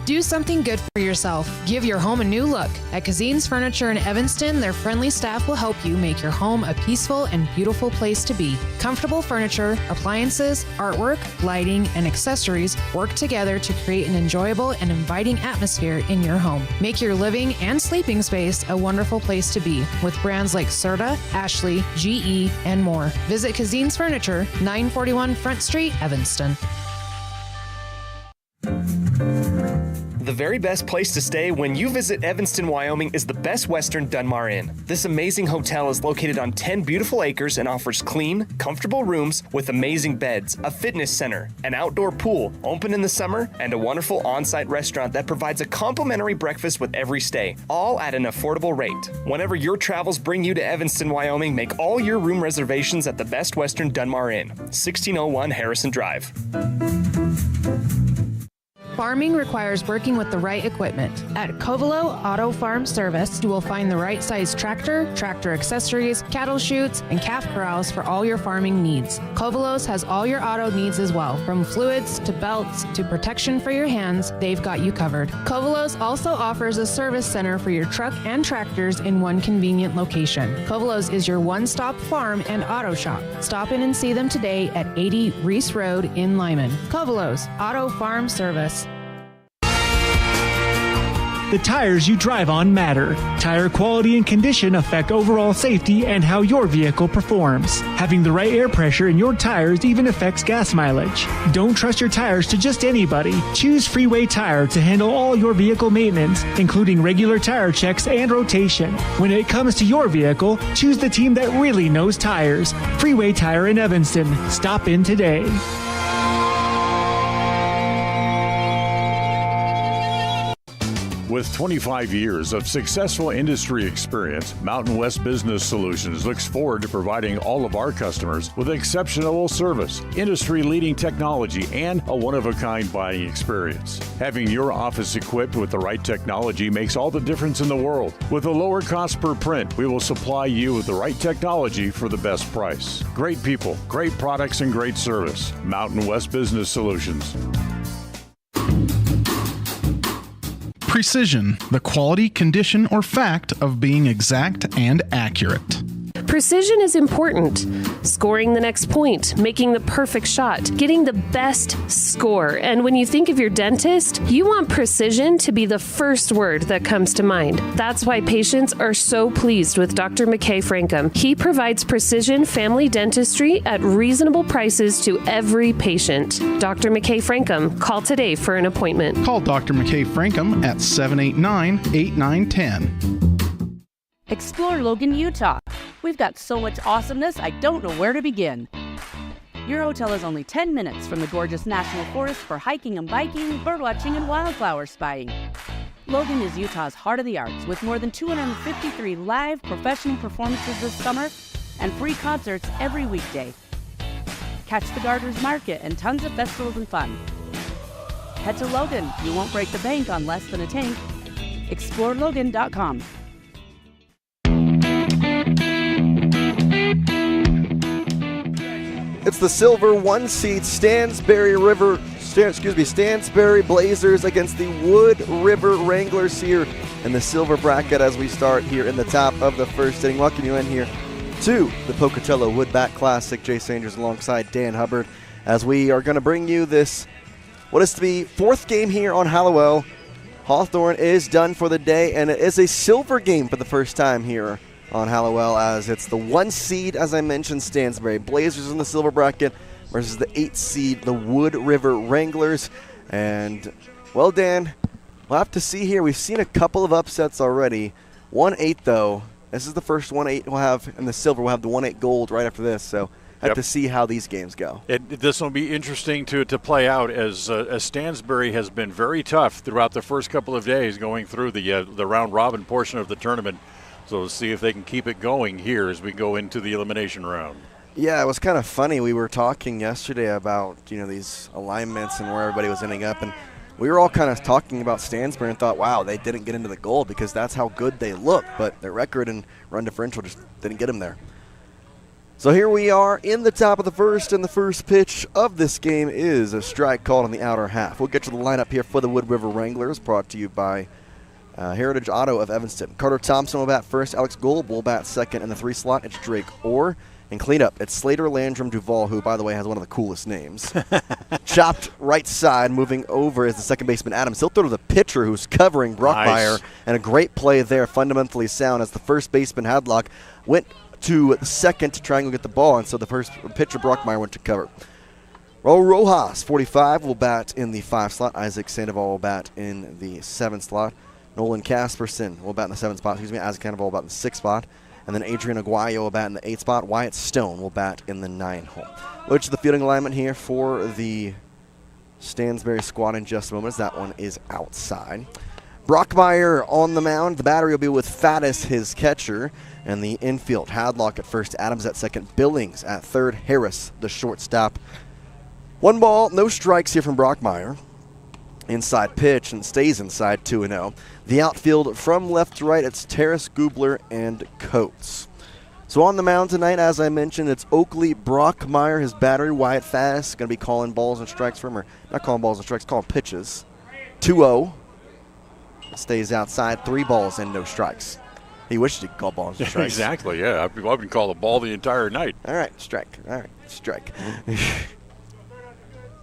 Do something good for yourself. Give your home a new look. At Kazine's Furniture in Evanston, their friendly staff will help you make your home a peaceful and beautiful place to be. Comfortable furniture, appliances, artwork, lighting, and accessories work together to create an enjoyable and inviting atmosphere in your home. Make your living and sleeping space a wonderful place to be with brands like Serta, Ashley, GE, and more. Visit Kazine's Furniture, 941 Front Street, Evanston. The very best place to stay when you visit Evanston, Wyoming is the Best Western Dunmar Inn. This amazing hotel is located on 10 beautiful acres and offers clean, comfortable rooms with amazing beds, a fitness center, an outdoor pool, open in the summer, and a wonderful on-site restaurant that provides a complimentary breakfast with every stay, all at an affordable rate. Whenever your travels bring you to Evanston, Wyoming, make all your room reservations at the Best Western Dunmar Inn, 1601 Harrison Drive. Farming requires working with the right equipment. At Covelo Auto Farm Service, you will find the right size tractor, tractor accessories, cattle chutes, and calf corrals for all your farming needs. Covelo's has all your auto needs as well. From fluids to belts to protection for your hands, they've got you covered. Covelo's also offers a service center for your truck and tractors in one convenient location. Covelo's is your one-stop farm and auto shop. Stop in and see them today at 80 Reese Road in Lyman. Covelo's Auto Farm Service. The tires you drive on matter. Tire quality and condition affect overall safety and how your vehicle performs. Having the right air pressure in your tires even affects gas mileage. Don't trust your tires to just anybody. Choose Freeway Tire to handle all your vehicle maintenance, including regular tire checks and rotation. When it comes to your vehicle, choose the team that really knows tires. Freeway Tire in Evanston. Stop in today. With 25 years of successful industry experience, Mountain West Business Solutions looks forward to providing all of our customers with exceptional service, industry-leading technology, and a one-of-a-kind buying experience. Having your office equipped with the right technology makes all the difference in the world. With a lower cost per print, we will supply you with the right technology for the best price. Great people, great products, and great service. Mountain West Business Solutions. Precision, the quality, condition, or fact of being exact and accurate. Precision is important. Scoring the next point, making the perfect shot, getting the best score. And when you think of your dentist, you want precision to be the first word that comes to mind. That's why patients are so pleased with Dr. McKay Frankum. He provides precision family dentistry at reasonable prices to every patient. Dr. McKay Frankum, call today for an appointment. Call Dr. McKay Frankum at 789-8910. Explore Logan, Utah. We've got so much awesomeness, I don't know where to begin. Your hotel is only 10 minutes from the gorgeous National Forest for hiking and biking, birdwatching, and wildflower spying. Logan is Utah's heart of the arts with more than 253 live professional performances this summer and free concerts every weekday. Catch the Garters Market and tons of festivals and fun. Head to Logan. You won't break the bank on less than a tank. ExploreLogan.com. It's the silver one seed Stansbury Blazers against the Wood River Wranglers here in the silver bracket as we start here in the top of the first inning. Welcome you in here to the Pocatello Woodbat Classic. Jace Andrews alongside Dan Hubbard as we are going to bring you this, what is to be fourth game here on Halliwell. Hawthorne is done for the day, and it is a silver game for the first time here on Halliwell, as it's the one seed, as I mentioned, Stansbury Blazers in the silver bracket versus the 8 seed, the Wood River Wranglers. And, well, Dan, we'll have to see here. We've seen a couple of upsets already. 1-8, though. This is the first 1-8 we'll have in the silver. We'll have the 1-8 gold right after this, so have to see how these games go. This will be interesting to play out as Stansbury has been very tough throughout the first couple of days going through the round-robin portion of the tournament. So we'll see if they can keep it going here as we go into the elimination round. Yeah, it was kind of funny. We were talking yesterday about, these alignments and where everybody was ending up, and we were all kind of talking about Stansbury and thought, wow, they didn't get into the gold because that's how good they look, but their record and run differential just didn't get them there. So here we are in the top of the first, and the first pitch of this game is a strike called on the outer half. We'll get to the lineup here for the Wood River Wranglers, brought to you by Heritage Auto of Evanston. Carter Thompson will bat first, Alex Gold will bat second. In the 3 slot, it's Drake Orr. And cleanup, it's Slater Landrum Duval, who, by the way, has one of the coolest names. Chopped right side, moving over is the second baseman, Adams. He'll throw to the pitcher, who's covering Brockmeyer. Nice. And a great play there, fundamentally sound, as the first baseman, Hadlock, went to second to try and go get the ball, and so the first pitcher, Brockmeyer, went to cover. Raul Rojas, 45, will bat in the 5 slot. Isaac Sandoval will bat in the 7 slot. Nolan Casperson will bat in the 7 spot. Isaac Sandoval will bat in the 6 spot. And then Adrian Aguayo will bat in the 8 spot. Wyatt Stone will bat in the 9 hole. Which is the fielding alignment here for the Stansbury squad in just a moment, as that one is outside. Brockmeyer on the mound. The battery will be with Faddis, his catcher. And the infield, Hadlock at first, Adams at second, Billings at third, Harris, the shortstop. 1 ball, no strikes here from Brockmeyer. Inside pitch, and stays inside, 2-0. The outfield from left to right, it's Terrace, Gubler, and Coates. So on the mound tonight, as I mentioned, it's Oakley, Brockmeyer, his battery, Wyatt Faddis, going to be calling balls and strikes for him, or not calling balls and strikes, calling pitches. 2-0. Stays outside, 3 balls and no strikes. He wished he could call balls and strikes. Exactly, yeah. I've been calling the ball the entire night. All right, strike. All right, strike.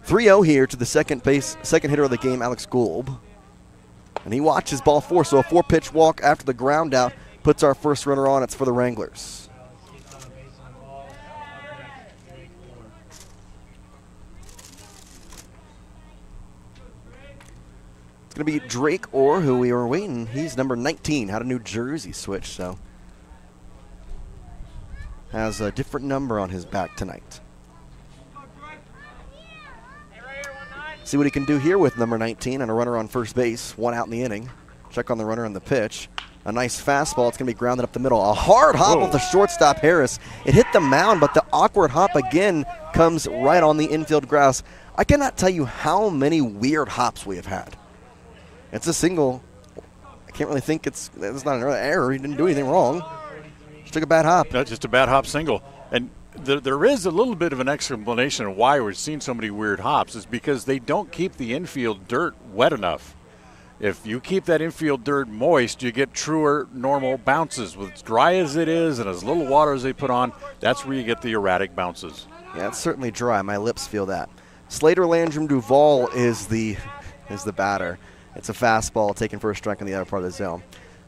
3-0 here to the second hitter of the game, Alex Gould. And he watches ball 4, so a 4-pitch walk after the ground out puts our first runner on. It's for the Wranglers. It's going to be Drake Orr, who we were waiting. He's number 19, had a New Jersey switch, so has a different number on his back tonight. See what he can do here with number 19 and a runner on first base. 1 out in the inning. Check on the runner on the pitch. A nice fastball. It's going to be grounded up the middle. A hard hop of the shortstop, Harris. It hit the mound, but the awkward hop again comes right on the infield grass. I cannot tell you how many weird hops we have had. It's a single. I can't really think it's not an error. He didn't do anything wrong. Just took a bad hop. That's just a bad hop single. And there is a little bit of an explanation of why we're seeing so many weird hops. Is because they don't keep the infield dirt wet enough. If you keep that infield dirt moist, you get truer, normal bounces. With as dry as it is and as little water as they put on, that's where you get the erratic bounces. Yeah, it's certainly dry. My lips feel that. Slater Landrum Duval is the batter. It's a fastball taken for a strike in the other part of the zone.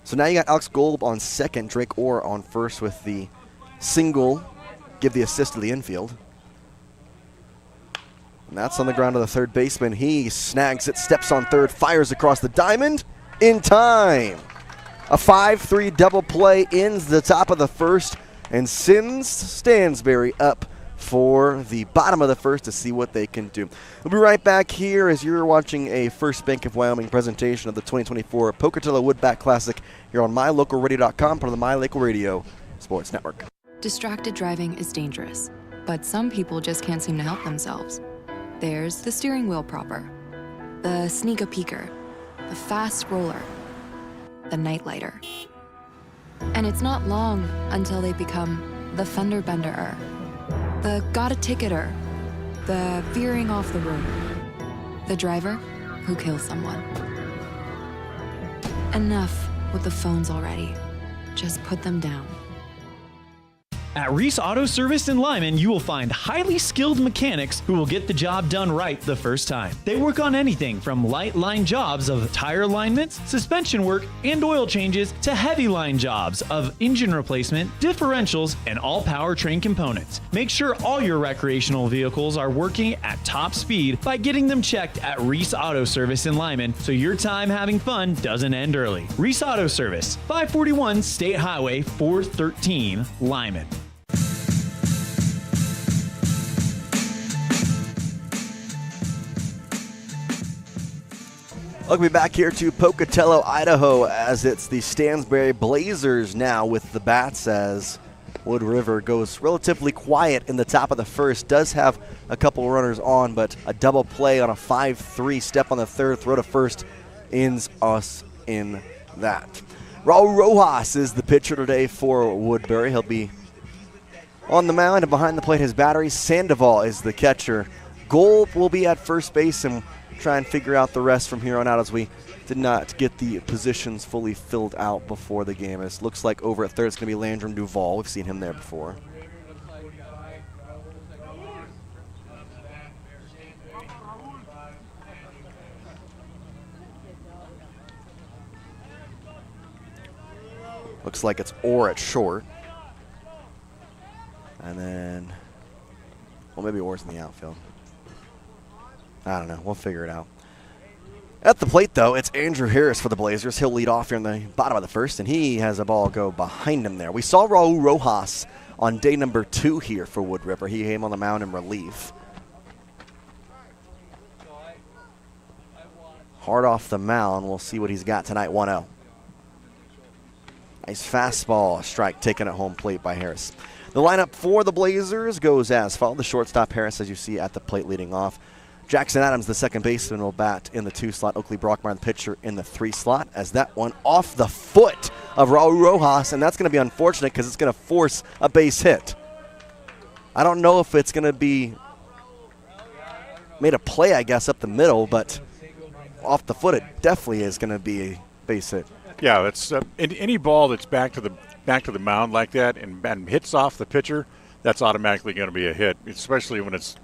So now you got Alex Gold on second, Drake Orr on first with the single. Give the assist to the infield. And that's on the ground to the third baseman. He snags it, steps on third, fires across the diamond in time. A 5-3 double play ends the top of the first and sends Stansbury up for the bottom of the first to see what they can do. We'll be right back here as you're watching a First Bank of Wyoming presentation of the 2024 Pocatello Woodbat Classic here on MyLocalRadio.com, part of the My Local Radio Sports Network. Distracted driving is dangerous, but some people just can't seem to help themselves. There's the steering wheel propper, the sneak-a-peeker, the fast roller, the night-lighter. And it's not long until they become the fender-bender-er, the got-a-ticketer, the veering off the road, the driver who kills someone. Enough with the phones already. Just put them down. At Reese Auto Service in Lyman, you will find highly skilled mechanics who will get the job done right the first time. They work on anything from light line jobs of tire alignments, suspension work, and oil changes to heavy line jobs of engine replacement, differentials, and all powertrain components. Make sure all your recreational vehicles are working at top speed by getting them checked at Reese Auto Service in Lyman so your time having fun doesn't end early. Reese Auto Service, 541 State Highway 413, Lyman. Welcome back here to Pocatello, Idaho, as it's the Stansbury Blazers now with the bats as Wood River goes relatively quiet in the top of the first. Does have a couple runners on, but a double play on a 5-3 step on the third, throw to first ends us in that. Raul Rojas is the pitcher today for Woodbury. He'll be on the mound, and behind the plate his battery. Sandoval is the catcher. Goal will be at first base, and try and figure out the rest from here on out, as we did not get the positions fully filled out before the game. It looks like over at third it's going to be Landrum Duval. We've seen him there before. Looks like it's Orr at short. And then, well, maybe Orr's in the outfield. I don't know. We'll figure it out. At the plate, though, it's Andrew Harris for the Blazers. He'll lead off here in the bottom of the first, and he has a ball go behind him there. We saw Raul Rojas on day number 2 here for Wood River. He came on the mound in relief. Hard off the mound. We'll see what he's got tonight, 1-0. Nice fastball, strike taken at home plate by Harris. The lineup for the Blazers goes as follows. The shortstop, Harris, as you see at the plate leading off. Jackson Adams, the second baseman, will bat in the 2 slot. Oakley Brockmeyer, the pitcher, in the 3 slot, as that one off the foot of Raul Rojas, and that's going to be unfortunate because it's going to force a base hit. I don't know if it's going to be made a play, I guess, up the middle, but off the foot, it definitely is going to be a base hit. Yeah, that's any ball that's back to the mound like that and hits off the pitcher, that's automatically going to be a hit, especially when it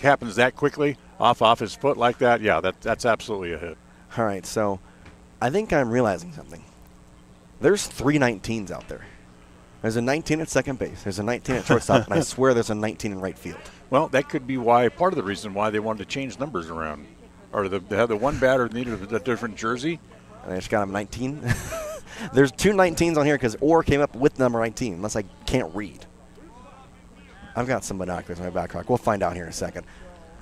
happens that quickly off his foot like that. Yeah, that's absolutely a hit. All right, so I think I'm realizing something. There's 3 19s out there. There's a 19 at second base. There's a 19 at shortstop, and I swear there's a 19 in right field. Well, that could be part of the reason why they wanted to change numbers around. Or they had the one batter needed a different jersey. And I just got him 19. There's 2 19s on here because Orr came up with number 19, unless I can't read. I've got some binoculars in my back pocket. We'll find out here in a second.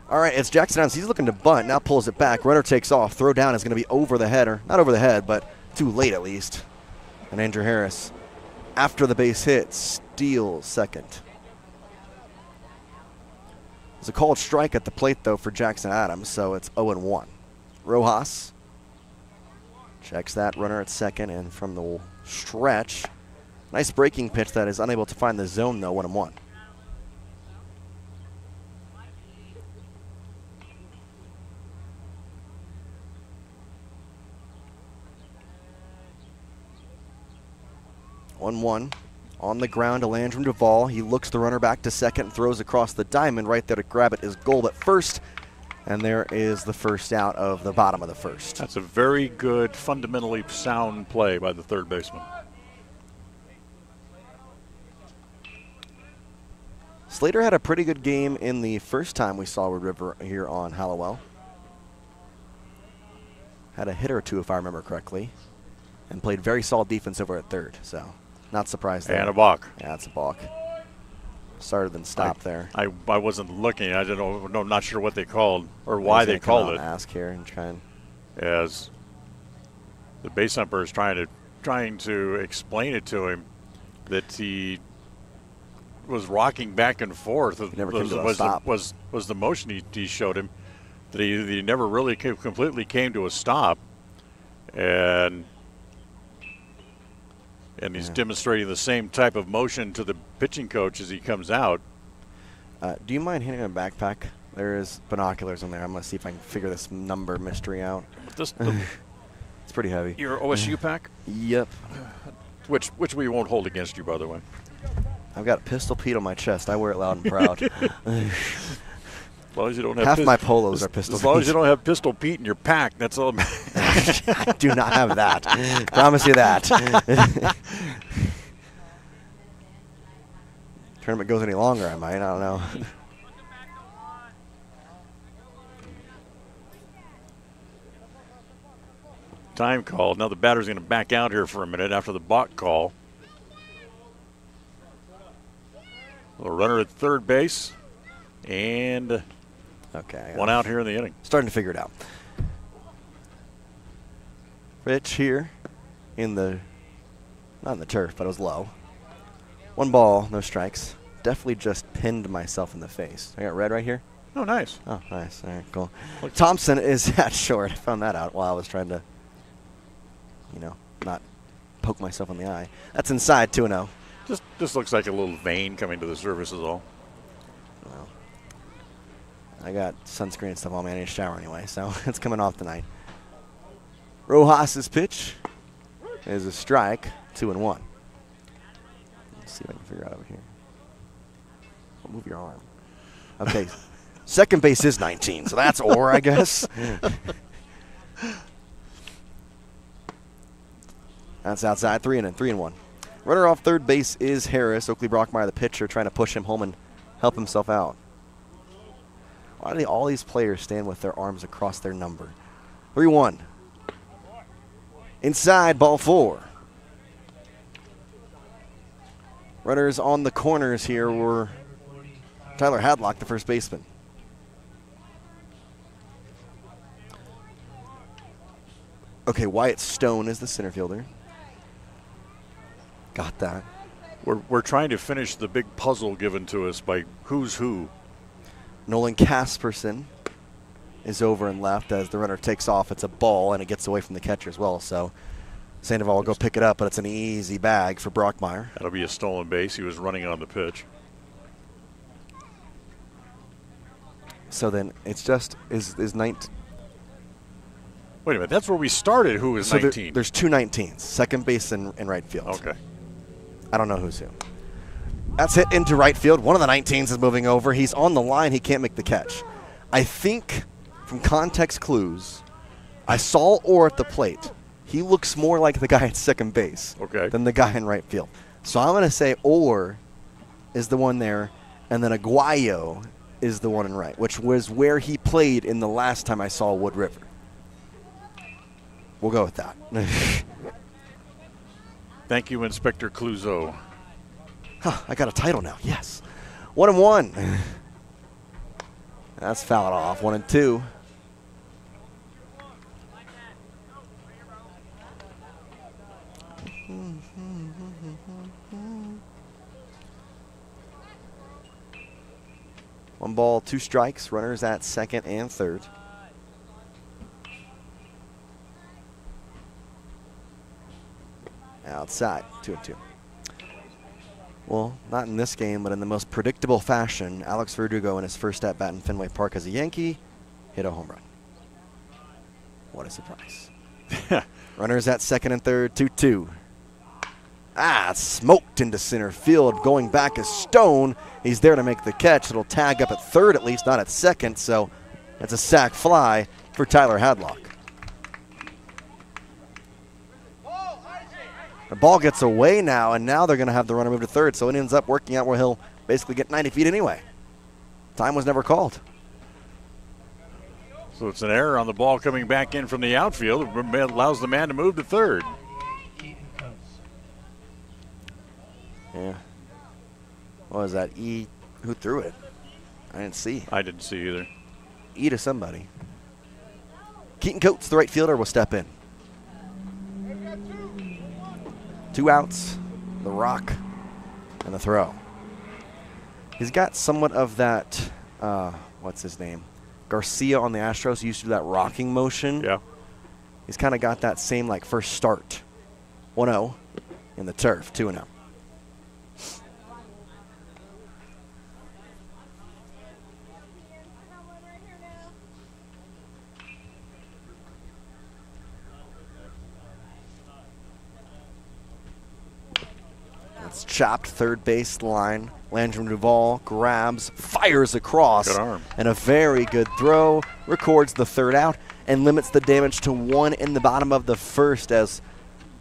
All right, it's Jackson Adams. He's looking to bunt. Now pulls it back. Runner takes off. Throw down is going to be over the head, or not over the head, but too late at least. And Andrew Harris, after the base hit, steals second. There's a called strike at the plate, though, for Jackson Adams, so it's 0-1. Rojas checks that runner at second, and from the stretch, nice breaking pitch that is unable to find the zone, though, 1-1. On the ground to Landrum Duval. He looks the runner back to second and throws across the diamond. Right there to grab it is Gold at first. And there is the first out of the bottom of the first. That's a very good, fundamentally sound play by the third baseman. Slater had a pretty good game in the first time we saw Wood River here on Halliwell. Had a hit or two, if I remember correctly, and played very solid defense over at third. So, not surprised there. And a balk. Yeah, it's a balk. Started and stopped there. I wasn't looking. I don't know. Not sure what they called or why they called it. Ask here and try and. As the base umpire is trying to explain it to him that he was rocking back and forth. He never came to a stop. Was the motion he showed him that he never really completely came to a stop, and he's demonstrating the same type of motion to the pitching coach as he comes out. Do you mind handing him a backpack? There is binoculars in there. I'm going to see if I can figure this number mystery out. It's pretty heavy. Your OSU pack? Yep. Which we won't hold against you, by the way. I've got Pistol Pete on my chest. I wear it loud and proud. As long as you don't have half my polos are Pistol Pete. As long as you don't have Pistol Pete in your pack, that's all. I do not have that. Promise you that. Tournament goes any longer, I might. I don't know. Time call. Now the batter's going to back out here for a minute after the balk call. The runner at third base, and one out here in the inning. Starting to figure it out. Pitch here in the, not in the turf, but it was low. 1 ball, no strikes. Definitely just pinned myself in the face. I got red right here. Oh, nice. Oh, nice. All right, cool. Thompson is at short. I found that out while I was trying to, not poke myself in the eye. That's inside, 2-0. Just looks like a little vein coming to the surface is all. Well, I got sunscreen and stuff on me. I need a shower anyway, so it's coming off tonight. Rojas's pitch is a strike, 2-1. Let's see if I can figure out over here. Oh, move your arm. Okay, second base is 19, so that's Orr, I guess. That's outside, 3-1. Runner off third base is Harris. Oakley Brockmeyer, the pitcher, trying to push him home and help himself out. Why do all these players stand with their arms across their number? 3-1. Inside, ball 4. Runners on the corners here were Tyler Hadlock, the first baseman. Okay, Wyatt Stone is the center fielder. Got that. We're trying to finish the big puzzle given to us by who's who. Nolan Casperson is over and left as the runner takes off. It's a ball, and it gets away from the catcher as well. So Sandoval will go pick it up, but it's an easy bag for Brockmeyer. That'll be a stolen base. He was running on the pitch. So then it's just is 19. Wait a minute. That's where we started. Who was So 19? There's two 19s, second base and right field. Okay. I don't know who's who. That's hit into right field. One of the 19s is moving over. He's on the line. He can't make the catch. I think from context clues, I saw Orr at the plate. He looks more like the guy at second base than the guy in right field. So I'm going to say Orr is the one there, and then Aguayo is the one in right, which was where he played in the last time I saw Wood River. We'll go with that. Thank you, Inspector Clouseau. Huh, I got a title now. Yes. 1-1. That's fouled off. 1-2. One ball, 2 strikes. Runners at second and third. Outside, 2-2. Well, not in this game, but in the most predictable fashion, Alex Verdugo in his first at-bat in Fenway Park as a Yankee hit a home run. What a surprise. Runners at second and third, 2-2. Smoked into center field. Going back is Stone. He's there to make the catch. It'll tag up at third at least, not at second, so that's a sac fly for Tyler Hadlock. The ball gets away now, and now they're going to have the runner move to third, so it ends up working out where he'll basically get 90 feet anyway. Time was never called. So it's an error on the ball coming back in from the outfield. It allows the man to move to third. Yeah. What was that? E? Who threw it? I didn't see. I didn't see either. E to somebody. Keaton Coates, the right fielder, will step in. 2 outs, the rock, and the throw. He's got somewhat of that, what's his name? Garcia on the Astros. He used to do that rocking motion. Yeah. He's kind of got that same, like, first start. 1-0 in the turf, 2-0. It's chopped third base line. Landrum Duval grabs, fires across. Good arm. And a very good throw. Records the third out and limits the damage to 1 in the bottom of the first as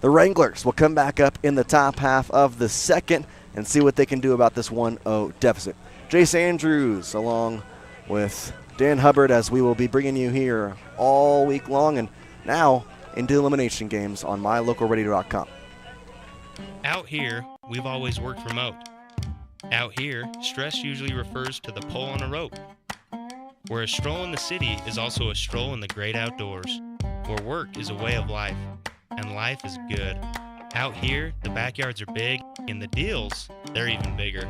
the Wranglers will come back up in the top half of the second and see what they can do about this 1-0 deficit. Jace Andrews along with Dan Hubbard as we will be bringing you here all week long and now into elimination games on mylocalradio.com. Out here, we've always worked remote. Out here, stress usually refers to the pull on a rope. Where a stroll in the city is also a stroll in the great outdoors. Where work is a way of life, and life is good. Out here, the backyards are big, and the deals, they're even bigger.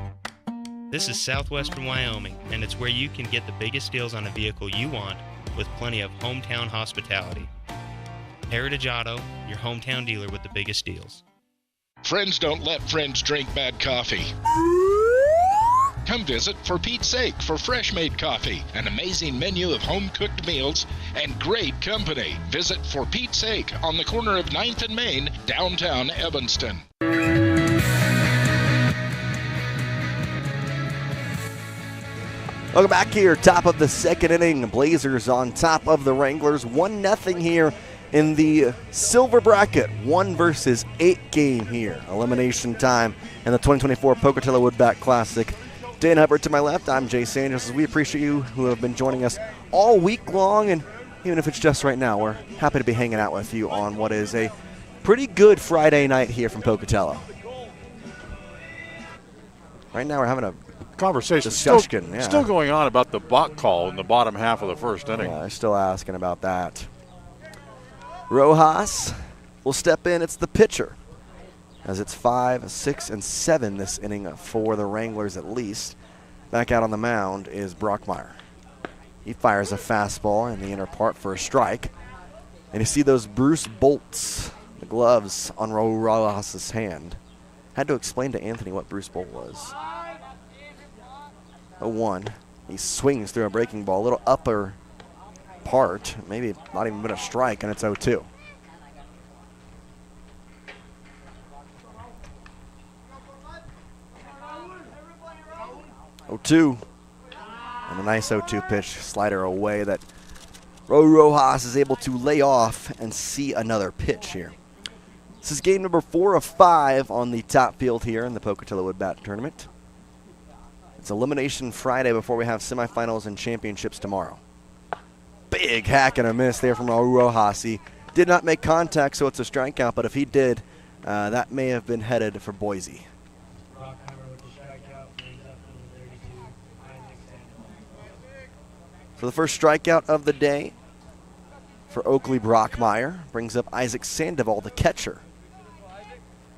This is southwestern Wyoming, and it's where you can get the biggest deals on a vehicle you want with plenty of hometown hospitality. Heritage Auto, your hometown dealer with the biggest deals. Friends don't let friends drink bad coffee. Come visit For Pete's Sake for fresh-made coffee, an amazing menu of home-cooked meals, and great company. Visit For Pete's Sake on the corner of 9th and Main, downtown Evanston. Welcome back here, top of the second inning. Blazers on top of the Wranglers, 1-0 here in the silver bracket. 1 versus 8 game here. Elimination time in the 2024 Pocatello Woodbat Classic. Dan Hubbard to my left, I'm Jace Andrews. We appreciate you who have been joining us all week long, and even if it's just right now, we're happy to be hanging out with you on what is a pretty good Friday night here from Pocatello. Right now we're having a conversation discussion. Still going on about the balk call in the bottom half of the first inning. Yeah, they're still asking about that. Rojas will step in. It's the pitcher, as it's 5, 6, and 7 this inning for the Wranglers at least. Back out on the mound is Brockmeyer. He fires a fastball in the inner part for a strike. And you see those Bruce bolts, the gloves on Rojas' hand. Had to explain to Anthony what Bruce Bolt was. 0-1. He swings through a breaking ball, a little upper part, maybe not even been a strike, and it's 0-2. And a nice 0-2 pitch, slider away that Rojas is able to lay off and see another pitch here. This is game number 4 of 5 on the top field here in the Pocatello Woodbat Tournament. It's Elimination Friday before we have semifinals and championships tomorrow. Big hack and a miss there from Rojas. He did not make contact, so it's a strikeout, but if he did, that may have been headed for Boise. For the first strikeout of the day for Oakley Brockmeyer, brings up Isaac Sandoval, the catcher.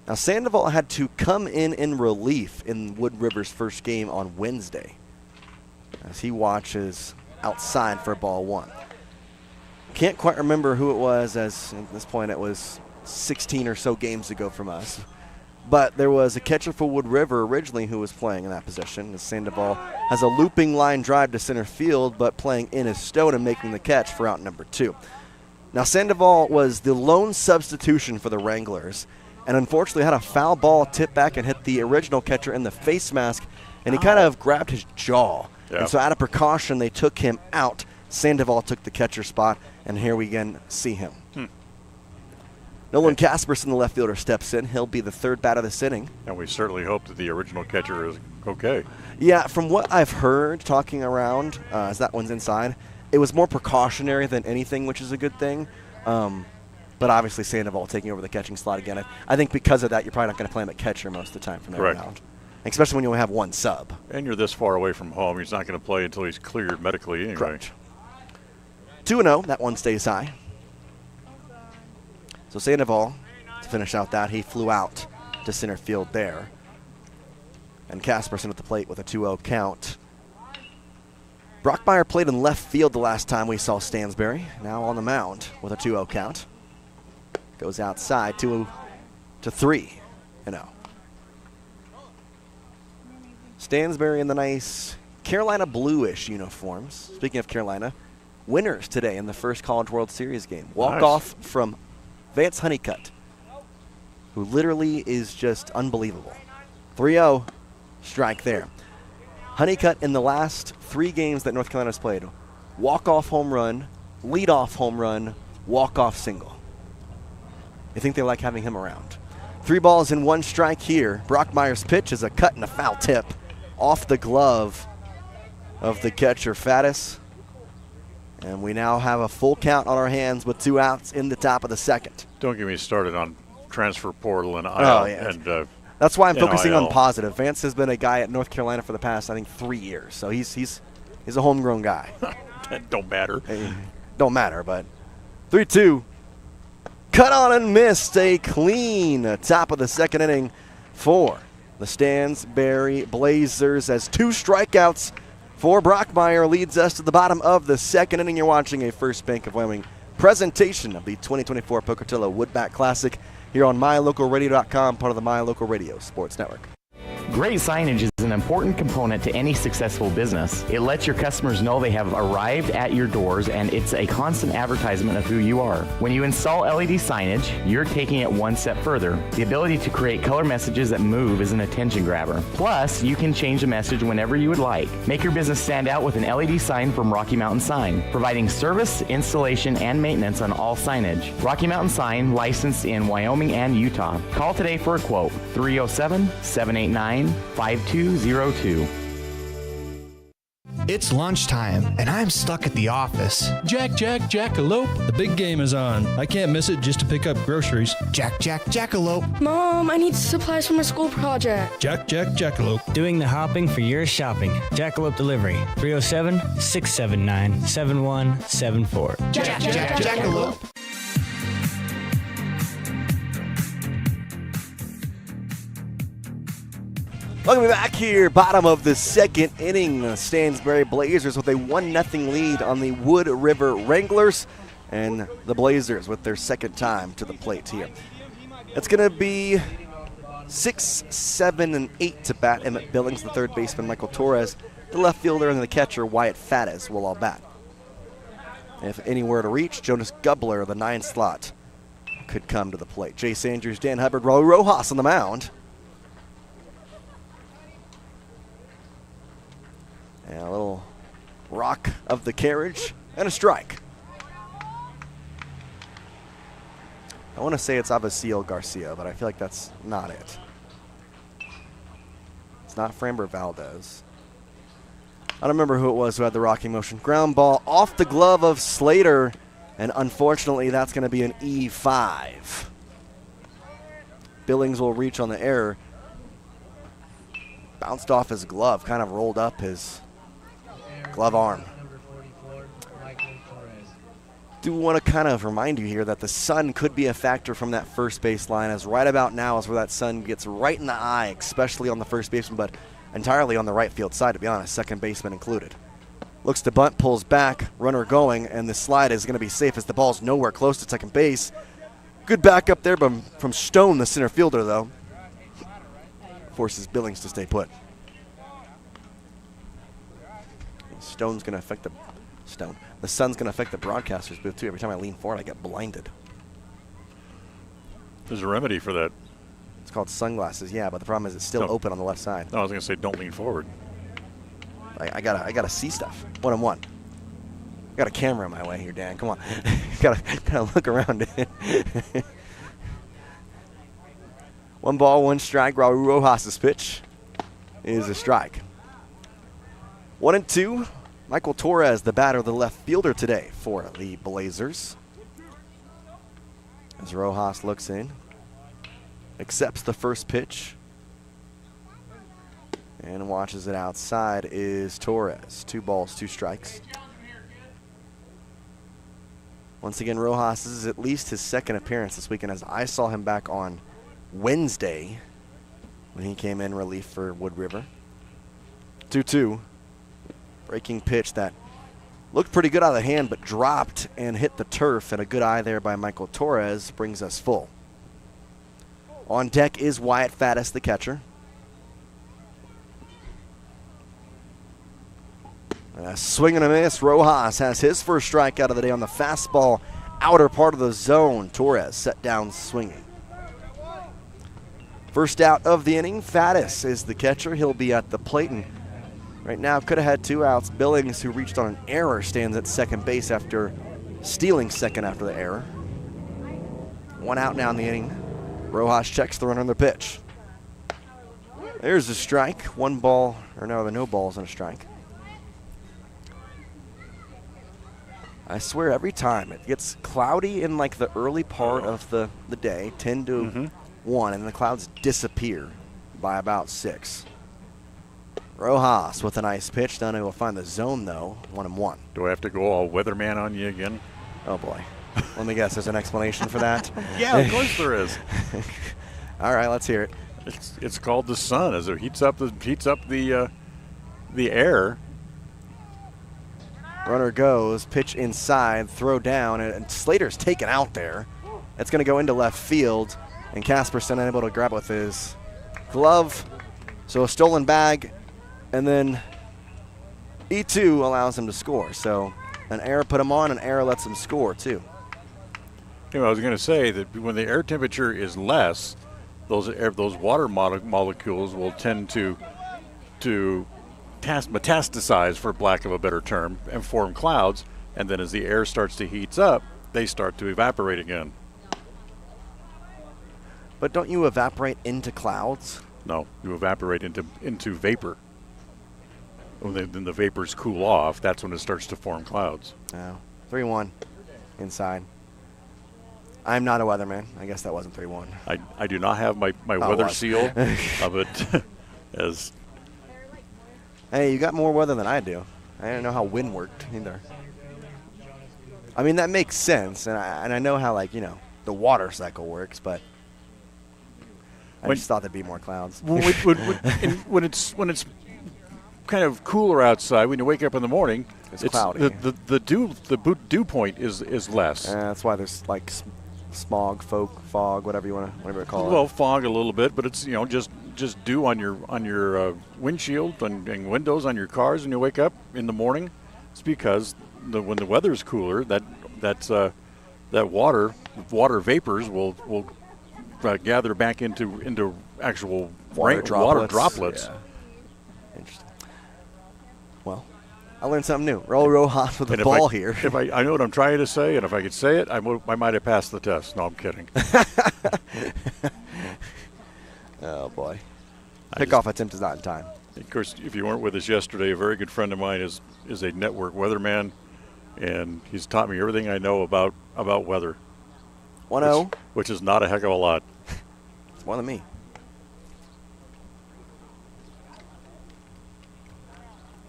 Now Sandoval had to come in relief in Wood River's first game on Wednesday as he watches outside for ball 1. Can't quite remember who it was, as at this point it was 16 or so games ago from us. But there was a catcher for Wood River originally who was playing in that position. Sandoval has a looping line drive to center field, but playing in his stone and making the catch for out number 2. Now Sandoval was the lone substitution for the Wranglers, and unfortunately had a foul ball tip back and hit the original catcher in the face mask, and he kind of grabbed his jaw. Yep. And so out of precaution, they took him out. Sandoval took the catcher spot, and here we again see him. Nolan Casperson, the left fielder, steps in. He'll be the third batter this inning. And we certainly hope that the original catcher is okay. Yeah, from what I've heard talking around, as that one's inside, it was more precautionary than anything, which is a good thing. But obviously Sandoval taking over the catching slot again. I think because of that, you're probably not going to play him at catcher most of the time from there on out. Especially when you only have one sub. And you're this far away from home. He's not going to play until he's cleared medically anyway. Correct. 2-0, that one stays high. So Sandoval, to finish out that, he flew out to center field there. And Casperson at the plate with a 2-0 count. Brockmeyer played in left field the last time we saw Stansberry. Now on the mound with a 2-0 count. Goes outside, 2-3. Stansberry in the nice Carolina bluish uniforms. Speaking of Carolina, winners today in the first College World Series game. Walk-off from Vance Honeycutt, who literally is just unbelievable. 3-0, strike there. Honeycutt in the last 3 games that North Carolina's played, walk-off home run, lead-off home run, walk-off single. You think they like having him around. 3 balls and 1 strike here. Brockmeyer's pitch is a cut and a foul tip off the glove of the catcher, Faddis. And we now have a full count on our hands with 2 outs in the top of the second. Don't get me started on transfer portal and IL. And, that's why I'm NIL. focusing on positive. Vance has been a guy at North Carolina for the past, I think, 3 years. So he's a homegrown guy. That don't matter. Don't matter, but 3-2. Cut on and missed. A clean top of the second inning for the Stansberry Blazers as 2 strikeouts for Brockmeyer leads us to the bottom of the second inning. You're watching a First Bank of Wyoming presentation of the 2024 Pocatello Woodbat Classic here on MyLocalRadio.com, part of the My Local Radio Sports Network. Great signage is an important component to any successful business. It lets your customers know they have arrived at your doors, and it's a constant advertisement of who you are. When you install LED signage, you're taking it one step further. The ability to create color messages that move is an attention grabber. Plus, you can change the message whenever you would like. Make your business stand out with an LED sign from Rocky Mountain Sign, providing service, installation, and maintenance on all signage. Rocky Mountain Sign, licensed in Wyoming and Utah. Call today for a quote, 307-789-5202. It's lunchtime, and I'm stuck at the office. Jackalope, the big game is on. I can't miss it just to pick up groceries. Jackalope. Mom, I need supplies for my school project. Jackalope. Doing the hopping for your shopping. Jackalope Delivery, 307-679-7174. Jackalope. Welcome back here, bottom of the second inning. The Stansbury Blazers with a 1-0 lead on the Wood River Wranglers, and the Blazers with their second time to the plate here. It's going to be 6, 7, and 8 to bat. Emmett Billings, the third baseman, Michael Torres, the left fielder, and the catcher, Wyatt Faddis, will all bat. If anywhere to reach, Jonas Gubler, the 9 slot, could come to the plate. Jace Andrews, Dan Hubbard, Raul Rojas on the mound. And a little rock of the carriage and a strike. I want to say it's Abasil Garcia, but I feel like that's not it. It's not Framber Valdez. I don't remember who it was who had the rocking motion. Ground ball off the glove of Slater, and unfortunately that's going to be an E5. Billings will reach on the error. Bounced off his glove, kind of rolled up his glove arm. Do want to kind of remind you here that the sun could be a factor from that first base line, as right about now is where that sun gets right in the eye, especially on the first baseman, but entirely on the right field side, to be honest, second baseman included. Looks to bunt, pulls back, runner going, and the slide is going to be safe as the ball's nowhere close to second base. Good backup there from Stone, the center fielder, though. Forces Billings to stay put. Stone's going to affect the sun's going to affect the broadcaster's booth too. Every time I lean forward, I get blinded. There's a remedy for that. It's called sunglasses, yeah, but the problem is it's still open on the left side. No, I was going to say don't lean forward. I gotta see stuff. 1-on-1. I got a camera in my way here, Dan. Come on, gotta look around. 1 ball, 1 strike. Raul Rojas' pitch is a strike. 1-2. Michael Torres, the batter, the left fielder today for the Blazers. As Rojas looks in, accepts the first pitch, and watches it outside is Torres. 2 balls, 2 strikes. Once again, Rojas, this is at least his second appearance this weekend, as I saw him back on Wednesday when he came in relief for Wood River. 2-2. Breaking pitch that looked pretty good out of the hand, but dropped and hit the turf, and a good eye there by Michael Torres brings us full. On deck is Wyatt Faddis, the catcher. And a swing and a miss. Rojas has his first strikeout of the day on the fastball, outer part of the zone. Torres set down swinging. First out of the inning, Faddis is the catcher. He'll be at the plate, and right now could have had 2 outs. Billings, who reached on an error, stands at second base after stealing second after the error. 1 out now in the inning. Rojas checks the runner on the pitch. There's a strike. 1 ball, or no, there are no balls and a strike. I swear every time it gets cloudy in like the early part of the day, 10 to 1, and the clouds disappear by about 6. Rojas with a nice pitch. Not able to find the zone, though. 1-1. Do I have to go all weatherman on you again? Oh, boy. Let me guess. There's an explanation for that? Yeah, of course there is. All right, let's hear it. It's called the sun, as it heats up the air. Runner goes, pitch inside, throw down, and Slater's taken out there. It's going to go into left field. And Casperson unable to grab with his glove. So a stolen bag, and then E2 allows him to score. So an error put him on, an error lets him score too. I was going to say that when the air temperature is less, those water molecules will tend to metastasize, for lack of a better term, and form clouds. And then as the air starts to heat up, they start to evaporate again. But don't you evaporate into clouds? No, you evaporate into vapor. Then the vapors cool off. That's when it starts to form clouds. Oh, 3-1 inside. I'm not a weatherman. I guess that wasn't 3-1. I do not have my weather seal of it as. Hey, you got more weather than I do. I didn't know how wind worked either. I mean, that makes sense, and I know how, like, you know, the water cycle works, but I just thought there'd be more clouds. When it's kind of cooler outside, when you wake up in the morning, it's cloudy. The dew point is less. That's why there's like smog, fog, whatever you call it. Well, fog a little bit, but it's just dew on your windshield and windows on your cars when you wake up in the morning. It's because when the weather's cooler, that water vapors will gather back into actual water droplets. Yeah. Interesting. Well, I learned something new. Raul Rojas with the ball here. If I know what I'm trying to say, and if I could say it, I might have passed the test. No, I'm kidding. Oh, boy. Pickoff attempt is not in time. Of course, if you weren't with us yesterday, a very good friend of mine is a network weatherman, and he's taught me everything I know about weather. 1-0. Which is not a heck of a lot. It's more than me.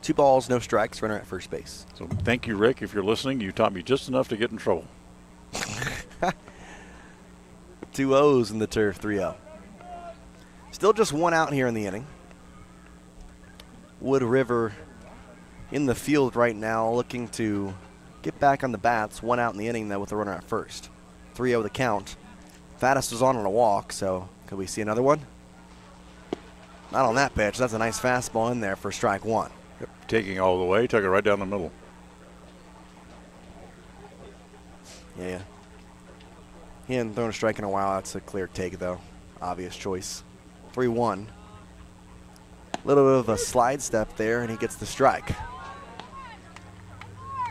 Two balls, no strikes, runner at first base. So thank you, Rick. If you're listening, you taught me just enough to get in trouble. 2 O's in the turf, 3-0. Still just one out here in the inning. Wood River in the field right now, looking to get back on the bats. 1 out in the inning, though, with a runner at first. 3-0 the count. Faddis was on a walk, so could we see another one? Not on that pitch. That's a nice fastball in there for strike 1. Yep, taking all the way, took it right down the middle. Yeah. He hadn't thrown a strike in a while. That's a clear take, though. Obvious choice. 3-1. A little bit of a slide step there, and he gets the strike.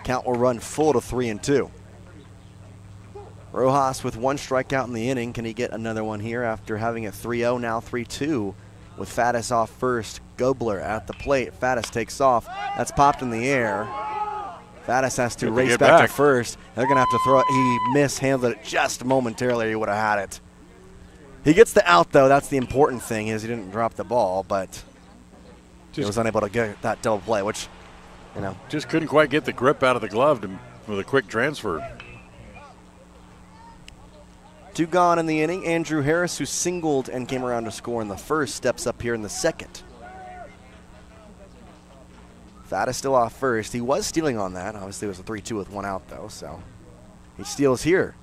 Count will run full to 3-2. Rojas with 1 strikeout in the inning. Can he get another one here after having a 3-0, now 3-2 with Faddis off first. Gobler at the plate. Faddis takes off. That's popped in the air. Faddis has to race back to first. They're going to have to throw it. He mishandled it just momentarily. He would have had it. He gets the out, though. That's the important thing, is he didn't drop the ball, but he was unable to get that double play, which, you know. Just couldn't quite get the grip out of the glove with a quick transfer. 2 gone in the inning. Andrew Harris, who singled and came around to score in the first, steps up here in the second. Faddis still off first. He was stealing on that. Obviously, it was a 3-2 with 1 out, though, so he steals here.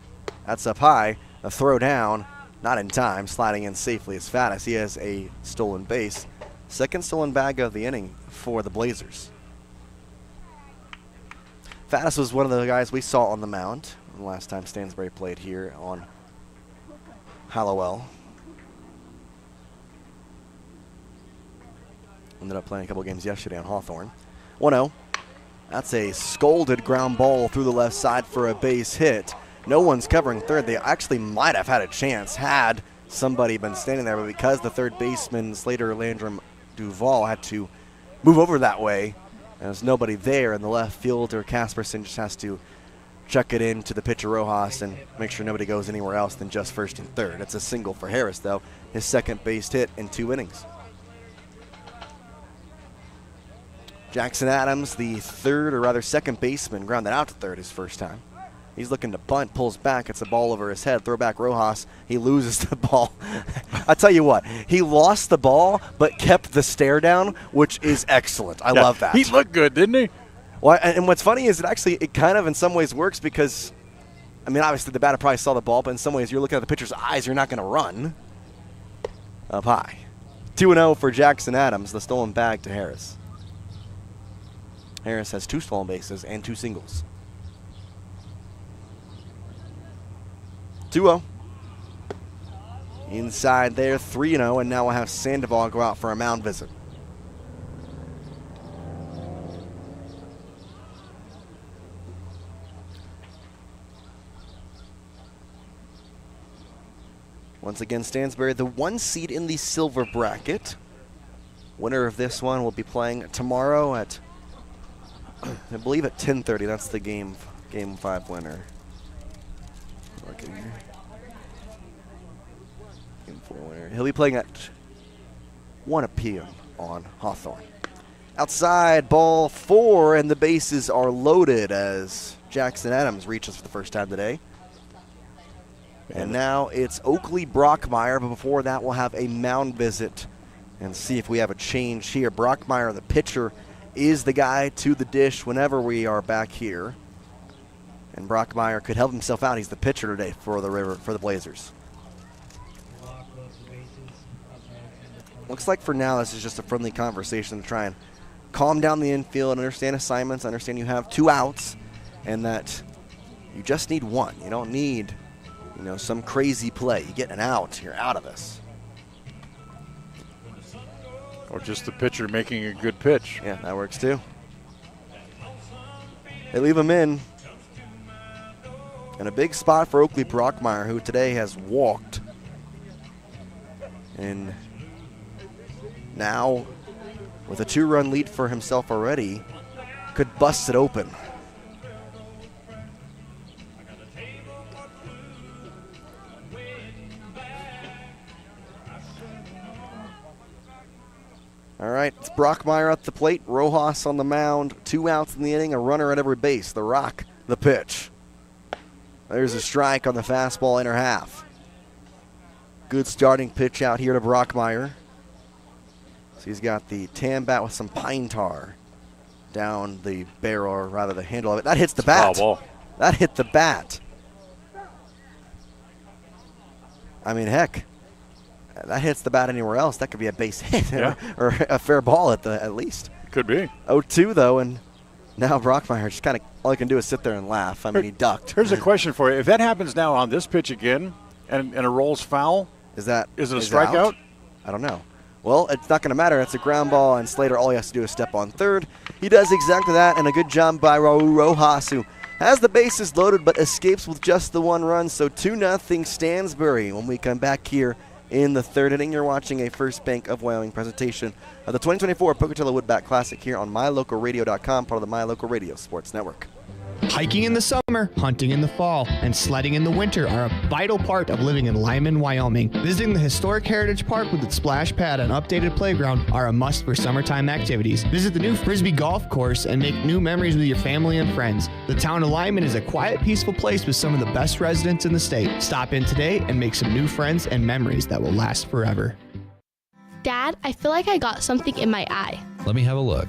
That's up high. A throw down. Not in time. Sliding in safely is Faddis. He has a stolen base. Second stolen bag of the inning for the Blazers. Faddis was one of the guys we saw on the mound the last time Stansbury played here on Halliwell. Ended up playing a couple games yesterday on Hawthorne. 1-0. That's a scolded ground ball through the left side for a base hit. No one's covering third. They actually might have had a chance had somebody been standing there, but because the third baseman, Slater Landrum Duval, had to move over that way, and there's nobody there, and the left fielder, Casperson, just has to chuck it in to the pitcher, Rojas, and make sure nobody goes anywhere else than just first and third. It's a single for Harris, though. His second base hit in 2 innings. Jackson Adams, the third, or rather second baseman, grounded out to third his first time. He's looking to bunt, pulls back, it's a ball over his head. Throwback Rojas, he loses the ball. I tell you what, he lost the ball, but kept the stare down, which is excellent. I love that. He looked good, didn't he? Well, and what's funny is it kind of in some ways works because I mean, obviously the batter probably saw the ball, but in some ways you're looking at the pitcher's eyes. You're not going to run. Up high. 2-0 for Jackson Adams, the stolen bag to Harris. Harris has 2 stolen bases and 2 singles. 2-0. Inside there, 3-0, and now we'll have Sandoval go out for a mound visit. Once again, Stansbury, the 1 seed in the silver bracket. Winner of this one will be playing tomorrow at, I believe at 10:30. That's the game 5 winner. Looking here. Game 4 winner. He'll be playing at 1 p.m. on Hawthorne. Outside, ball 4, and the bases are loaded as Jackson Adams reaches for the first time today. And now it's Oakley Brockmeyer, but before that we'll have a mound visit and see if we have a change here. Brockmeyer, the pitcher, is the guy to the dish whenever we are back here. And Brockmeyer could help himself out. He's the pitcher today for the Blazers. Looks like for now this is just a friendly conversation to try and calm down the infield, understand assignments, understand you have 2 outs, and that you just need 1. You don't need, some crazy play. You get an out, you're out of this. Or just the pitcher making a good pitch. Yeah, that works too. They leave him in. And a big spot for Oakley Brockmeyer, who today has walked. And now, with a 2-run lead for himself already, could bust it open. All right, it's Brockmeyer at the plate, Rojas on the mound, 2 outs in the inning, a runner at every base. The Rock, the pitch. There's a strike on the fastball, inner half. Good starting pitch out here to Brockmeyer. So he's got the tan bat with some pine tar down the barrel, or rather the handle of it. That hits the bat. Foul ball. That hit the bat. I mean, heck. That hits the bat anywhere else. That could be a base hit, yeah, or a fair ball at least. Could be. 0-2 though, and now Brockmeyer just kind of all he can do is sit there and laugh. I mean, he ducked. Here's a question for you: if that happens now on this pitch again, and it rolls foul, is it a strikeout? Out? I don't know. Well, it's not going to matter. It's a ground ball, and Slater, all he has to do is step on third. He does exactly that, and a good job by Raul Rojas, who has the bases loaded but escapes with just the 1 run. So 2-0 Stansbury. When we come back here in the 3rd inning, you're watching a First Bank of Wyoming presentation of the 2024 Pocatello Woodbat Classic here on MyLocalRadio.com, part of the MyLocal Radio Sports Network. Hiking in the summer, hunting in the fall, and sledding in the winter are a vital part of living in Lyman, Wyoming. Visiting the historic Heritage Park with its splash pad and updated playground are a must for summertime activities. Visit the new Frisbee Golf Course and make new memories with your family and friends. The town of Lyman is a quiet, peaceful place with some of the best residents in the state. Stop in today and make some new friends and memories that will last forever. Dad, I feel like I got something in my eye. Let me have a look.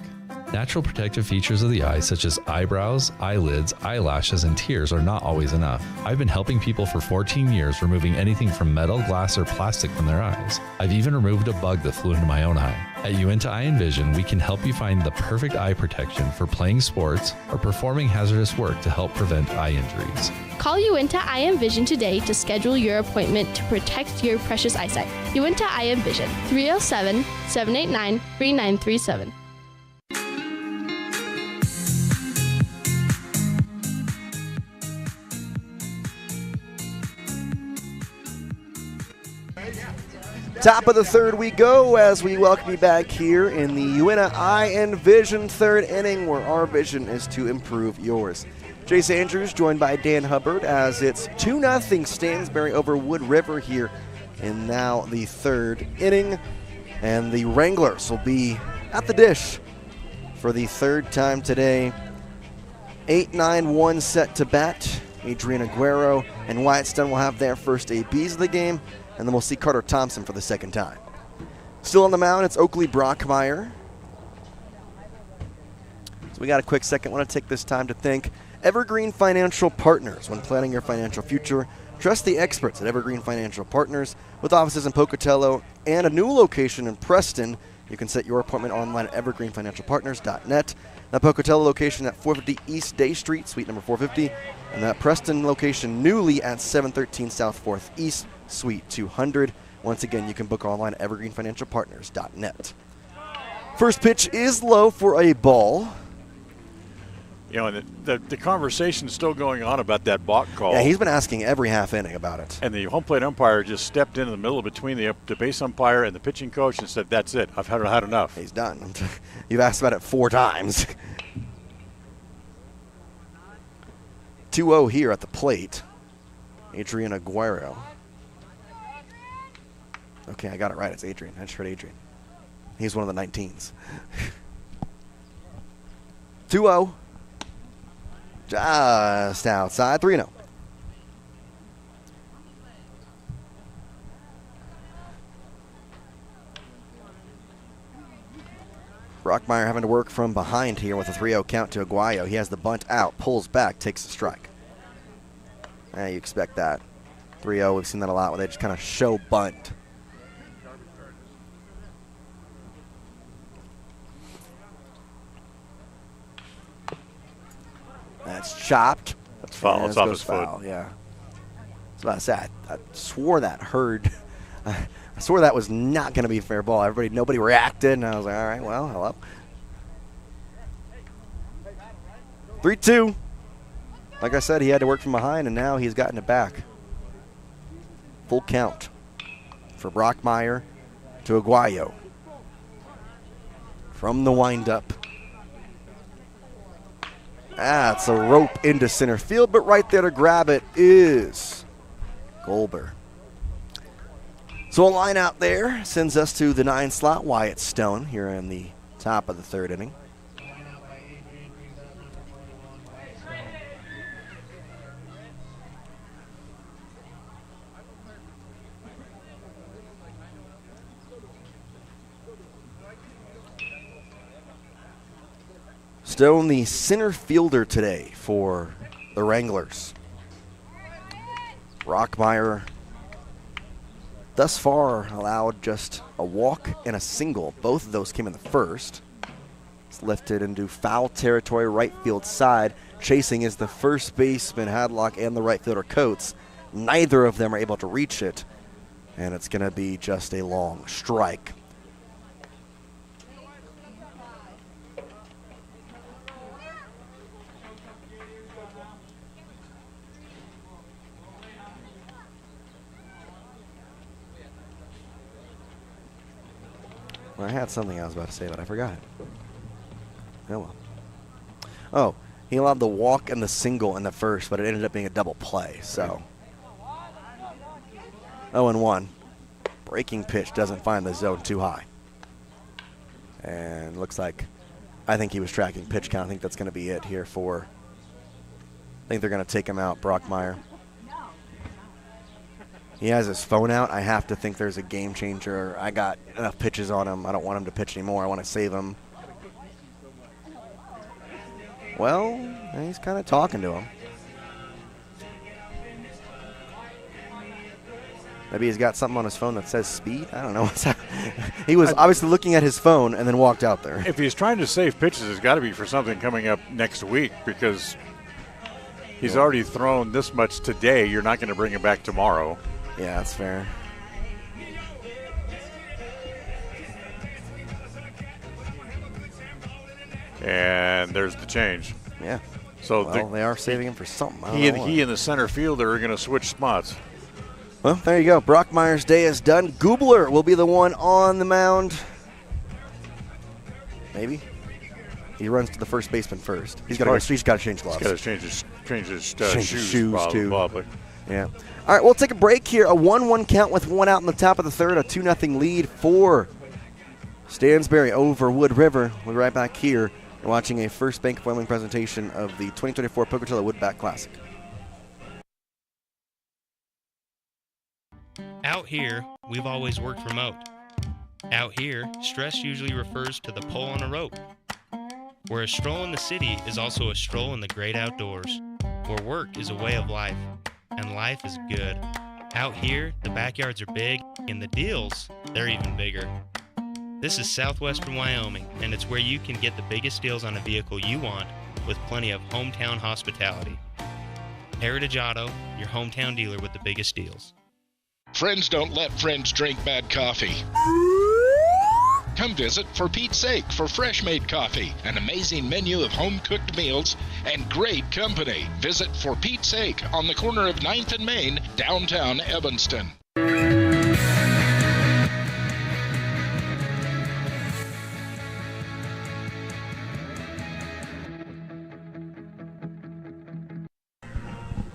Natural protective features of the eye, such as eyebrows, eyelids, eyelashes, and tears, are not always enough. I've been helping people for 14 years, removing anything from metal, glass, or plastic from their eyes. I've even removed a bug that flew into my own eye. At Uinta Eye and Vision, we can help you find the perfect eye protection for playing sports or performing hazardous work to help prevent eye injuries. Call Uinta Eye and Vision today to schedule your appointment to protect your precious eyesight. Uinta Eye and Vision, 307-789-3937. Top of the 3rd we go as we welcome you back here in the Uinta Eye and Vision 3rd inning, where our vision is to improve yours. Jace Andrews joined by Dan Hubbard as it's 2-0 Stansbury over Wood River here in now the 3rd inning. And the Wranglers will be at the dish for the 3rd time today. 8-9-1 set to bat. Adrian Aguero and Wyatt Stun will have their first ABs of the game. And then we'll see Carter Thompson for the 2nd time. Still on the mound, it's Oakley Brockmeyer. So we got a quick second. I want to take this time to thank Evergreen Financial Partners. When planning your financial future, trust the experts at Evergreen Financial Partners. With offices in Pocatello and a new location in Preston, you can set your appointment online at evergreenfinancialpartners.net. That Pocatello location at 450 East Day Street, suite number 450, and that Preston location newly at 713 South 4th East, suite 200. Once again, you can book online at evergreenfinancialpartners.net. First pitch is low for a ball. You know, and the conversation's still going on about that balk call. Yeah, he's been asking every half inning about it. And the home plate umpire just stepped in the middle between the base umpire and the pitching coach and said, "That's it. I've had enough." He's done. You've asked about it 4 times. 2-0 here at the plate. Adrian Aguero. Okay, I got it right. It's Adrian. I just heard Adrian. He's one of the 19s. 2-0. Just outside, 3-0. Brockmeyer having to work from behind here with a 3-0 count to Aguayo. He has the bunt out, pulls back, takes the strike. You expect that. 3-0, we've seen that a lot where they just kind of show bunt. That's chopped. That's foul. It's off his foot. Yeah. I was about to say, I swore that hurt. I swore that was not going to be a fair ball. Nobody reacted, and I was like, all right, well, hello. 3-2. Like I said, he had to work from behind, and now he's gotten it back. Full count for Brockmeyer to Aguayo. From the windup. That's a rope into center field, but right there to grab it is Goldberg. So a line out there sends us to the 9 slot, Wyatt Stone, here in the top of the 3rd inning. Stone, the center fielder today for the Wranglers. Brockmeyer thus far allowed just a walk and a single. Both of those came in the first. It's lifted into foul territory, right field side. Chasing is the first baseman, Hadlock, and the right fielder, Coates. Neither of them are able to reach it, and it's going to be just a long strike. Well, I had something I was about to say, but I forgot it. Oh, well. Oh, he allowed the walk and the single in the first, but it ended up being a double play, so. 0-1. Breaking pitch doesn't find the zone too high. And looks like, I think he was tracking pitch count. I think that's going to be it here for, I think they're going to take him out, Brockmeyer. He has his phone out. I have to think there's a game changer. I got enough pitches on him. I don't want him to pitch anymore. I want to save him. Well, he's kind of talking to him. Maybe he's got something on his phone that says speed. I don't know what's happening. He was obviously looking at his phone and then walked out there. If he's trying to save pitches, it's got to be for something coming up next week because he's already thrown this much today. You're not going to bring him back tomorrow. Yeah, that's fair. And there's the change. Yeah. So well, they are saving him for something. He and the center fielder are going to switch spots. Well, there you go. Brockmeyer's day is done. Gubler will be the one on the mound. Maybe. He runs to the first baseman first. He's got to change gloves. He's got to change his shoes probably. Yeah. All right, we'll take a break here. A 1-1 count with 1 out in the top of the 3rd. A 2-0 lead for Stansbury over Wood River. We'll be right back here. We're watching a First Bank of Wyoming presentation of the 2024 Pocatello Woodbat Classic. Out here, we've always worked remote. Out here, stress usually refers to the pull on a rope. where a stroll in the city is also a stroll in the great outdoors, where work is a way of life, and life is good. Out here, the backyards are big, and the deals, they're even bigger. This is southwestern Wyoming, and it's where you can get the biggest deals on a vehicle you want with plenty of hometown hospitality. Heritage Auto, your hometown dealer with the biggest deals. Friends don't let friends drink bad coffee. Come visit For Pete's Sake for fresh-made coffee, an amazing menu of home-cooked meals, and great company. Visit For Pete's Sake on the corner of 9th and Main, downtown Evanston.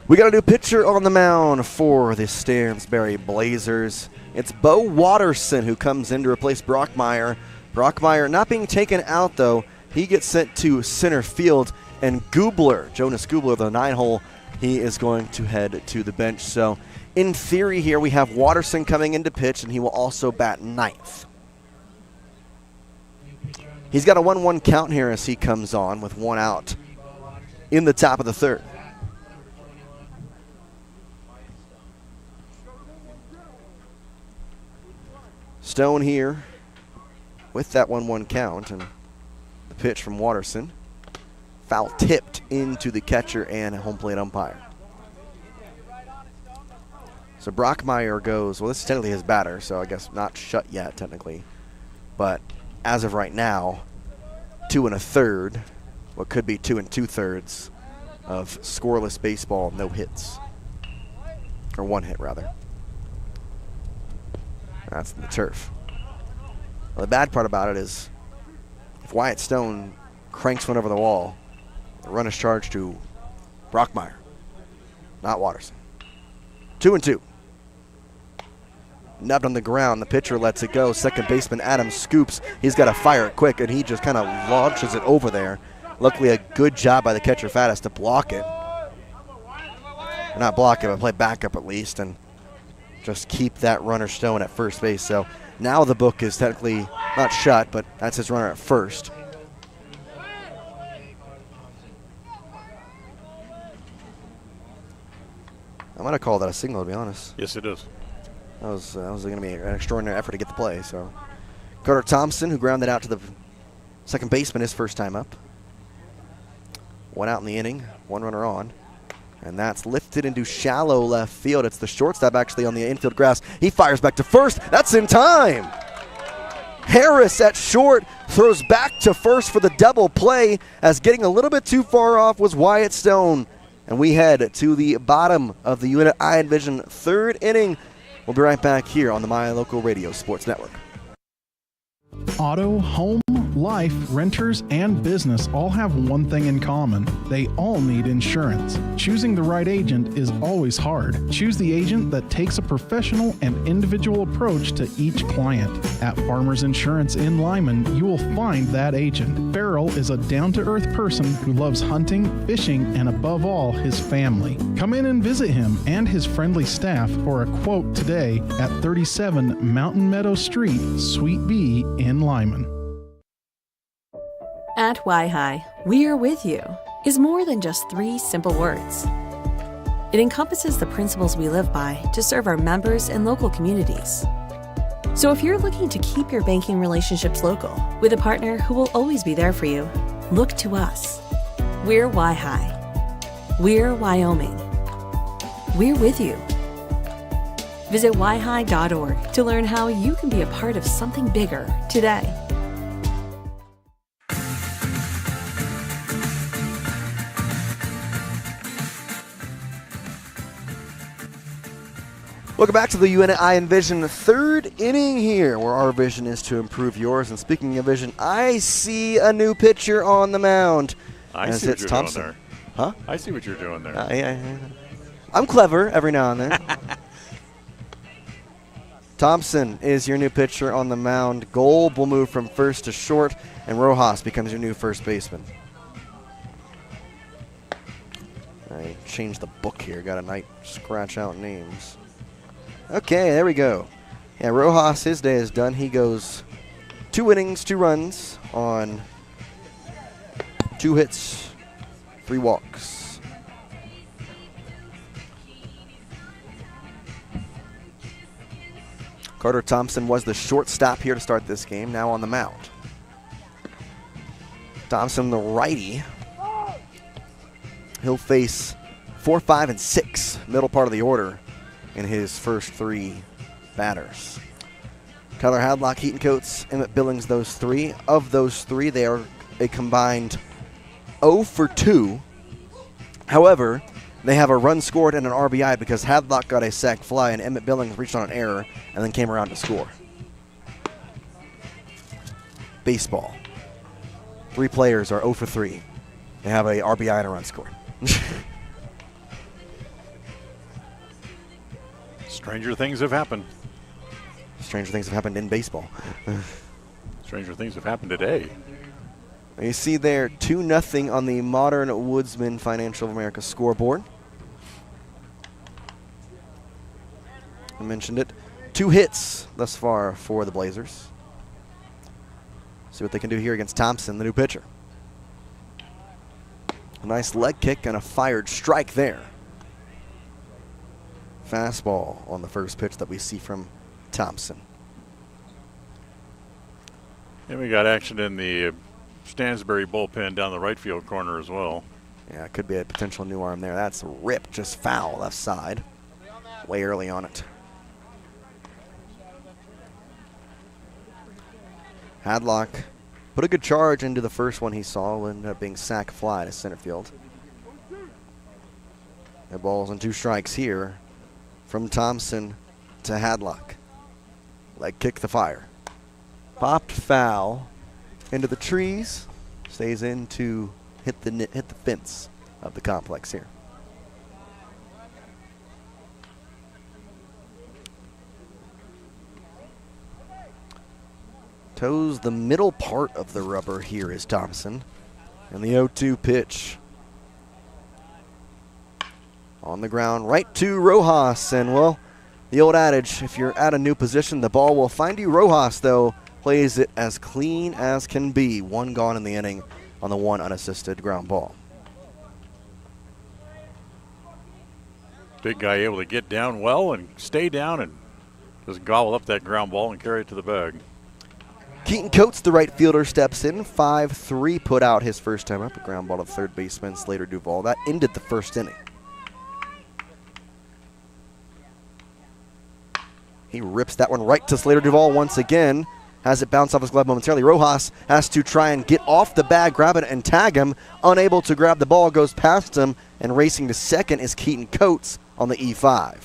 We got a new pitcher on the mound for the Stansbury Blazers. It's Bo Watterson who comes in to replace Brockmeyer. Brockmeyer not being taken out, though. He gets sent to center field. And Gubler, Jonas Gubler, the 9-hole, he is going to head to the bench. So, in theory here, we have Watterson coming in to pitch, and he will also bat 9th. He's got a 1-1 count here as he comes on with 1 out in the top of the 3rd. Stone here with that 1-1 count, and the pitch from Watterson. Foul tipped into the catcher and home plate umpire. So Brockmeyer goes, well, this is technically his batter, so I guess not shut yet technically. But as of right now, 2 1/3, what could be 2 2/3 of scoreless baseball, no hits. Or 1 hit, rather. That's in the turf. Well, the bad part about it is if Wyatt Stone cranks one over the wall, the run is charged to Brockmeyer, not Watterson. 2-2. Nubbed on the ground. The pitcher lets it go. Second baseman Adam scoops. He's got to fire it quick, and he just kind of launches it over there. Luckily, a good job by the catcher Faddis to block it. Or not block it, but play backup at least, and just keep that runner Stone at first base. So now the book is technically not shut, but that's his runner at first. I'm going to call that a single, to be honest. Yes, it is. That was going to be an extraordinary effort to get the play. So Carter Thompson, who grounded out to the second baseman his first time up. 1 out in the inning, 1 runner on. And that's lifted into shallow left field. It's the shortstop actually on the infield grass. He fires back to first. That's in time. Harris at short throws back to first for the double play, as getting a little bit too far off was Wyatt Stone. And we head to the bottom of the Unit I Envision 3rd inning. We'll be right back here on the My Local Radio Sports Network. Auto, home, life, renters, and business all have one thing in common. They all need insurance. Choosing the right agent is always hard. Choose the agent that takes a professional and individual approach to each client. At Farmers Insurance in Lyman, you will find that agent. Farrell is a down-to-earth person who loves hunting, fishing, and above all, his family. Come in and visit him and his friendly staff for a quote today at 37 Mountain Meadow Street, Suite B in Lyman. At Y-Hi, we are with you is more than just 3 simple words. It encompasses the principles we live by to serve our members and local communities. So if you're looking to keep your banking relationships local with a partner who will always be there for you, look to us. We're Y-Hi. We're Wyoming. We're with you. Visit yhi.org to learn how you can be a part of something bigger today. Welcome back to the Unit I Envision 3rd inning here, where our vision is to improve yours. And speaking of vision, I see a new pitcher on the mound. I see what you're doing there. Huh? I see what you're doing there. Yeah. I'm clever every now and then. Thompson is your new pitcher on the mound. Golb will move from first to short, and Rojas becomes your new first baseman. I changed the book here. Got a nice scratch out names. Okay, there we go. Yeah, Rojas, his day is done. He goes 2 innings, 2 runs on 2 hits, 3 walks. Carter Thompson was the shortstop here to start this game, now on the mound. Thompson, the righty. He'll face 4, 5, and 6, middle part of the order in his first 3 batters. Tyler Hadlock, Heaton Coates, Emmett Billings, those 3. Of those 3, they are a combined 0 for 2. However, they have a run scored and an RBI because Hadlock got a sac fly and Emmett Billings reached on an error and then came around to score. Baseball. 3 players are 0 for 3. They have a RBI and a run scored. Stranger things have happened. Stranger things have happened in baseball. Stranger things have happened today. You see there 2-0 on the Modern Woodsman Financial of America scoreboard. I mentioned it. 2 hits thus far for the Blazers. See what they can do here against Thompson, the new pitcher. A nice leg kick and a fired strike there. Fastball on the first pitch that we see from Thompson. And we got action in the Stansbury bullpen down the right field corner as well. Yeah, it could be a potential new arm there. That's a rip, just foul left side. Way early on it. Hadlock put a good charge into the first one he saw, ended up being sac fly to center field. The balls and 2 strikes here from Thompson to Hadlock. Leg kick the fire. Popped foul into the trees. Stays in to hit the fence of the complex here. Toes the middle part of the rubber here is Thompson. And the 0-2 pitch. On the ground, right to Rojas. And, well, the old adage, if you're at a new position, the ball will find you. Rojas, though, plays it as clean as can be. 1 gone in the inning on the 1 unassisted ground ball. Big guy able to get down well and stay down and just gobble up that ground ball and carry it to the bag. Keaton Coates, the right fielder, steps in. 5-3 put out his first time up. A ground ball to third baseman Slater Duvall. That ended the first inning. He rips that one right to Slater Duvall once again. Has it bounce off his glove momentarily. Rojas has to try and get off the bag, grab it, and tag him. Unable to grab the ball, goes past him, and racing to second is Keaton Coates on the E5.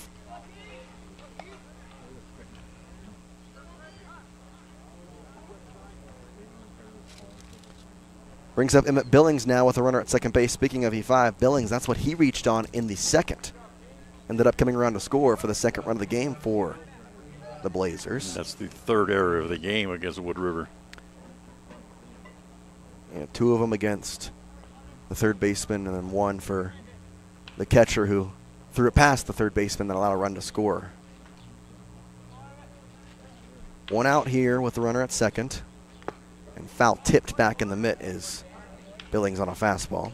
Brings up Emmett Billings now with a runner at second base. Speaking of E5, Billings, that's what he reached on in the second. Ended up coming around to score for the second run of the game for the Blazers. That's the 3rd error of the game against Wood River. Yeah, 2 of them against the third baseman and then 1 for the catcher who threw it past the third baseman that allowed a run to score. 1 out here with the runner at second. And foul tipped back in the mitt is Billings on a fastball.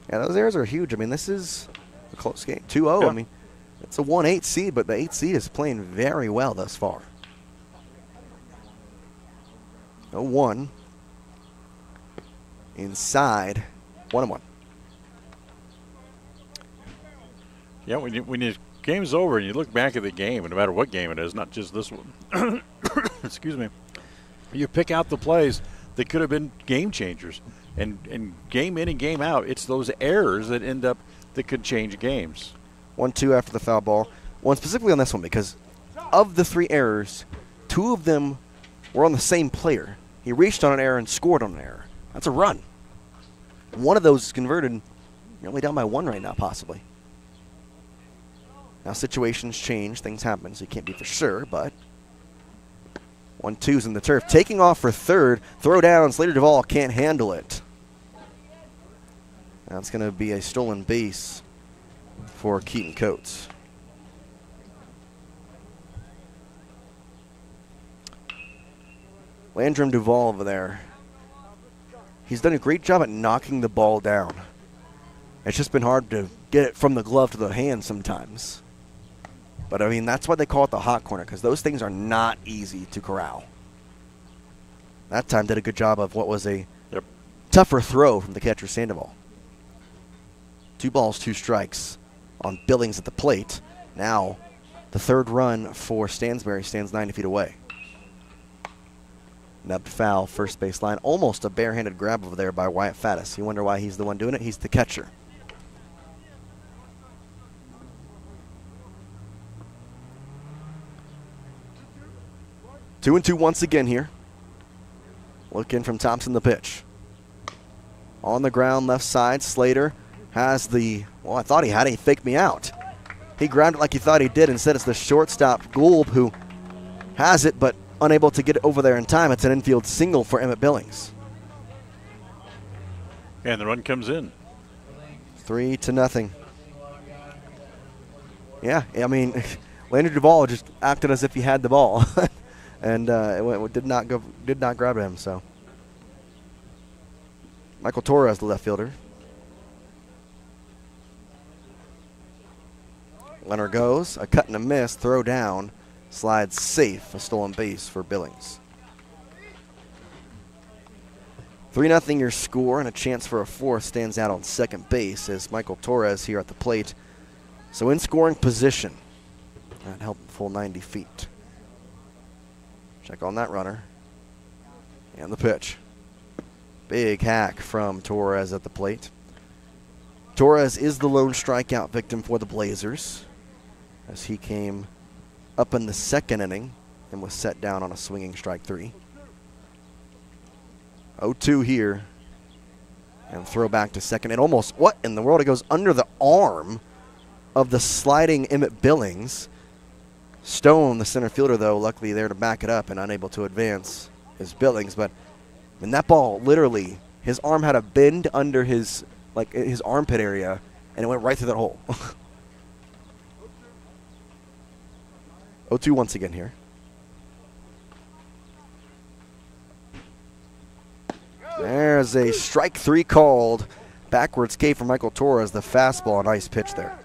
Yeah, those errors are huge. I mean, this is a close game. 2-0. Yeah. I mean, it's a 1-8 seed, but the 8 seed is playing very well thus far. 0-1. Inside. 1-1. Yeah, when the game's over and you look back at the game, and no matter what game it is, not just this one, excuse me, you pick out the plays that could have been game changers. And game in and game out, it's those errors that end up that could change games. 1-2 after the foul ball. 1 specifically on this one because of the 3 errors, 2 of them were on the same player. He reached on an error and scored on an error. That's a run. 1 of those is converted. You're only down by 1 right now, possibly. Now situations change, things happen, so you can't be for sure, but 1-2's in the turf. Taking off for third, throw down, Slater Duvall can't handle it. That's going to be a stolen base for Keaton Coates. Landrum Duval over there. He's done a great job at knocking the ball down. It's just been hard to get it from the glove to the hand sometimes. But, I mean, that's why they call it the hot corner, because those things are not easy to corral. That time did a good job of what was a tougher throw from the catcher, Sandoval. 2 balls, 2 strikes on Billings at the plate. Now, the third run for Stansbury stands 90 feet away. Nubbed foul, first base line. Almost a barehanded grab over there by Wyatt Faddis. You wonder why he's the one doing it? He's the catcher. Two and two once again here. Looking from Thompson, the pitch. On the ground, left side, Slater has the, well, I thought he had it. He faked me out. He grabbed it like he thought he did. Instead, it's the shortstop, Gould, who has it, but unable to get it over there in time. It's an infield single for Emmett Billings. And the run comes in. 3-0. Yeah, I mean, Landry Duvall just acted as if he had the ball. And it did not grab him. So Michael Torres, the left fielder. Runner goes, a cut and a miss, throw down, slides safe, a stolen base for Billings. 3-0 your score, and a chance for a fourth stands out on second base as Michael Torres here at the plate. So in scoring position, that helped full 90 feet. Check on that runner. And the pitch. Big hack from Torres at the plate. Torres is the lone strikeout victim for the Blazers, as he came up in the second inning and was set down on a swinging strike 3. 0-2 here. And throw back to second. It almost, what in the world? It goes under the arm of the sliding Emmett Billings. Stone, the center fielder, though, luckily there to back it up and unable to advance is Billings. But when that ball, literally, his arm had a bend under his, like, his armpit area, and it went right through that hole. 0-2 once again here. There's a strike 3 called. Backwards K for Michael Torres, the fastball, a nice pitch there.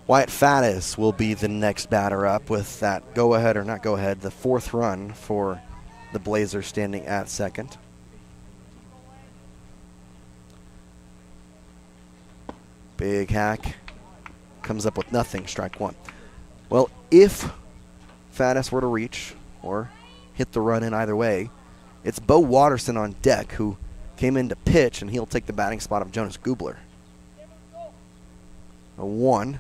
Wyatt Faddis will be the next batter up with that go-ahead, or not go-ahead, the fourth run for the Blazers standing at second. Big hack. Comes up with nothing, strike 1. Well, if Faddis were to reach or hit the run in either way, it's Bo Watterson on deck, who came in to pitch, and he'll take the batting spot of Jonas Gubler. A 1.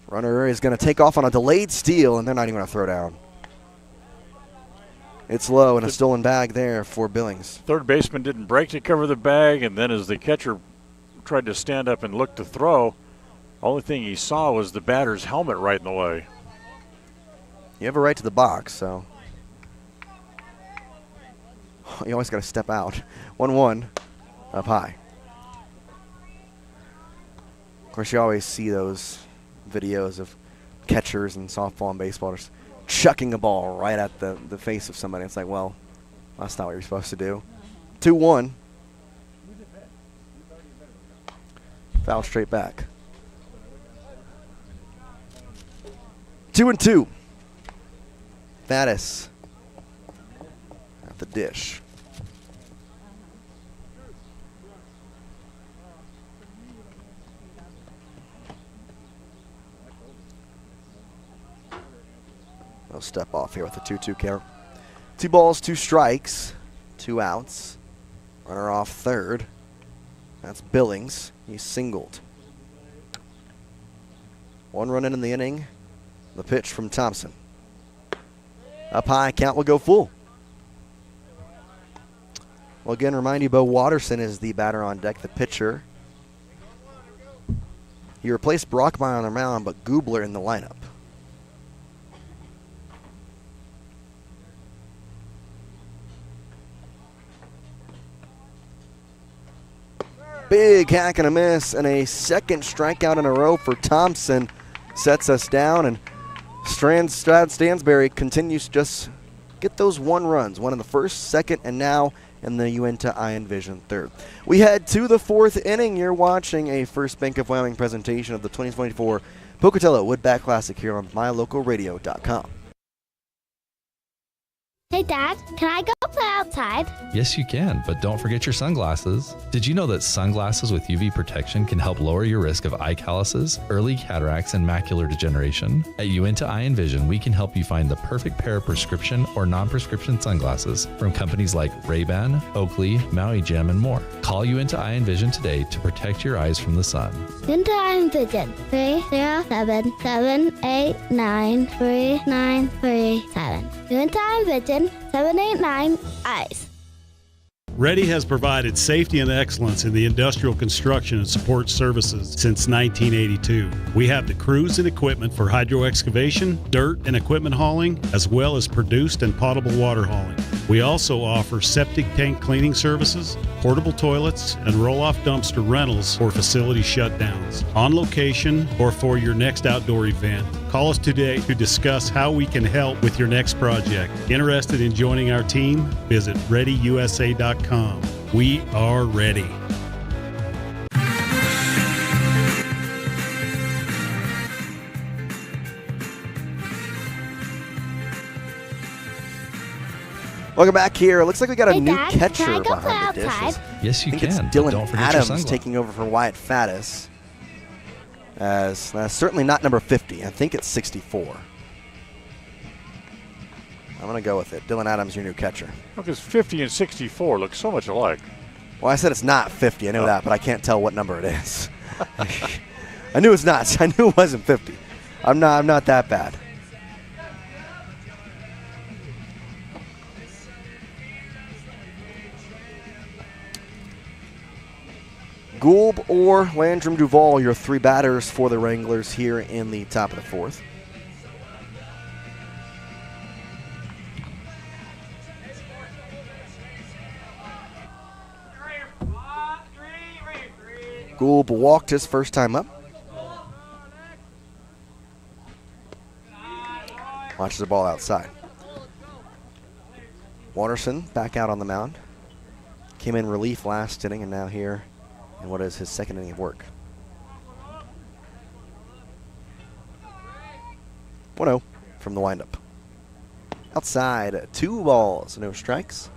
Runner is going to take off on a delayed steal, and they're not even going to throw down. It's low, and a stolen bag there for Billings. Third baseman didn't break to cover the bag, and then as the catcher tried to stand up and look to throw, only thing he saw was the batter's helmet right in the way. You have a right to the box, so you always got to step out. 1-1 up high. Of course, you always see those videos of catchers and softball and baseball just chucking a ball right at the face of somebody. It's like, well, that's not what you're supposed to do. 2-1. Foul straight back. 2-2. Faddis at the dish. No step off here with a 2-2 count. 2 balls, 2 strikes, 2 outs. Runner off third. That's Billings. He's singled. 1 run in the inning. The pitch from Thompson. Up high, count will go full. Well, again, remind you, Bo Watterson is the batter on deck, the pitcher. He replaced Brockmeyer on the mound, but Gubler in the lineup. Big hack and a miss, and a second strikeout in a row for Thompson sets us down, and Stansberry continues to just get those 1 runs, one in the first, second, and now in the Uinta Iron Vision third. We head to the 4th inning. You're watching a First Bank of Wyoming presentation of the 2024 Pocatello Woodbat Classic here on mylocalradio.com. Hey, Dad, can I go play outside? Yes, you can, but don't forget your sunglasses. Did you know that sunglasses with UV protection can help lower your risk of eye calluses, early cataracts, and macular degeneration? At Uinta Eye and Vision, we can help you find the perfect pair of prescription or non-prescription sunglasses from companies like Ray-Ban, Oakley, Maui Jim, and more. Call Uinta Eye and Vision today to protect your eyes from the sun. Uinta Eye and Vision, 307-789-3937. Uinta Eye and Vision, 789 eyes. Ready has provided safety and excellence in the industrial construction and support services since 1982. We have the crews and equipment for hydro excavation, dirt and equipment hauling, as well as produced and potable water hauling. We also offer septic tank cleaning services, portable toilets, and roll-off dumpster rentals for facility shutdowns, on location or for your next outdoor event. Call us today to discuss how we can help with your next project. Interested in joining our team? Visit ReadyUSA.com. We are ready. Welcome back here. It looks like we got a new Dad, catcher can I go behind the play outside? dishes. Yes, you I think can, it's but Dylan don't forget your Adams sunglasses. taking over for Wyatt Faddis. As that's certainly not number 50. I think it's 64. I'm going to go with it. Dylan Adams, your new catcher. Because 50 and 64 look so much alike. Well, I said it's not 50. I know that, but I can't tell what number it is. I knew it's not. I knew it wasn't 50. I'm not that bad. Gould or Landrum Duval, your 3 batters for the Wranglers here in the top of the 4th. Gould walked his first time up. Watches the ball outside. Watterson back out on the mound. Came in relief last inning and now here in what is his second inning of work. 1-0 from the windup. Outside, 2 balls, no strikes.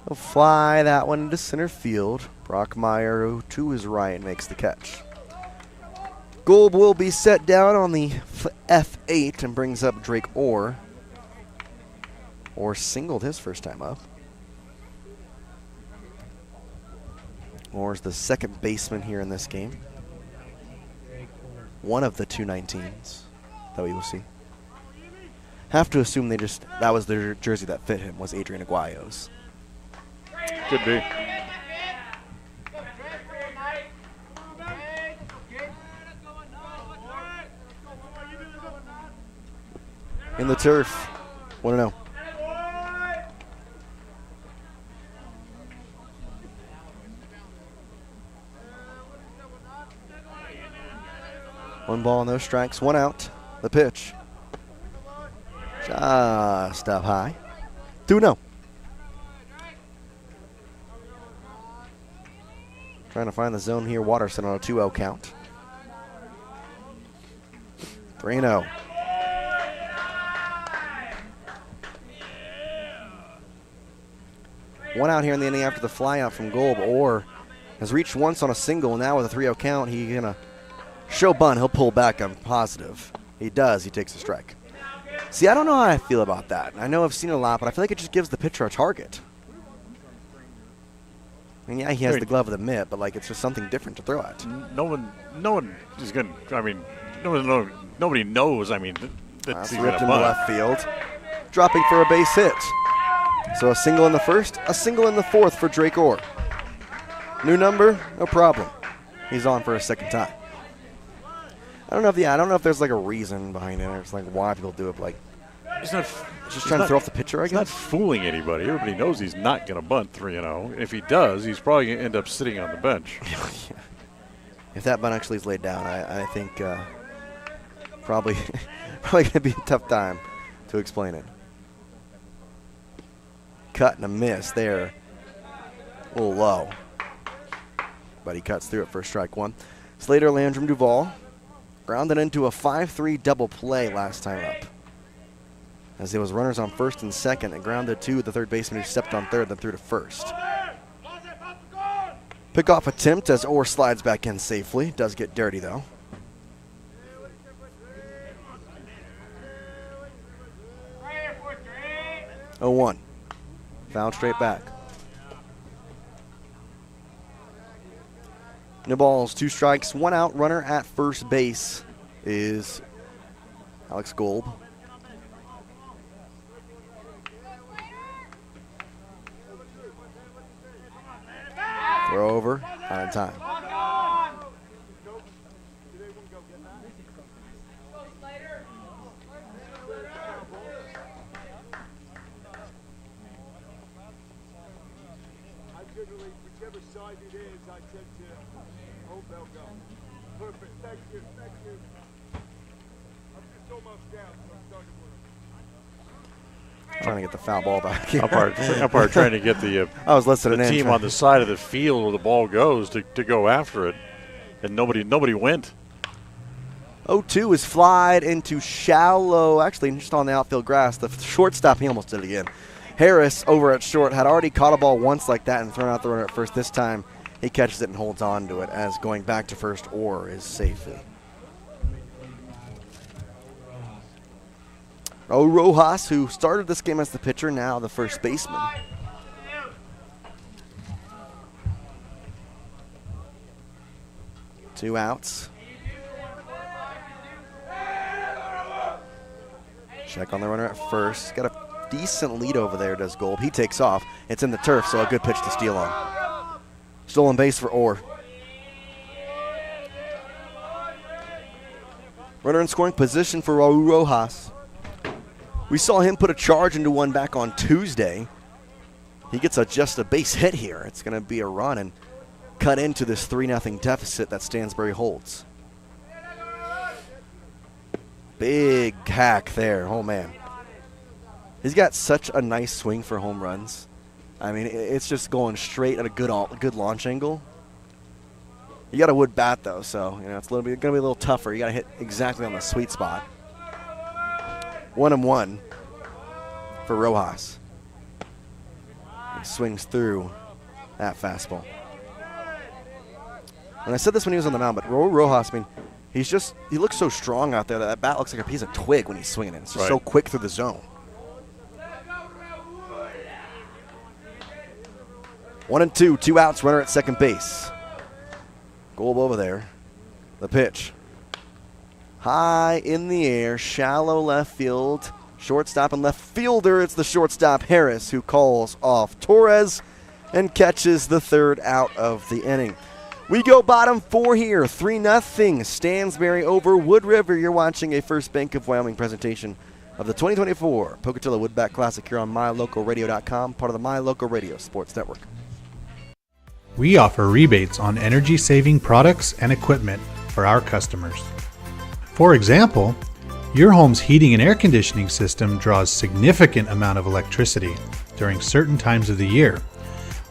He'll fly that one into center field. Brockmeyer to his right makes the catch. Gould will be set down on the F8 and brings up Drake Orr. Orr singled his first time up. Orr's the second baseman here in this game. One of the 2 19s that we will see. Have to assume that was their jersey that fit him, was Adrian Aguayo's. Could be. In the turf, 1-0. One ball, no strikes, 1 out. The pitch. Just up high. 2-0. Trying to find the zone here. Watterson on a 2-0 count. 3-0. One out here in the inning after the flyout from Gould. Orr has reached once on a single. Now with a 3-0 count, he's going to show bunt. He'll pull back, I'm positive. He does. He takes a strike. See, I don't know how I feel about that. I know I've seen it a lot, but I feel like it just gives the pitcher a target. I mean, yeah, he has the glove of the mitt, but like it's just something different to throw at. No one is going to, I mean, nobody knows, I mean, that's ripped into left field. Dropping for a base hit. So a single in the first, a single in the 4th for Drake Orr. New number, no problem. He's on for a second time. I don't know if there's like a reason behind it, or it's like why people do it. Like, Just trying to throw off the pitcher, I guess? He's not fooling anybody. Everybody knows he's not going to bunt 3-0. If he does, he's probably going to end up sitting on the bench. If that bunt actually is laid down, I think probably going to be a tough time to explain it. Cut and a miss there. A little low. But he cuts through it for strike one. Slater, Landrum, Duvall grounded into a 5-3 double play last time up. As there was runners on first and second and grounded to the third baseman who stepped on third, then threw to first. Pickoff attempt as Orr slides back in safely. Does get dirty though. Oh, 1. Fouled straight back. No balls, 2 strikes, 1 out. Runner at first base is Alex Golb. Throw over, out of time. Whichever side it is, I tend to hope they'll go. Perfect, thank you. I'm just almost down, so I'm starting to work. Trying to get the foul ball back. Umpire trying to get the team on the side of the field where the ball goes to go after it, and nobody went. 0-2 is flied into shallow, actually just on the outfield grass. The shortstop, he almost did it again. Harris over at short had already caught a ball once like that and thrown out the runner at first. This time he catches it and holds on to it as going back to first or is safely. Rojas, who started this game as the pitcher, now the first baseman. Two outs. Check on the runner at first. Got a decent lead over there, does Golb. He takes off. It's in the turf, so a good pitch to steal on. Stolen base for Orr. Runner in scoring position for Raul Rojas. We saw him put a charge into one back on Tuesday. He gets just a base hit here. It's going to be a run and cut into this 3-0 deficit that Stansbury holds. Big hack there. Oh, man. He's got such a nice swing for home runs. I mean, it's just going straight at a good launch angle. You got a wood bat, though, so it's going to be a little tougher. You got to hit exactly on the sweet spot. 1-1 for Rojas. He swings through that fastball. And I said this when he was on the mound, but Rojas, I mean, he looks so strong out there that bat looks like a piece of twig when he's swinging it. It's just so quick through the zone. 1-2, 2 outs, runner at second base. Golb over there. The pitch. High in the air, shallow left field. Shortstop and left fielder. It's the shortstop, Harris, who calls off Torres and catches the third out of the inning. We go bottom 4 here, 3-0. Stansbury over Wood River. You're watching a First Bank of Wyoming presentation of the 2024 Pocatello Woodbat Classic here on MyLocalRadio.com, part of the My Local Radio Sports Network. We offer rebates on energy-saving products and equipment for our customers. For example, your home's heating and air conditioning system draws significant amount of electricity during certain times of the year.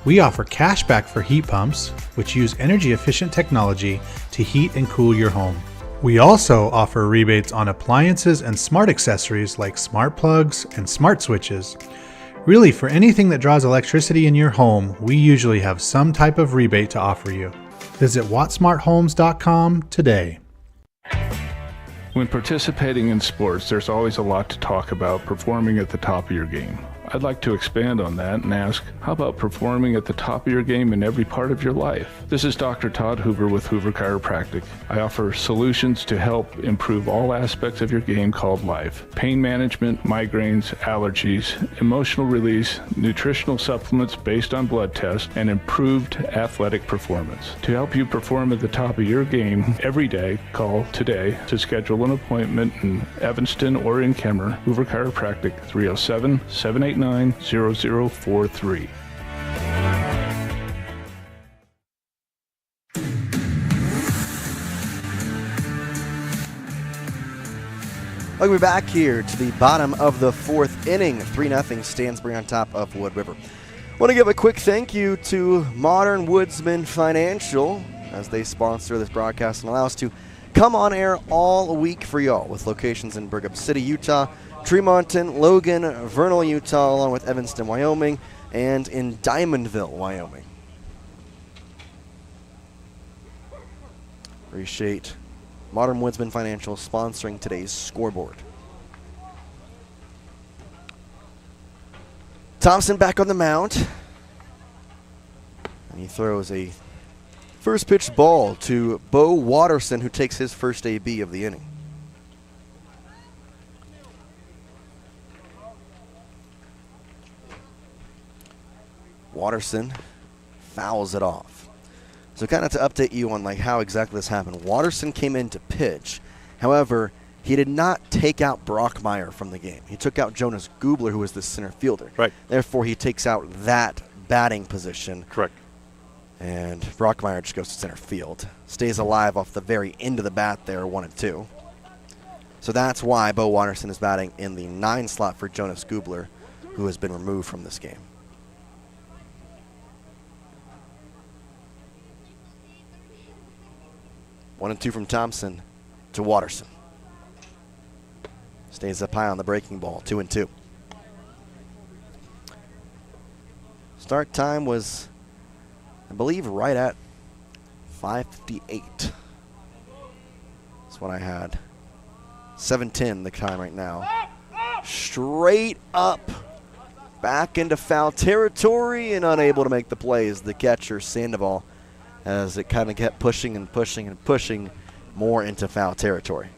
We offer cashback for heat pumps, which use energy-efficient technology to heat and cool your home. We also offer rebates on appliances and smart accessories like smart plugs and smart switches. Really, for anything that draws electricity in your home, we usually have some type of rebate to offer you. Visit wattsmarthomes.com today. When participating in sports, there's always a lot to talk about performing at the top of your game. I'd like to expand on that and ask, how about performing at the top of your game in every part of your life? This is Dr. Todd Hoover with Hoover Chiropractic. I offer solutions to help improve all aspects of your game called life. Pain management, migraines, allergies, emotional release, nutritional supplements based on blood tests, and improved athletic performance. To help you perform at the top of your game every day, call today to schedule an appointment in Evanston or in Kemmer. Hoover Chiropractic, 307-789-0043. Welcome back here to the bottom of the fourth inning. 3-0 Stansbury on top of Wood River. Want to give a quick thank you to Modern Woodsman Financial as they sponsor this broadcast and allow us to come on air all week for y'all with locations in Brigham City, Utah, Tremonton, Logan, Vernal, Utah, along with Evanston, Wyoming, and in Diamondville, Wyoming. Appreciate Modern Woodsman Financial sponsoring today's scoreboard. Thompson back on the mound. And he throws a first pitch ball to Bo Watterson, who takes his first AB of the inning. Watterson fouls it off. So kind of to update you on like how exactly this happened. Watterson came in to pitch. However, he did not take out Brockmeyer from the game. He took out Jonas Gubler, who was the center fielder. Right. Therefore, he takes out that batting position. Correct. And Brockmeyer just goes to center field. Stays alive off the very end of the bat there, 1-2. So that's why Bo Watterson is batting in the 9 slot for Jonas Gubler, who has been removed from this game. 1-2 from Thompson to Watterson. Stays up high on the breaking ball, 2-2. Start time was, I believe, right at 5:58. That's what I had. 7:10 the time right now. Straight up, back into foul territory and unable to make the plays. The catcher, Sandoval, as it kind of kept pushing and pushing and pushing more into foul territory.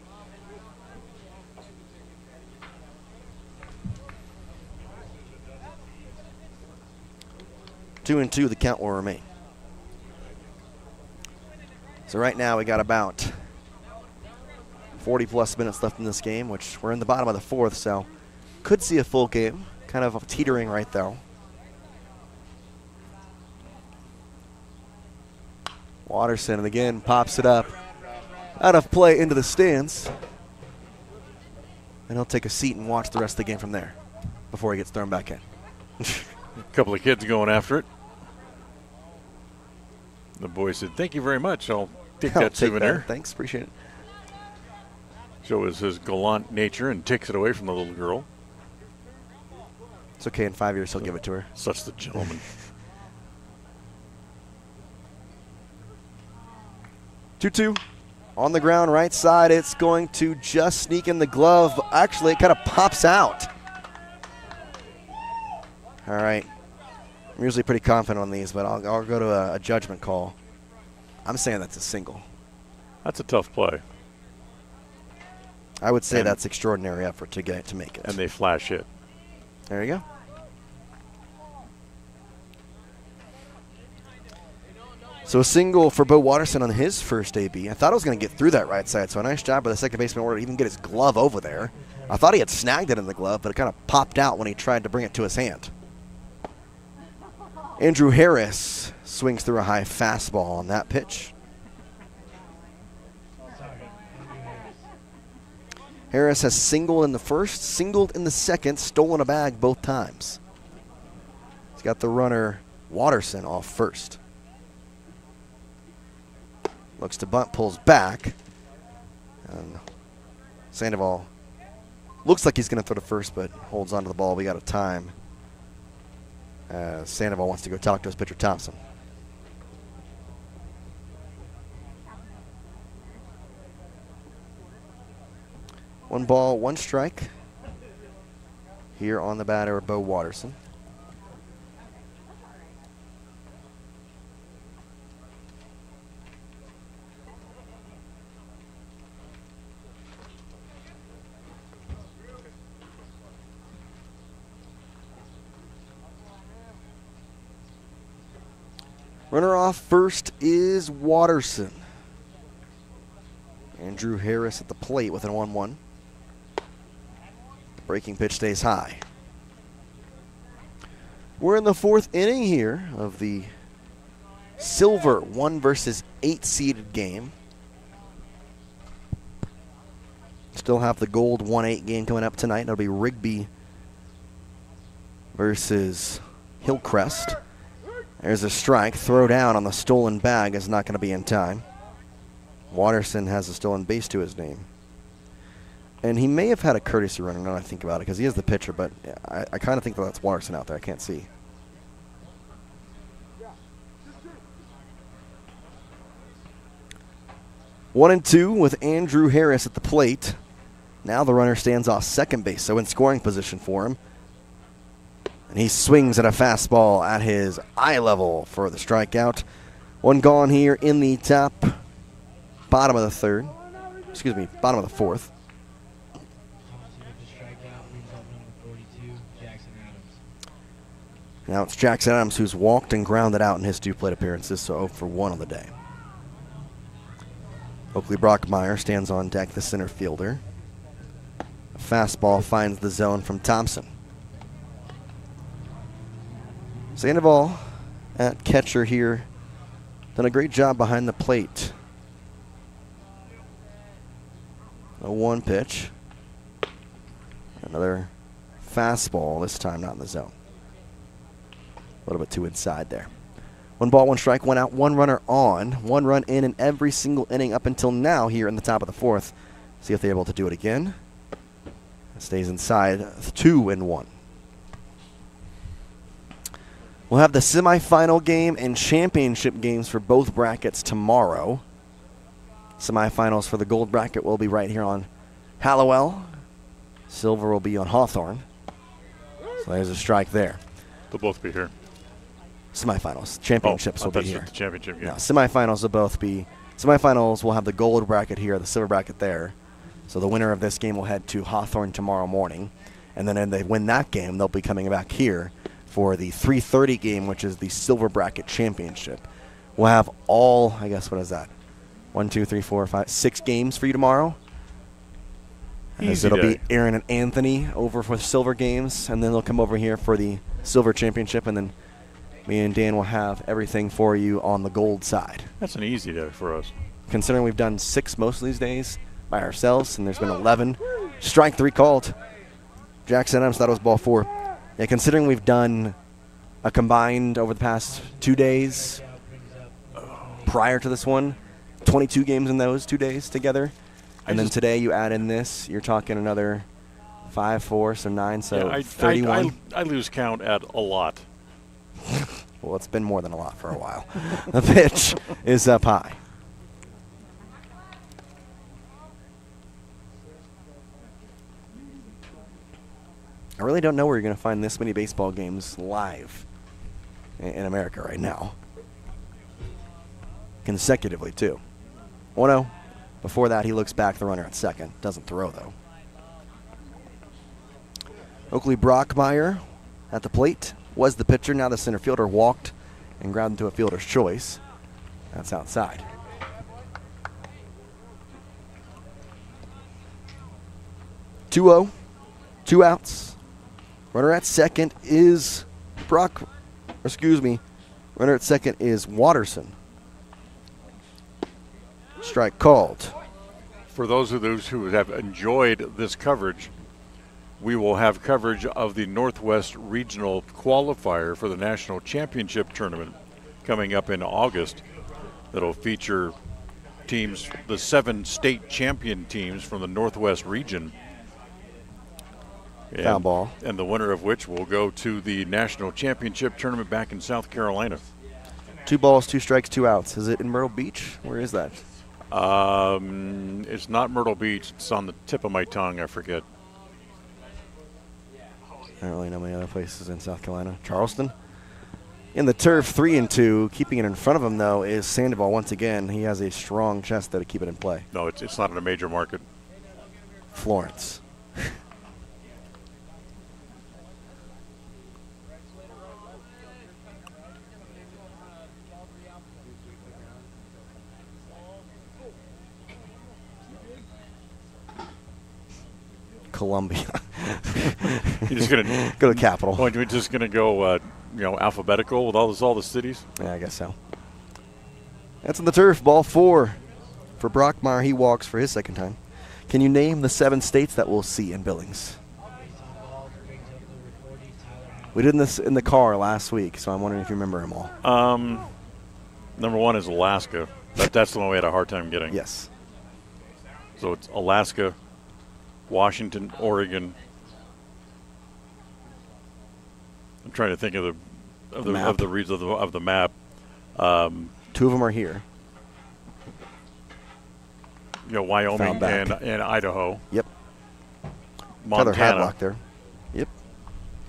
Two and two, the count will remain. So right now we got about 40-plus minutes left in this game, which we're in the bottom of the fourth, so could see a full game. Kind of teetering right there. Watterson, and again, pops it up out of play into the stands. And he'll take a seat and watch the rest of the game from there before he gets thrown back in. A couple of kids going after it. The boy said, "Thank you very much. I'll take that souvenir." Thanks, appreciate it. Shows his gallant nature and takes it away from the little girl. It's okay, in 5 years he'll give it to her. Such the gentleman. 2-2 on the ground, right side. It's going to just sneak in the glove. Actually, it kind of pops out. All right. I'm usually pretty confident on these, but I'll go to a judgment call. I'm saying that's a single. That's a tough play. I would say that's extraordinary effort to make it. And they flash hit. There you go. So a single for Bo Watterson on his first AB. I thought I was going to get through that right side, so a nice job by the second baseman order to even get his glove over there. I thought he had snagged it in the glove, but it kind of popped out when he tried to bring it to his hand. Andrew Harris swings through a high fastball on that pitch. Harris has singled in the first, singled in the second, stolen a bag both times. He's got the runner Watterson off first. Looks to bunt, pulls back. And Sandoval looks like he's going to throw to first, but holds onto the ball. We got a time. Sandoval wants to go talk to his pitcher, Thompson. One ball, one strike. here on the batter, Bo Watterson. Runner off first is Watterson. Andrew Harris at the plate with an 1-1. Breaking pitch stays high. We're in the 4th inning here of the Silver 1 versus 8 seeded game. Still have the Gold 1-8 game coming up tonight. It'll be Rigby versus Hillcrest. There's a strike. Throw down on the stolen bag is not going to be in time. Watterson has a stolen base to his name. And he may have had a courtesy runner now that I think about it, because he is the pitcher, but I kind of think that's Watterson out there. I can't see. One and two with Andrew Harris at the plate. Now the runner stands off second base, so in scoring position for him. And he swings at a fastball at his eye level for the strikeout. One gone here in the bottom of the third. Excuse me, bottom of the fourth. Now it's Jackson Adams who's walked and grounded out in his 2 plate appearances, so 0 for 1 on the day. Oakley Brockmeyer stands on deck, the center fielder. A fastball finds the zone from Thompson. Sandoval at catcher here. Done a great job behind the plate. A 1 pitch. Another fastball, this time not in the zone. A little bit too inside there. 1 ball, 1 strike, 1 out, 1 runner on. 1 run in every single inning up until now here in the top of the 4th. See if they're able to do it again. It stays inside, 2-1. We'll have the semifinal game and championship games for both brackets tomorrow. Semifinals for the gold bracket will be right here on Halliwell. Silver will be on Hawthorne. So there's a strike there. They'll both be here. Semifinals. Championships will be here. The championship game. No, semifinals will both be. Semifinals will have the gold bracket here, the silver bracket there. So the winner of this game will head to Hawthorne tomorrow morning. And then if they win that game, they'll be coming back here for the 3:30 game, which is the silver bracket championship. We'll have all, I guess, what is that? 1, 2, 3, 4, 5, 6 games for you tomorrow. As it'll be Aaron and Anthony over for silver games, and then they'll come over here for the silver championship, and then me and Dan will have everything for you on the gold side. That's an easy day for us. Considering we've done 6 most of these days by ourselves, and there's been 11. Strike 3 called. Jackson Adams thought it was ball 4. Yeah, considering we've done a combined over the past 2 days prior to this one, 22 games in those 2 days together. And then today you add in this, you're talking another 5, 4, so 9, so yeah, 31. I lose count at a lot. Well, it's been more than a lot for a while. The pitch is up high. I really don't know where you're going to find this many baseball games live in America right now. Consecutively, too. 1-0. Before that, he looks back, the runner at second. Doesn't throw, though. Oakley Brockmeyer at the plate was the pitcher. Now the center fielder walked and grounded into a fielder's choice. That's outside. Two outs. Runner at second is runner at second is Watterson. Strike called. For those who have enjoyed this coverage, we will have coverage of the Northwest Regional Qualifier for the National Championship Tournament coming up in August. That'll feature teams, the 7 state champion teams from the Northwest region. Foul ball. And the winner of which will go to the National Championship Tournament back in South Carolina. 2 balls, 2 strikes, 2 outs. Is it in Myrtle Beach? Where is that? It's not Myrtle Beach. It's on the tip of my tongue. I forget. I don't really know many other places in South Carolina. Charleston. In the turf, 3-2. Keeping it in front of him, though, is Sandoval once again. He has a strong chest, though, to keep it in play. No, it's not in a major market. Florence. Columbia. You're just gonna go to Capital. Oh, you're just gonna go, alphabetical with all the cities. Yeah, I guess so. That's on the turf. Ball 4 for Brockmeyer. He walks for his second time. Can you name the 7 states that we'll see in Billings? We did this in the car last week, so I'm wondering if you remember them all. Number 1 is Alaska. That's the one we had a hard time getting. Yes. So it's Alaska, Washington, Oregon. I'm trying to think of the reads of the map. 2 of them are here. Wyoming and Idaho. Yep. Montana. Hadlock there. Yep.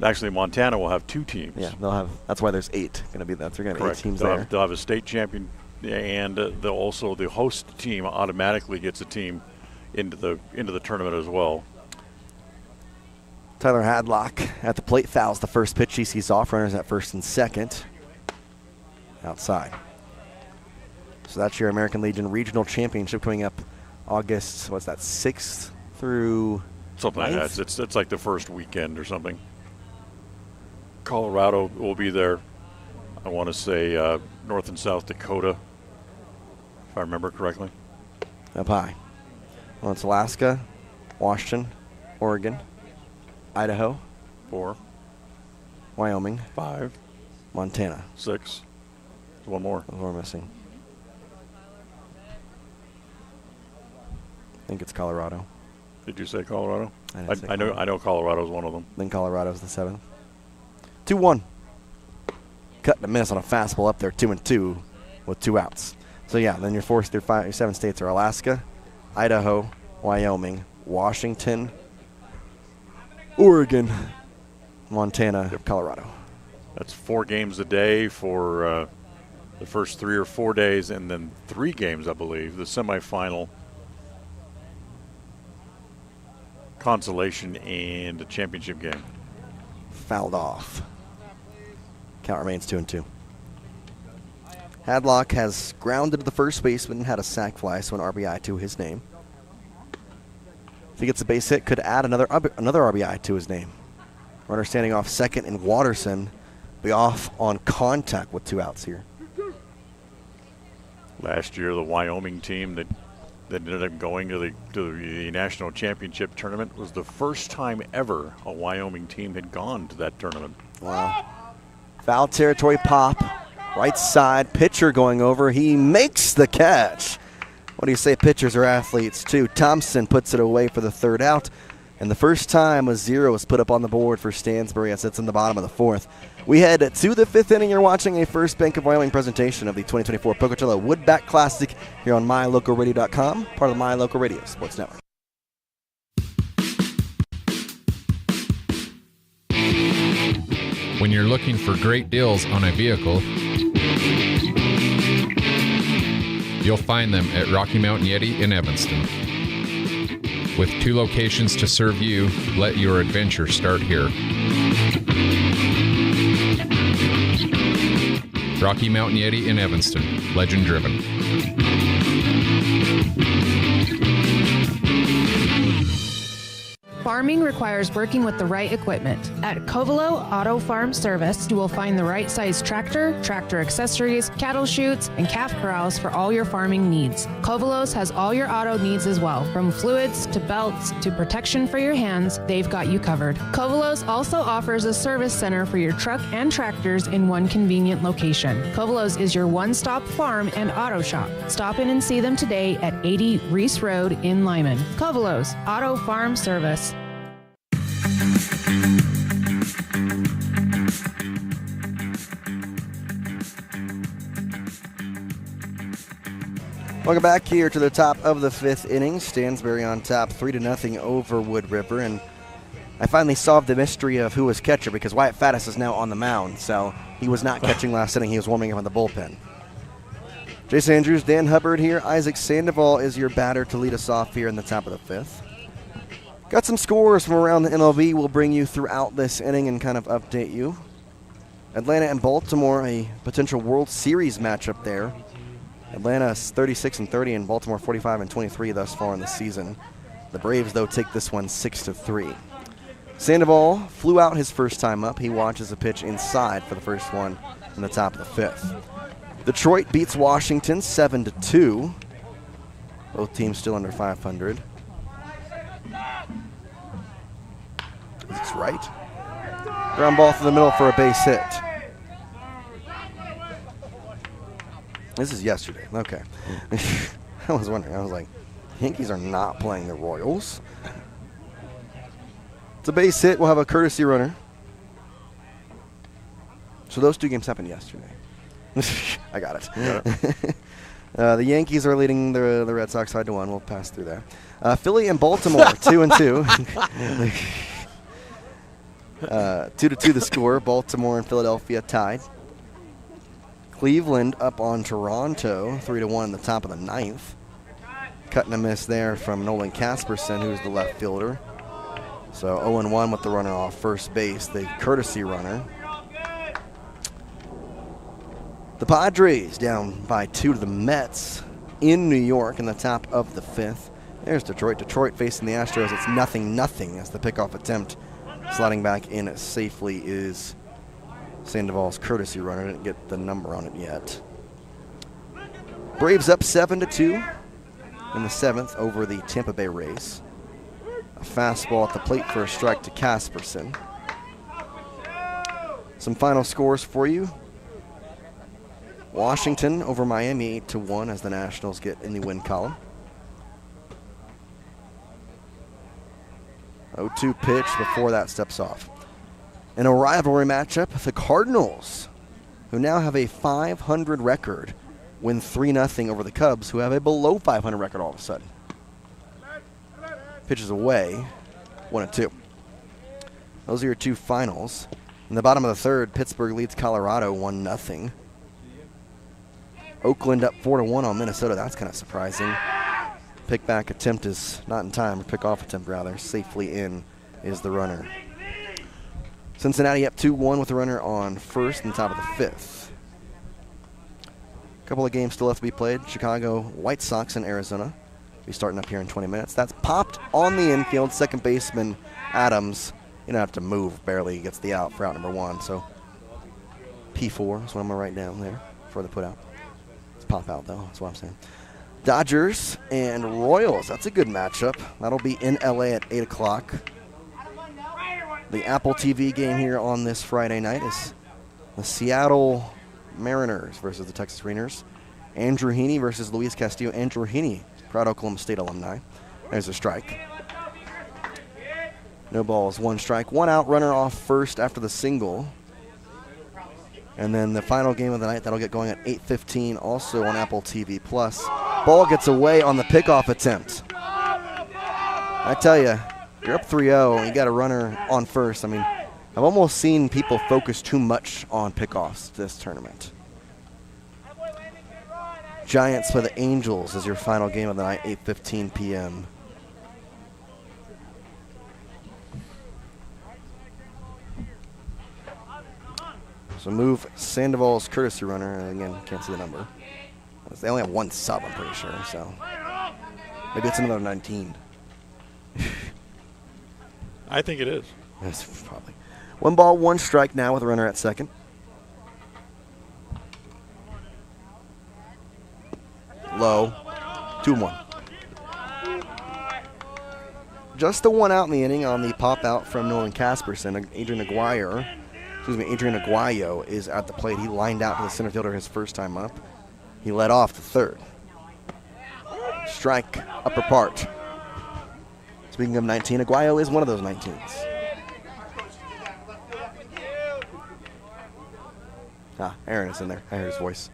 Actually, Montana will have 2 teams. Yeah, they'll have. That's why there's 8. They're going to have 8 teams there. They'll have a state champion, and the host team automatically gets a team into the tournament as well. Tyler Hadlock at the plate fouls the first pitch. He sees off runners at first and second. Outside. So that's your American Legion Regional Championship coming up August, 6th through something 9th? like that. It's like the first weekend or something. Colorado will be there. I want to say North and South Dakota, if I remember correctly. Up high. Well, it's Alaska, Washington, Oregon, Idaho. 4. Wyoming. 5. Montana. 6. There's one more. We're missing. I think it's Colorado. Did you say Colorado? I know Colorado's one of them. Then Colorado's the 7th. 2-1. Cut and a miss on a fastball up there, 2-2 with 2 outs. So yeah, then your 7 states are Alaska, Idaho, Wyoming, Washington, Oregon, Montana, Colorado. That's 4 games a day for the first 3 or 4 days, and then 3 games, I believe. The semifinal, consolation, and a championship game. Fouled off. Count remains 2-2. Hadlock has grounded the first baseman and had a sac fly, so an RBI to his name. If he gets a base hit, could add another RBI to his name. Runner standing off second, and Watterson be off on contact with 2 outs here. Last year, the Wyoming team that ended up going to the national championship tournament was the first time ever a Wyoming team had gone to that tournament. Wow. Foul territory pop. Right side, pitcher going over. He makes the catch. What do you say? Pitchers are athletes too. Thompson puts it away for the 3rd out. And the first time a 0 was put up on the board for Stansbury as it's in the bottom of the 4th. We head to the 5th inning. You're watching a First Bank of Wyoming presentation of the 2024 Pocatello Woodbat Classic here on MyLocalRadio.com, part of the My Local Radio Sports Network. When you're looking for great deals on a vehicle, you'll find them at Rocky Mountain Yeti in Evanston. With 2 locations to serve you, let your adventure start here. Rocky Mountain Yeti in Evanston, legend driven. Farming requires working with the right equipment. At Covelo Auto Farm Service, you will find the right size tractor, tractor accessories, cattle chutes, and calf corrals for all your farming needs. Covelos has all your auto needs as well. From fluids to belts to protection for your hands, they've got you covered. Covelos also offers a service center for your truck and tractors in one convenient location. Covelos is your one-stop farm and auto shop. Stop in and see them today at 80 Reese Road in Lyman. Covelos Auto Farm Service. Welcome back here to the top of the 5th inning. Stansbury on top 3-0 over Wood River. And I finally solved the mystery of who was catcher because Wyatt Faddis is now on the mound, so he was not catching last inning. He was warming up in the bullpen. Jace Andrews, Dan Hubbard here. Isaac Sandoval is your batter to lead us off here in the top of the 5th. Got some scores from around the MLB we'll bring you throughout this inning and kind of update you. Atlanta and Baltimore, a potential World Series matchup there. Atlanta is 36-30 and Baltimore 45-23 thus far in the season. The Braves, though, take this one 6-3. Sandoval flew out his first time up. He watches a pitch inside for the first one in the top of the 5th. Detroit beats Washington 7-2. Both teams still under 500. That's right. Ground ball through the middle for a base hit. This is yesterday. Okay. I was wondering. I was like, Yankees are not playing the Royals. It's a base hit. We'll have a courtesy runner. So those 2 games happened yesterday. I got it. The Yankees are leading the Red Sox 5-1. We'll pass through there. Philly and Baltimore 2-2. 2-2 the score. Baltimore and Philadelphia tied. Cleveland up on Toronto 3-1 in the top of the 9th. Cut and a miss there from Nolan Casperson, who's the left fielder. So 0-1 with the runner off first base, the courtesy runner. The Padres down by 2 to the Mets in New York in the top of the 5th. There's Detroit. Detroit facing the Astros. It's 0-0 as the pickoff attempt. Sliding back in safely is Sandoval's courtesy runner. Didn't get the number on it yet. Braves up 7-2 in the 7th over the Tampa Bay Rays. A fastball at the plate for a strike to Casperson. Some final scores for you. Washington over Miami 8-1 as the Nationals get in the win column. 0-2 pitch before that steps off. In a rivalry matchup, the Cardinals, who now have a 500 record, win 3-0 over the Cubs, who have a below 500 record all of a sudden. Pitches away, 1-2. Those are your 2 finals. In the bottom of the 3rd, Pittsburgh leads Colorado 1-0. Oakland up 4-1 on Minnesota. That's kind of surprising. Pick-back attempt is not in time, or pick-off attempt rather. Safely in is the runner. Cincinnati up 2-1 with the runner on first and top of the 5th. A couple of games still left to be played. Chicago White Sox and Arizona. Be starting up here in 20 minutes. That's popped on the infield. Second baseman Adams, you don't have to move, barely gets the out for out number 1. So P4 is what I'm going to write down there for the put out. It's pop out though, that's what I'm saying. Dodgers and Royals. That's a good matchup. That'll be in LA at 8 o'clock. The Apple TV game here on this Friday night is the Seattle Mariners versus the Texas Rangers. Andrew Heaney versus Luis Castillo. Andrew Heaney, proud Oklahoma State alumni. There's a strike. No balls, 1 strike. 1 out, runner off first after the single. And then the final game of the night, that'll get going at 8:15, also on Apple TV+. Ball gets away on the pickoff attempt. I tell you, you're up 3-0, and you got a runner on first. I mean, I've almost seen people focus too much on pickoffs this tournament. Giants play the Angels as your final game of the night, 8:15 p.m. So move Sandoval's courtesy runner. And again, can't see the number. They only have 1 sub, I'm pretty sure. So maybe it's another 19. I think it is. That's probably. 1 ball, 1 strike now with a runner at second. Low. 2-1. Just the 1 out in the inning on the pop out from Nolan Casperson. Adrian Aguayo is at the plate. He lined out to the center fielder his first time up. He led off the 3rd. Strike, upper part. Speaking of 19, Aguayo is one of those 19s. Aaron is in there. I heard his voice.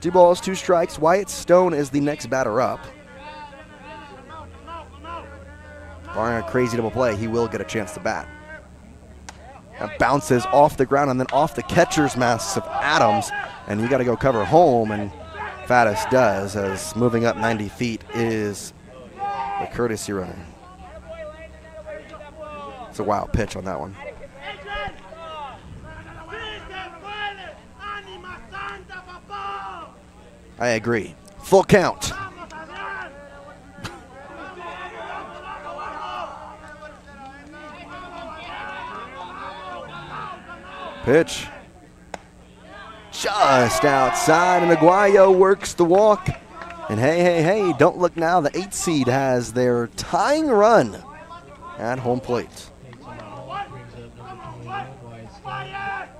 2 balls, 2 strikes. Wyatt Stone is the next batter up. barring a crazy double play, he will get a chance to bat. That bounces off the ground and then off the catcher's mask of Adams, and you got to go cover home, and Faddis does, as moving up 90 feet is the courtesy runner. It's a wild pitch on that one. I agree. Full count. Pitch. Just outside, and Aguayo works the walk. And hey, don't look now. The 8 seed has their tying run at home plate.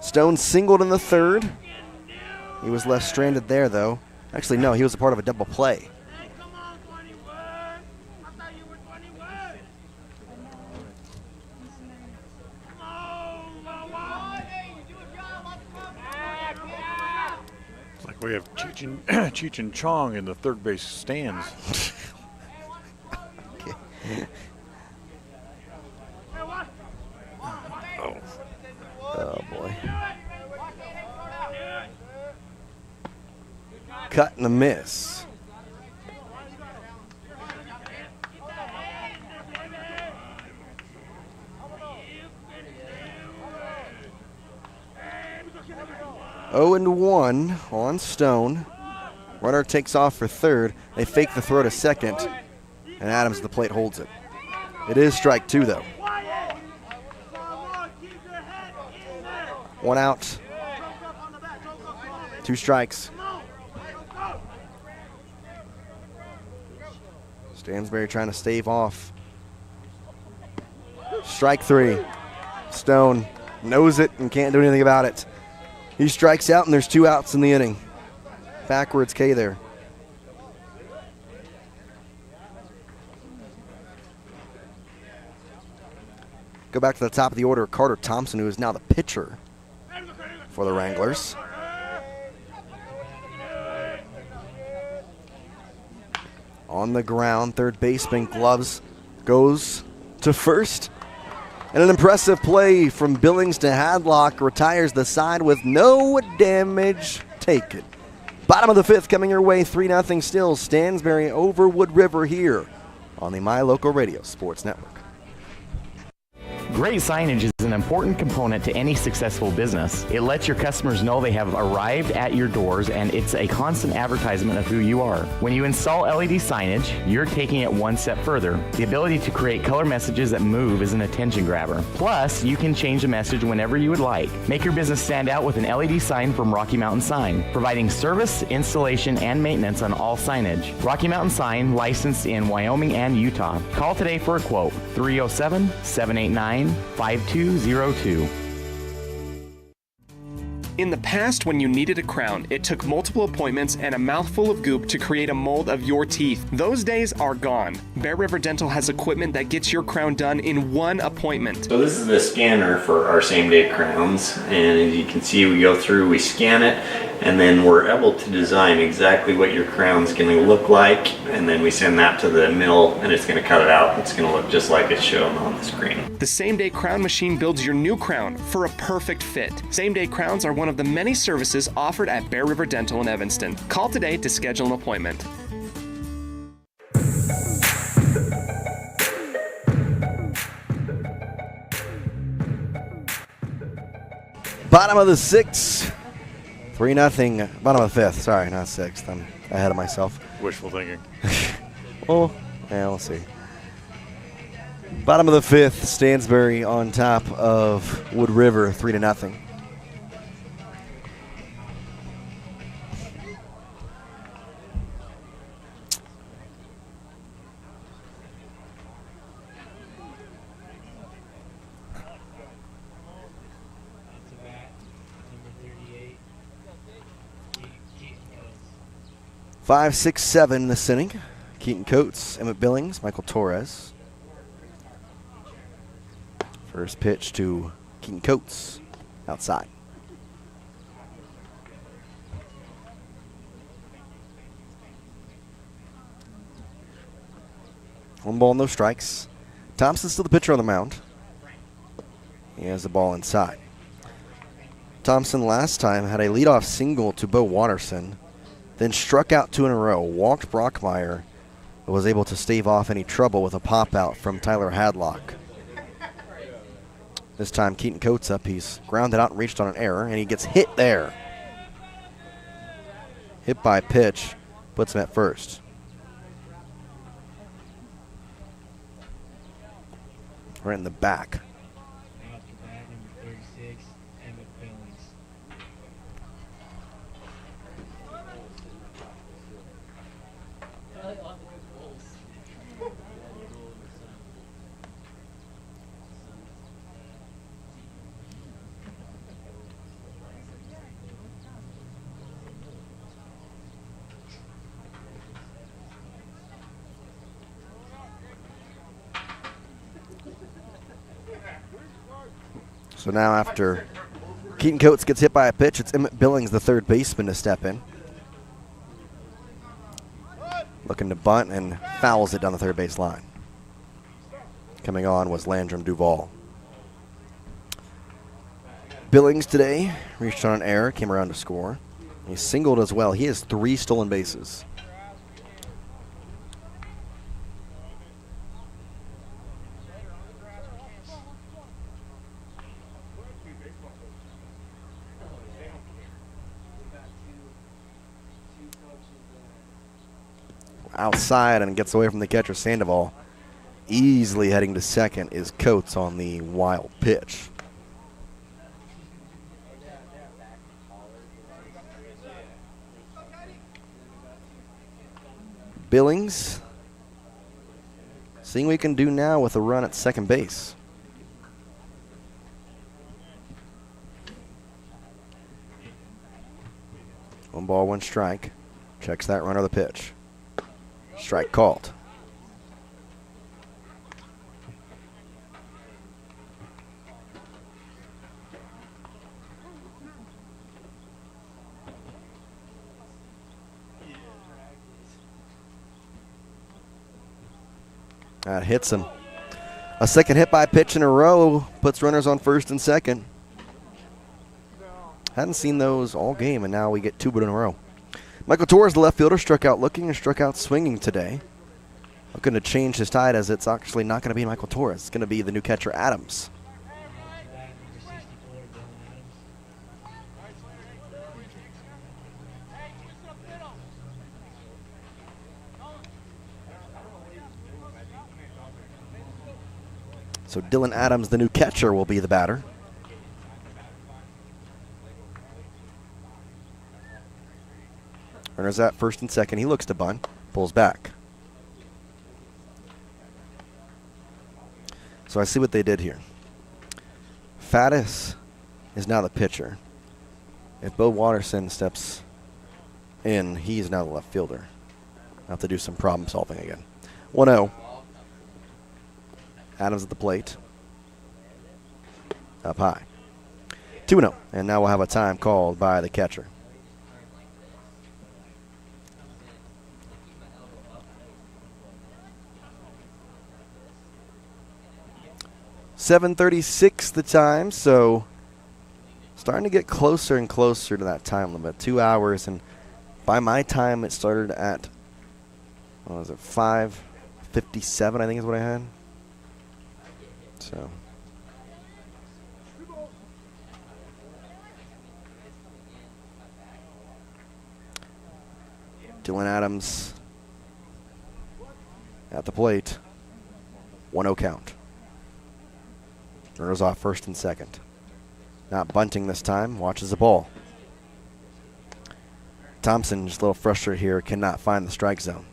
Stone singled in the third. He was left stranded there, though. Actually, no, he was a part of a double play. It's like we have Cheech and Chong in the third base stands. Oh, boy. Cut and a miss. Oh and 1 on Stone. Runner takes off for third. They fake the throw to second, and Adams at the plate holds it. It is strike 2, though. 1 out. 2 strikes. Stansberry trying to stave off. Strike 3. Stone knows it and can't do anything about it. He strikes out, and there's 2 outs in the inning. Backwards K there. Go back to the top of the order. Carter Thompson, who is now the pitcher for the Wranglers. On the ground, third baseman Gloves goes to first. And an impressive play from Billings to Hadlock retires the side with no damage taken. Bottom of the 5th coming your way, 3-0 still. Stansberry over Wood River here on the My Local Radio Sports Network. Great signage is an important component to any successful business. It lets your customers know they have arrived at your doors, and it's a constant advertisement of who you are. When you install LED signage, you're taking it one step further. The ability to create color messages that move is an attention grabber. Plus, you can change the message whenever you would like. Make your business stand out with an LED sign from Rocky Mountain Sign, providing service, installation, and maintenance on all signage. Rocky Mountain Sign, licensed in Wyoming and Utah. Call today for a quote, 307-789-5202. In the past, when you needed a crown, it took multiple appointments and a mouthful of goop to create a mold of your teeth. Those days are gone. Bear River Dental has equipment that gets your crown done in one appointment. So this is the scanner for our same-day crowns, and as you can see, we go through, we scan it, and then we're able to design exactly what your crown's going to look like, and then we send that to the mill, and it's going to cut it out. It's going to look just like it's shown on the screen. The same-day crown machine builds your new crown for a perfect fit. Same-day crowns are one of the many services offered at Bear River Dental in Evanston. Call today to schedule an appointment. Bottom of the 6th. 3-0. Bottom of the 5th. Sorry, not 6th. I'm ahead of myself. Wishful thinking. Well, yeah, we'll see. Bottom of the 5th. Stansberry on top of Wood River, 3-0. Five, 6, 7 this inning. Keaton Coates, Emmett Billings, Michael Torres. First pitch to Keaton Coates, outside. One ball, no strikes. Thompson's still the pitcher on the mound. He has the ball inside. Thompson last time had a leadoff single to Bo Watterson, then struck out 2 in a row, walked Brockmeyer, but was able to stave off any trouble with a pop-out from Tyler Hadlock. This time Keaton Coates up. He's grounded out and reached on an error, and he gets hit there. Hit by pitch, puts him at first. Right in the back. So now after Keaton Coates gets hit by a pitch, it's Emmett Billings, the third baseman, to step in. Looking to bunt and fouls it down the third base line. Coming on was Landrum Duval. Billings today reached on an error, came around to score. He singled as well. He has 3 stolen bases. Outside and gets away from the catcher, Sandoval. Easily heading to second is Coates on the wild pitch. Billings seeing what he can do now with a run at second base. One ball, one strike. Checks that runner the pitch. Strike called. That hits him. A second hit by pitch in a row puts runners on first and second. Hadn't seen those all game, and now we get 2 in a row. Michael Torres, the left fielder, struck out looking and struck out swinging today. Looking to change his tide, as it's actually not going to be Michael Torres. It's going to be the new catcher, Adams. So Dylan Adams, the new catcher, will be the batter. Runners at first and second. He looks to bunt, pulls back. So I see what they did here. Faddis is now the pitcher. If Bo Watterson steps in, he is now the left fielder. I'll have to do some problem solving again. 1-0. Adams at the plate. Up high. 2-0. And now we'll have a time called by the catcher. .736 the time, so starting to get closer and closer to that time limit. 2 hours, and by my time it started at, what was it, 5:57 I think is what I had. So Dylan Adams at the plate. 1-0 count. Runners off first and second. Not bunting this time. Watches the ball. Thompson just a little frustrated here. Cannot find the strike zone.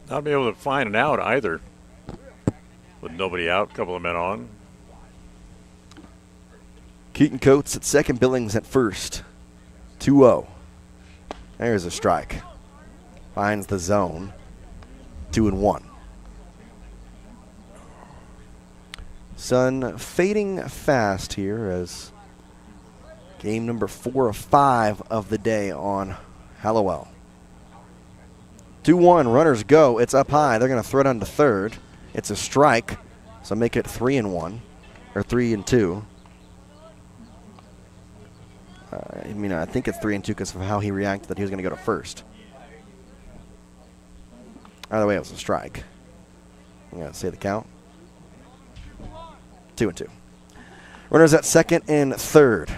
Not be able to find an out either. With nobody out, couple of men on. Keaton Coates at second, Billings at first. 2-0. There's a strike. Finds the zone. 2-1. Sun fading fast here as game number 4 of 5 of the day on Halliwell. 2-1, runners go. It's up high. They're going to throw it onto third. It's a strike, so make it 3-1, or 3-2. I think it's 3-2 because of how he reacted that he was going to go to first. Either way, it was a strike. I'm going to say the count. 2-2. Runners at second and third.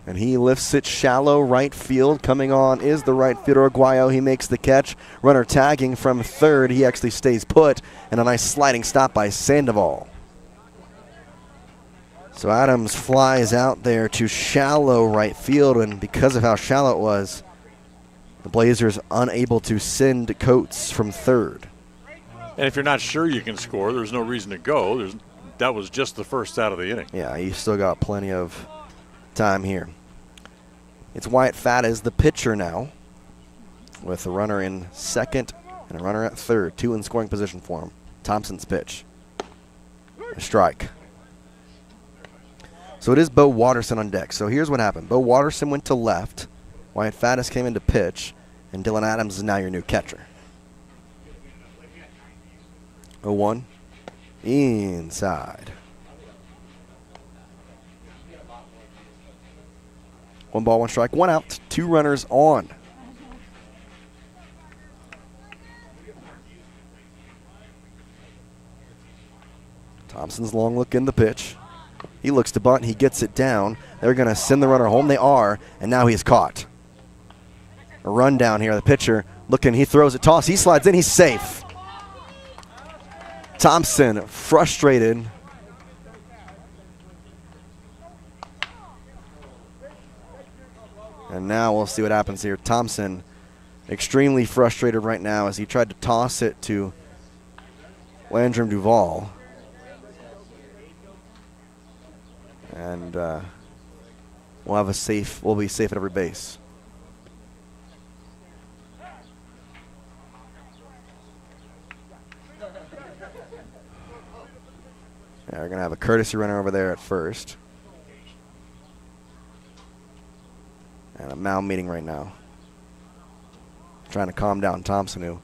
And he lifts it shallow right field. Coming on is the right fielder, Aguayo. He makes the catch. Runner tagging from third. He actually stays put. And a nice sliding stop by Sandoval. So Adams flies out there to shallow right field. And because of how shallow it was, the Blazers unable to send Coates from third. And if you're not sure you can score, there's no reason to go. That was just the first out of the inning. Yeah, you still got plenty of time here. It's Wyatt Faddis, the pitcher now, with a runner in second and a runner at third. 2 in scoring position for him. Thompson's pitch. A strike. So it is Bo Watterson on deck. So here's what happened. Bo Watterson went to left. Wyatt Faddis came in to pitch. And Dylan Adams is now your new catcher. 0-1. Inside. 1 ball, 1 strike, 1 out, 2 runners on. Thompson's long look in the pitch. He looks to bunt. He gets it down. They're going to send the runner home. They are, and now he's caught. A run down here. The pitcher looking. He throws a toss. He slides in. He's safe. Thompson frustrated. And now we'll see what happens here. Thompson extremely frustrated right now as he tried to toss it to Landrum Duval. And we'll be safe at every base. Yeah, we're going to have a courtesy runner over there at first. And a mound meeting right now. Trying to calm down Thompson, who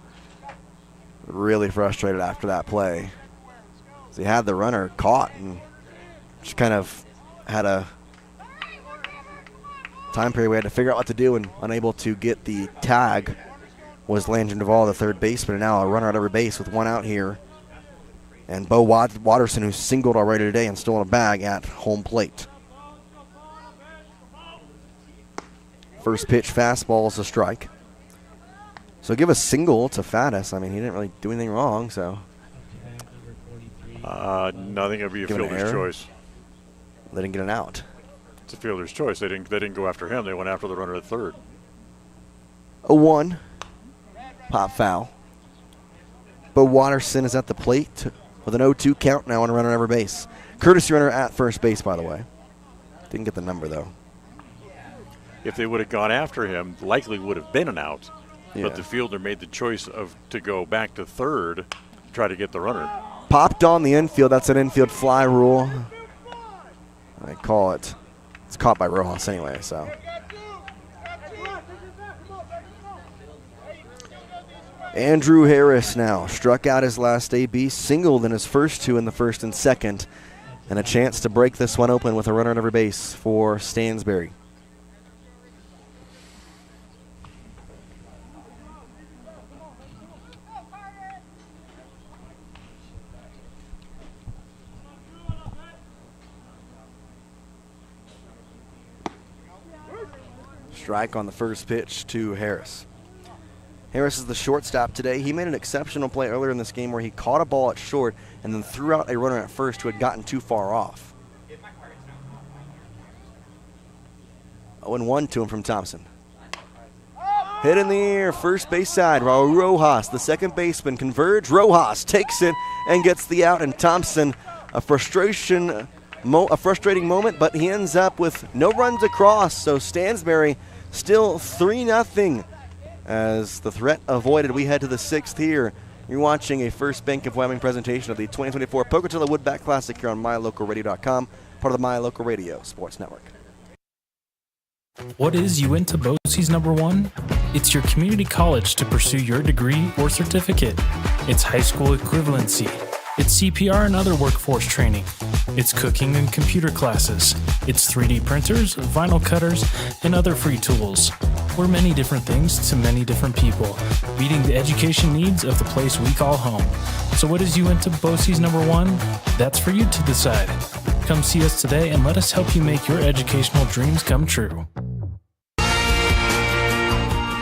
really frustrated after that play. So he had the runner caught and just kind of had a time period we had to figure out what to do, and unable to get the tag was Landrum Duval, the third baseman, and now a runner at every base with 1 out here. And Bo Watterson, who singled already today and stolen a bag at home plate. First pitch fastball is a strike. So give a single to Faddis. I mean, he didn't really do anything wrong, so. Nothing would be a fielder's choice. They didn't get an out. It's a fielder's choice. They didn't go after him. They went after the runner at third. 0-1. Pop foul. Bo Watterson is at the plate with an 0-2 count now on a runner at every base. Courtesy runner at first base, by the way. Didn't get the number, though. If they would have gone after him, likely would have been an out. Yeah. But the fielder made the choice to go back to third, try to get the runner. Popped on the infield. That's an infield fly rule. I call it. It's caught by Rojas anyway, so. Andrew Harris now struck out his last AB, singled in his first 2 in the first and second, and a chance to break this one open with a runner at every base for Stansberry. Strike on the first pitch to Harris. Harris is the shortstop today. He made an exceptional play earlier in this game where he caught a ball at short and then threw out a runner at first who had gotten too far off. 0-1 to him from Thompson. Hit in the air, first base side. Raul Rojas, the second baseman, converge. Rojas takes it and gets the out, and Thompson, a frustrating moment, but he ends up with no runs across. So Stansberry still 3-0 as the threat avoided. We head to the 6th here. You're watching a First Bank of Wyoming presentation of the 2024 Pocatello Woodbat Classic here on MyLocalRadio.com, part of the My Local Radio Sports Network. What is Uinta Bosie's #1? It's your community college to pursue your degree or certificate. It's high school equivalency. It's CPR and other workforce training. It's cooking and computer classes. It's 3D printers, vinyl cutters, and other free tools. We're many different things to many different people, meeting the education needs of the place we call home. So what is you into BOCES #1? That's for you to decide. Come see us today and let us help you make your educational dreams come true.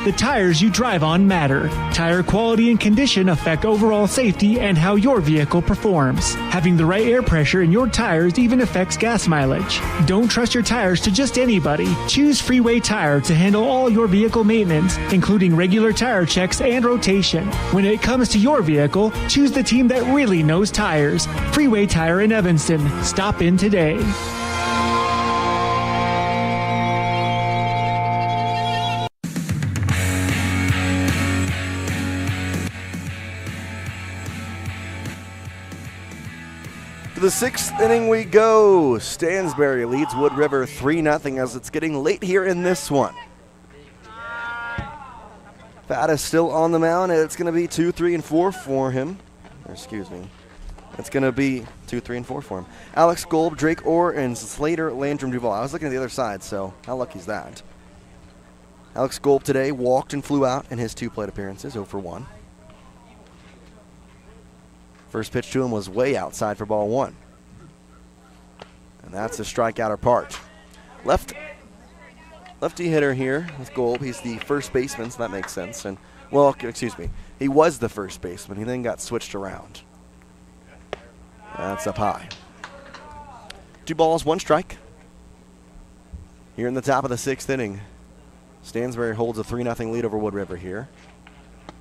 The tires you drive on matter. Tire quality and condition affect overall safety and how your vehicle performs. Having the right air pressure in your tires even affects gas mileage. Don't trust your tires to just anybody. Choose Freeway Tire to handle all your vehicle maintenance, including regular tire checks and rotation. When it comes to your vehicle, choose the team that really knows tires. Freeway Tire in Evanston. Stop in today. To the 6th inning we go. Stansbury leads Wood River 3-0 as it's getting late here in this one. Fat is still on the mound, and it's going to be 2, 3, and 4 for him. Excuse me. It's going to be 2, 3, and 4 for him. Alex Golb, Drake Orr, and Slater Landrum Duval. I was looking at the other side, so how lucky is that? Alex Golb today walked and flew out in his 2 plate appearances, 0 for 1. First pitch to him was way outside for ball 1. And that's the strikeout or part. Lefty hitter here with Golb. He's the first baseman, so that makes sense. And, well, excuse me, he was the first baseman. He then got switched around. That's up high. 2 balls, 1 strike. Here in the top of the 6th inning, Stansbury holds a 3-0 lead over Wood River here.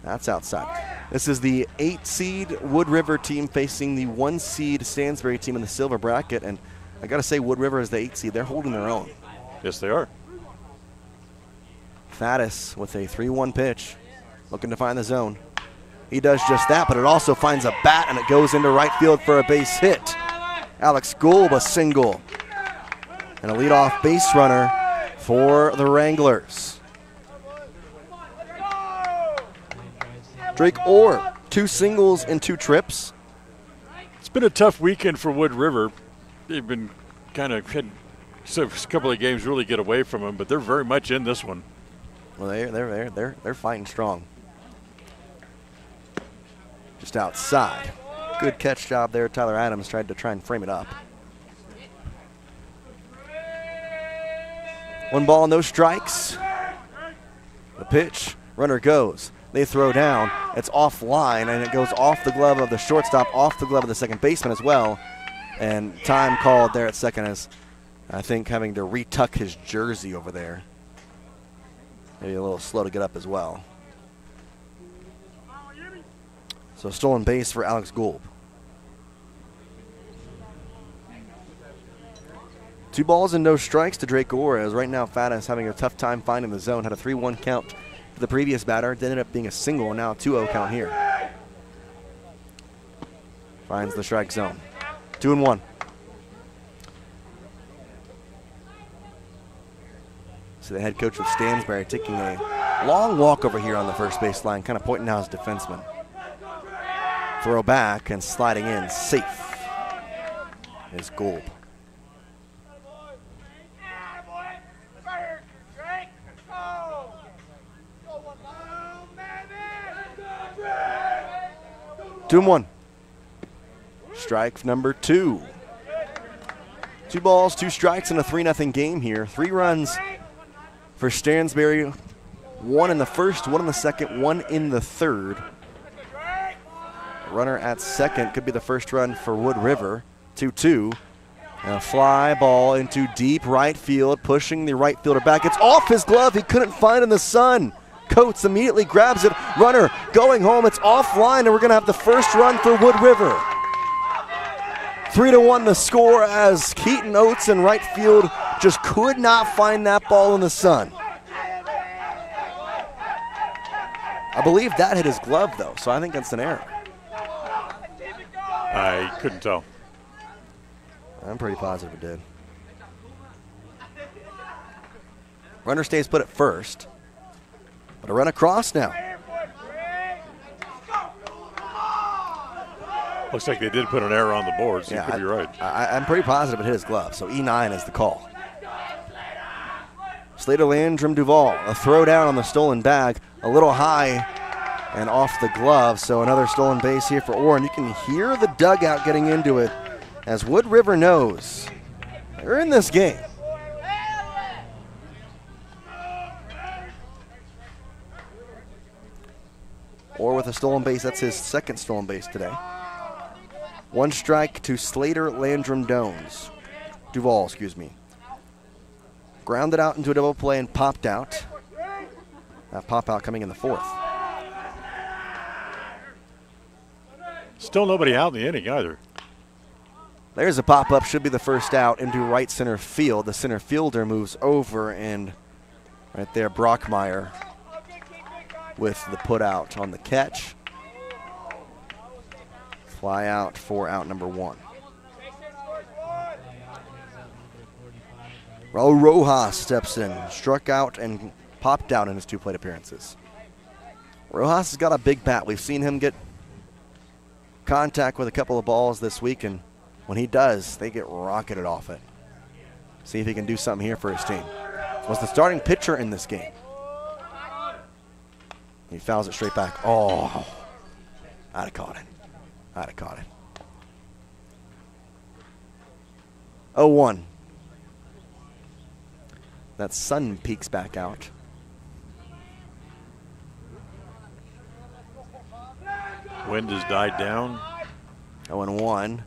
That's outside. This is the 8-seed Wood River team facing the 1-seed Stansbury team in the silver bracket, and I got to say Wood River is the 8 seed. They're holding their own. Yes, they are. Faddis with a 3-1 pitch, looking to find the zone. He does just that, but it also finds a bat, and it goes into right field for a base hit. Alex Golb a single, and a leadoff base runner for the Wranglers. Drake Orr, 2 singles and 2 trips. It's been a tough weekend for Wood River. They've been kind of had a couple of games really get away from them, but they're very much in this one. Well, they're fighting strong. Just outside. Good catch job there. Tyler Adams tried to try and frame it up. 1 ball, no strikes. The pitch, runner goes. They throw down. It's offline, and it goes off the glove of the shortstop, off the glove of the second baseman as well. And time called there at second as I think having to retuck his jersey over there. Maybe a little slow to get up as well. So stolen base for Alex Golb. 2 balls and no strikes to Drake Orr, as right now Faddis having a tough time finding the zone. Had a 3-1 count for the previous batter. It ended up being a single, and now a 2-0 count here. Finds the strike zone. 2-1. So the head coach of Stansbury taking a long walk over here on the first base line, kind of pointing out his defenseman. Throw back and sliding in, safe is Golb. 2-1. Strike number 2. 2 balls, 2 strikes in a 3-0 game here. 3 runs for Stansbury. 1 in the first, 1 in the second, 1 in the third. Runner at second could be the first run for Wood River. 2-2. And a fly ball into deep right field, pushing the right fielder back. It's off his glove. He couldn't find it in the sun. Coates immediately grabs it. Runner going home. It's offline, and we're going to have the first run for Wood River. 3-1 the score as Keaton Oates in right field just could not find that ball in the sun. I believe that hit his glove, though, so I think that's an error. I couldn't tell. I'm pretty positive it did. Runner stays put at first. But a run across now. Looks like they did put an error on the board, so you could be right. I'm pretty positive it hit his glove, so E9 is the call. Slater Landrum Duval, a throw down on the stolen bag, a little high and off the glove, so another stolen base here for Orr, and you can hear the dugout getting into it as Wood River knows they're in this game. Orr with a stolen base, that's his second stolen base today. One strike to Slater Landrum Duval, excuse me. Grounded out into a double play and popped out. That pop out coming in the fourth. Still nobody out in the inning either. There's a pop up, should be the first out into right center field. The center fielder moves over, and right there, Brockmeyer with the put out on the catch. Fly out for out number one. Raul Rojas steps in, struck out and popped out in his 2 plate appearances. Rojas has got a big bat. We've seen him get contact with a couple of balls this week, and when he does, they get rocketed off it. See if he can do something here for his team. Was the starting pitcher in this game. He fouls it straight back. Oh, I'd have caught it. I'd have caught it. 0-1. That sun peeks back out. Wind has died down. 0-1.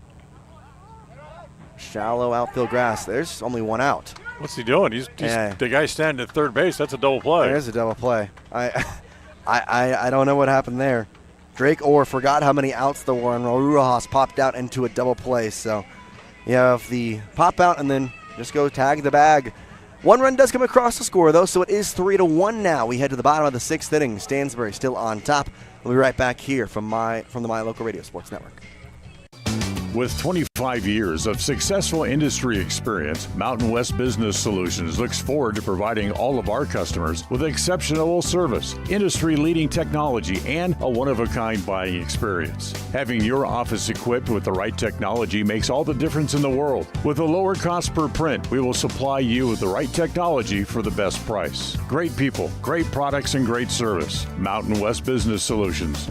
Shallow outfield grass. There's only one out. What's he doing? He's the guy standing at third base. That's a double play. There's a double play. I don't know what happened there. Drake Orr forgot how many outs there were, and Raul Rojas popped out into a double play. So you have the pop out and then just go tag the bag. One run does come across the score, though, so it is 3-1 now. We head to the bottom of the 6th inning. Stansbury still on top. We'll be right back here from the My Local Radio Sports Network. With 25 years of successful industry experience, Mountain West Business Solutions looks forward to providing all of our customers with exceptional service, industry-leading technology, and a one-of-a-kind buying experience. Having your office equipped with the right technology makes all the difference in the world. With a lower cost per print, we will supply you with the right technology for the best price. Great people, great products, and great service. Mountain West Business Solutions.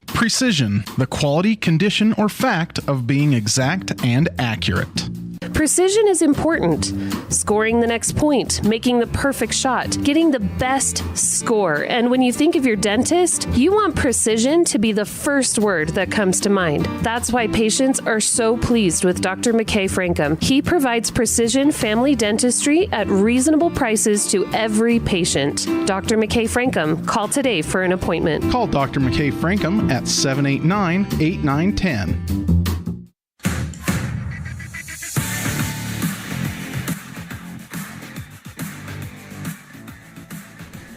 Precision, the quality, condition, or fact of being exact and accurate. Precision is important. Scoring the next point, making the perfect shot, getting the best score. And when you think of your dentist, you want precision to be the first word that comes to mind. That's why patients are so pleased with Dr. McKay Frankum. He provides precision family dentistry at reasonable prices to every patient. Dr. McKay Frankum, call today for an appointment. Call Dr. McKay Frankum at 789-8910.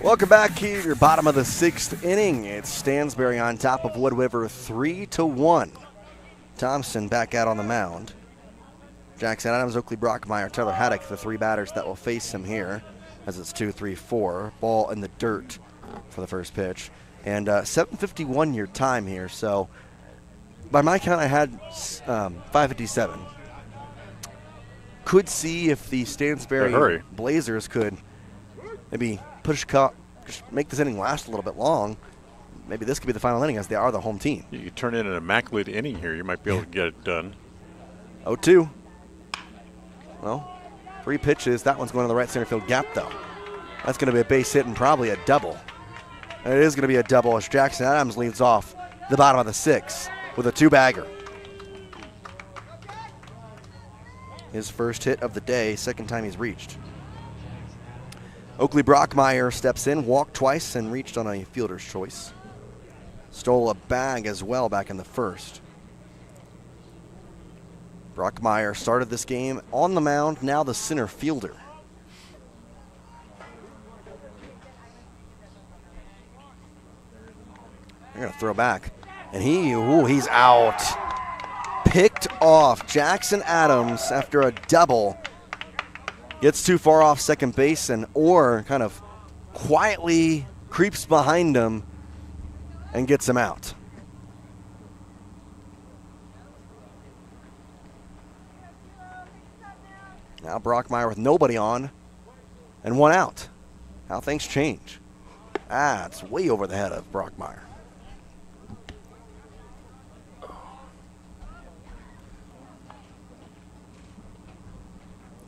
Welcome back here, your bottom of the 6th inning. It's Stansbury on top of Wood River 3-1. Thompson back out on the mound. Jackson Adams, Oakley Brockmeyer, Tyler Haddock, the 3 batters that will face him here, as it's 2-3-4. Ball in the dirt for the first pitch. And 7:51 your time here, so by my count I had 5:57. Could see if the Stansbury Blazers could maybe just make this inning last a little bit long. Maybe this could be the final inning, as they are the home team. You could turn in an immaculate inning here. You might be able to get it done. 0-2. Well, 3 pitches. That one's going to the right center field gap, though. That's going to be a base hit and probably a double. And it is going to be a double as Jackson Adams leads off the bottom of the 6th with a 2-bagger. His first hit of the day, second time he's reached. Oakley Brockmeyer steps in, walked twice, and reached on a fielder's choice. Stole a bag as well back in the first. Brockmeyer started this game on the mound, now the center fielder. They're going to throw back. And he's out. Picked off Jackson Adams after a double. gets too far off second base, and Orr kind of quietly creeps behind him and gets him out. Now Brockmeyer with nobody on and one out. How things change. It's way over the head of Brockmeyer.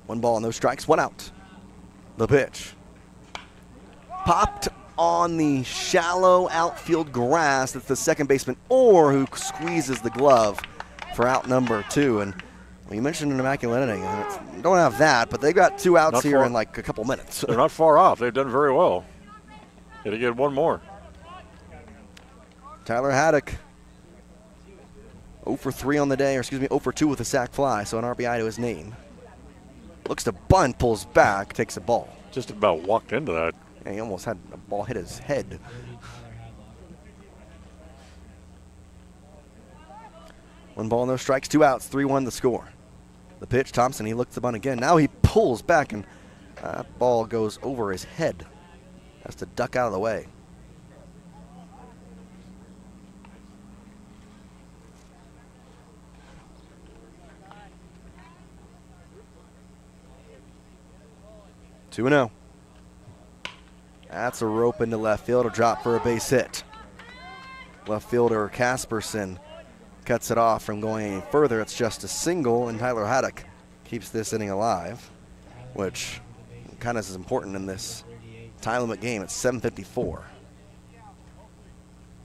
One ball, no strikes, one out. The pitch. Popped on the shallow outfield grass. That's the second baseman, Orr, who squeezes the glove for out number 2. And well, you mentioned an immaculate inning. Don't have that, but they got 2 outs Not here far. in like a couple minutes. They're not far off. They've done very well. Got to get one more. Tyler Haddock 0 for 3 on the day, or excuse me, 0 for 2 with a sac fly, so an RBI to his name. Looks to bunt, pulls back, takes a ball. Just about walked into that. Yeah, he almost had a ball hit his head. One ball, no strikes, 2 outs, 3-1 the score. The pitch, Thompson, he looks the bunt again. Now he pulls back, and that ball goes over his head. Has to duck out of the way. Two and 0. That's a rope into left field, a drop for a base hit. Left fielder Casperson cuts it off from going any further. It's just a single, and Tyler Haddock keeps this inning alive, which kind of is important in this time limit game. It's 7:54.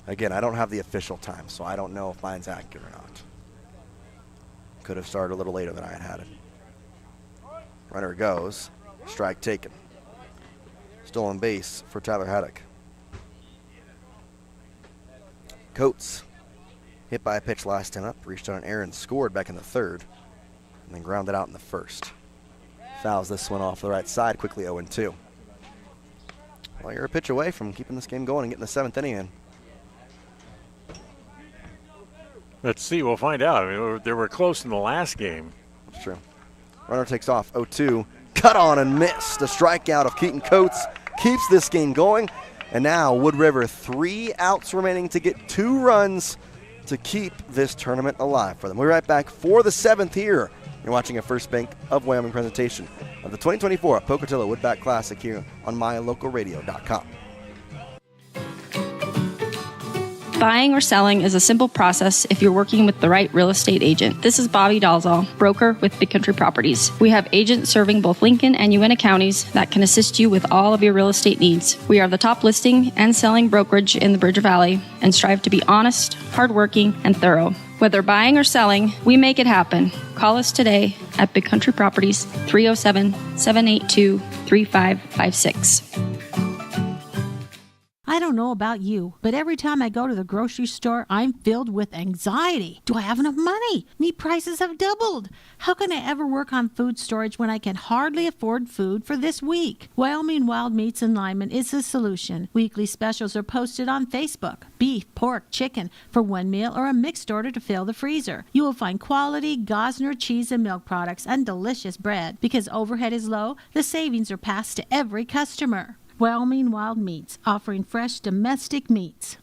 Again, I don't have the official time, so I don't know if mine's accurate or not. Could have started a little later than I had it. Runner goes. Strike taken. Still on base for Tyler Haddock. Coates hit by a pitch last time up, reached on an error and scored back in the 3rd, and then grounded out in the 1st. Fouls this one off the right side, quickly 0-2. Well, you're a pitch away from keeping this game going and getting the 7th inning in. Let's see. We'll find out. I mean, they were close in the last game. That's true. Runner takes off, 0-2. Cut on and missed. A strikeout of Keaton Coates keeps this game going. And now Wood River, 3 outs remaining to get 2 runs to keep this tournament alive for them. We'll be right back for the 7th here. You're watching a First Bank of Wyoming presentation of the 2024 Pocatello Woodbat Classic here on mylocalradio.com. Buying or selling is a simple process if you're working with the right real estate agent. This is Bobby Dalzall, broker with Big Country Properties. We have agents serving both Lincoln and Uintah counties that can assist you with all of your real estate needs. We are the top listing and selling brokerage in the Bridger Valley and strive to be honest, hardworking, and thorough. Whether buying or selling, we make it happen. Call us today at Big Country Properties, 307-782-3556. I don't know about you, but every time I go to the grocery store, I'm filled with anxiety. Do I have enough money? Meat prices have doubled. How can I ever work on food storage when I can hardly afford food for this week? Wyoming Wild Meats in Lyman is the solution. Weekly specials are posted on Facebook. Beef, pork, chicken for one meal or a mixed order to fill the freezer. You will find quality Gosner cheese and milk products and delicious bread. Because overhead is low, the savings are passed to every customer. Wyoming Wild Meats, offering fresh domestic meats.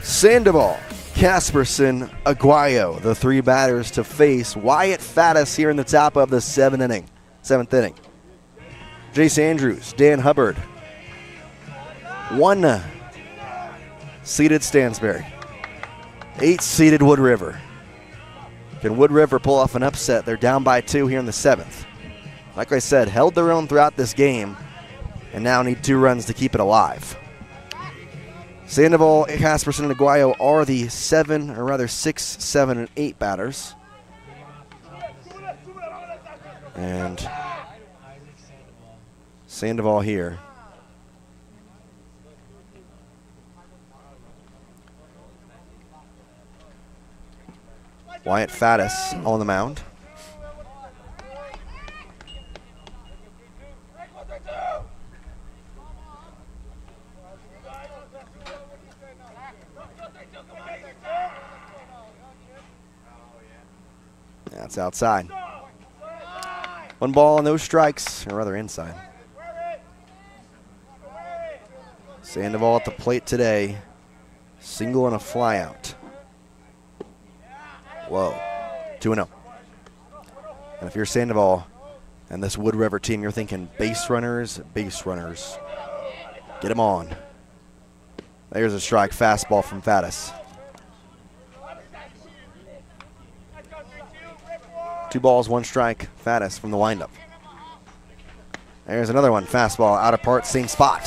Sandoval, Casperson, Aguayo, the 3 batters to face Wyatt Faddis here in the top of the 7th inning. Jace Andrews, Dan Hubbard. 1 seeded Stansbury. 8 seeded Wood River. Can Wood River pull off an upset? They're down by 2 here in the 7th. Like I said, held their own throughout this game and now need 2 runs to keep it alive. Sandoval, Casperson, and Aguayo are the 6, 7, and 8 batters. And Sandoval here. Wyatt Faddis on the mound. That's outside. 1 ball, no strikes, or rather inside. Sandoval at the plate today. Single and a fly out. Whoa. 2-0. And if you're Sandoval and this Wood River team, you're thinking base runners. Get them on. There's a strike fastball from Faddis. 2 balls, 1 strike. Faddis from the windup. There's another one. Fastball out of part, same spot.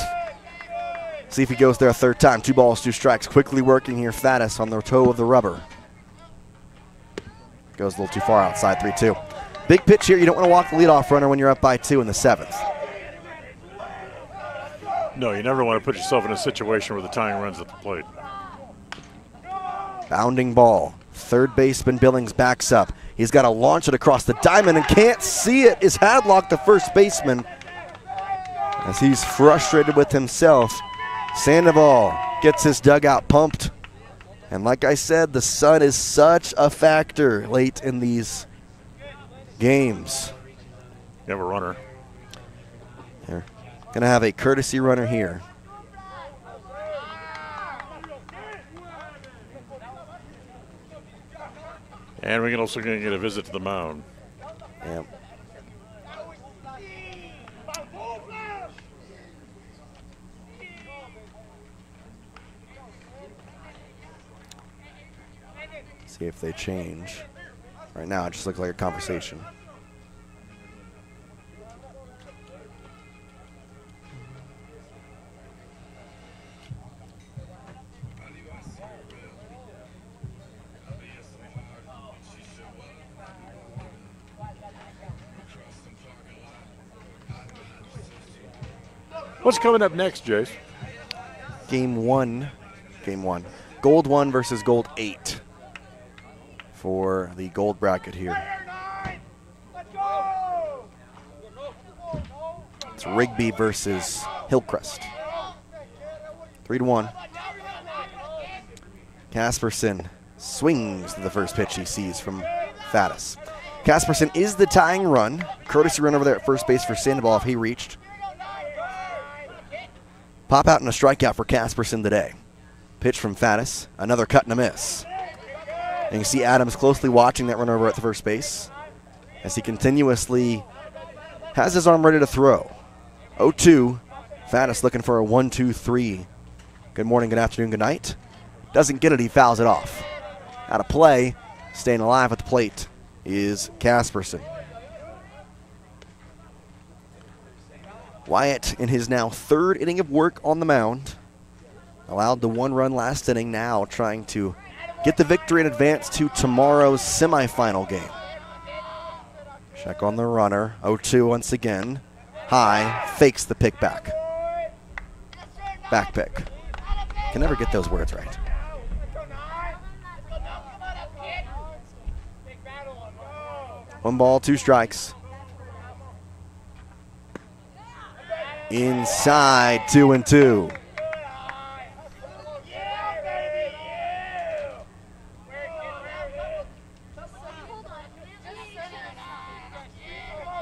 See if he goes there a third time. 2 balls, 2 strikes. Quickly working here. Faddis on the toe of the rubber. Goes a little too far outside. 3-2. Big pitch here. You don't want to walk the leadoff runner when you're up by 2 in the 7th. No, you never want to put yourself in a situation where the tying run's at the plate. Bounding ball. Third baseman Billings backs up. He's got to launch it across the diamond and can't see it. Is Hadlock the first baseman? As he's frustrated with himself, Sandoval gets his dugout pumped. And like I said, the sun is such a factor late in these games. You have a runner. They're going to have a courtesy runner here. And we're also going to get a visit to the mound. Yep. See if they change. Right now, it just looks like a conversation. What's coming up next, Jace? Game one. Gold 1 versus Gold 8 for the gold bracket here. It's Rigby versus Hillcrest. 3-1. Casperson swings to the first pitch he sees from Faddis. Casperson is the tying run. Courtesy run over there at first base for Sandoval if he reached. Pop out and a strikeout for Casperson today. Pitch from Faddis, another cut and a miss. And you can see Adams closely watching that run over at the first base as he continuously has his arm ready to throw. 0-2, Faddis looking for a 1-2-3. Good morning, good afternoon, good night. Doesn't get it, he fouls it off. Out of play, staying alive at the plate is Casperson. Wyatt in his now 3rd inning of work on the mound. Allowed the 1 run last inning, now trying to get the victory in advance to tomorrow's semifinal game. Check on the runner. 0-2 once again. High, fakes the pick back. Back pick. Can never get those words right. One ball, 2 strikes. Inside, 2-2.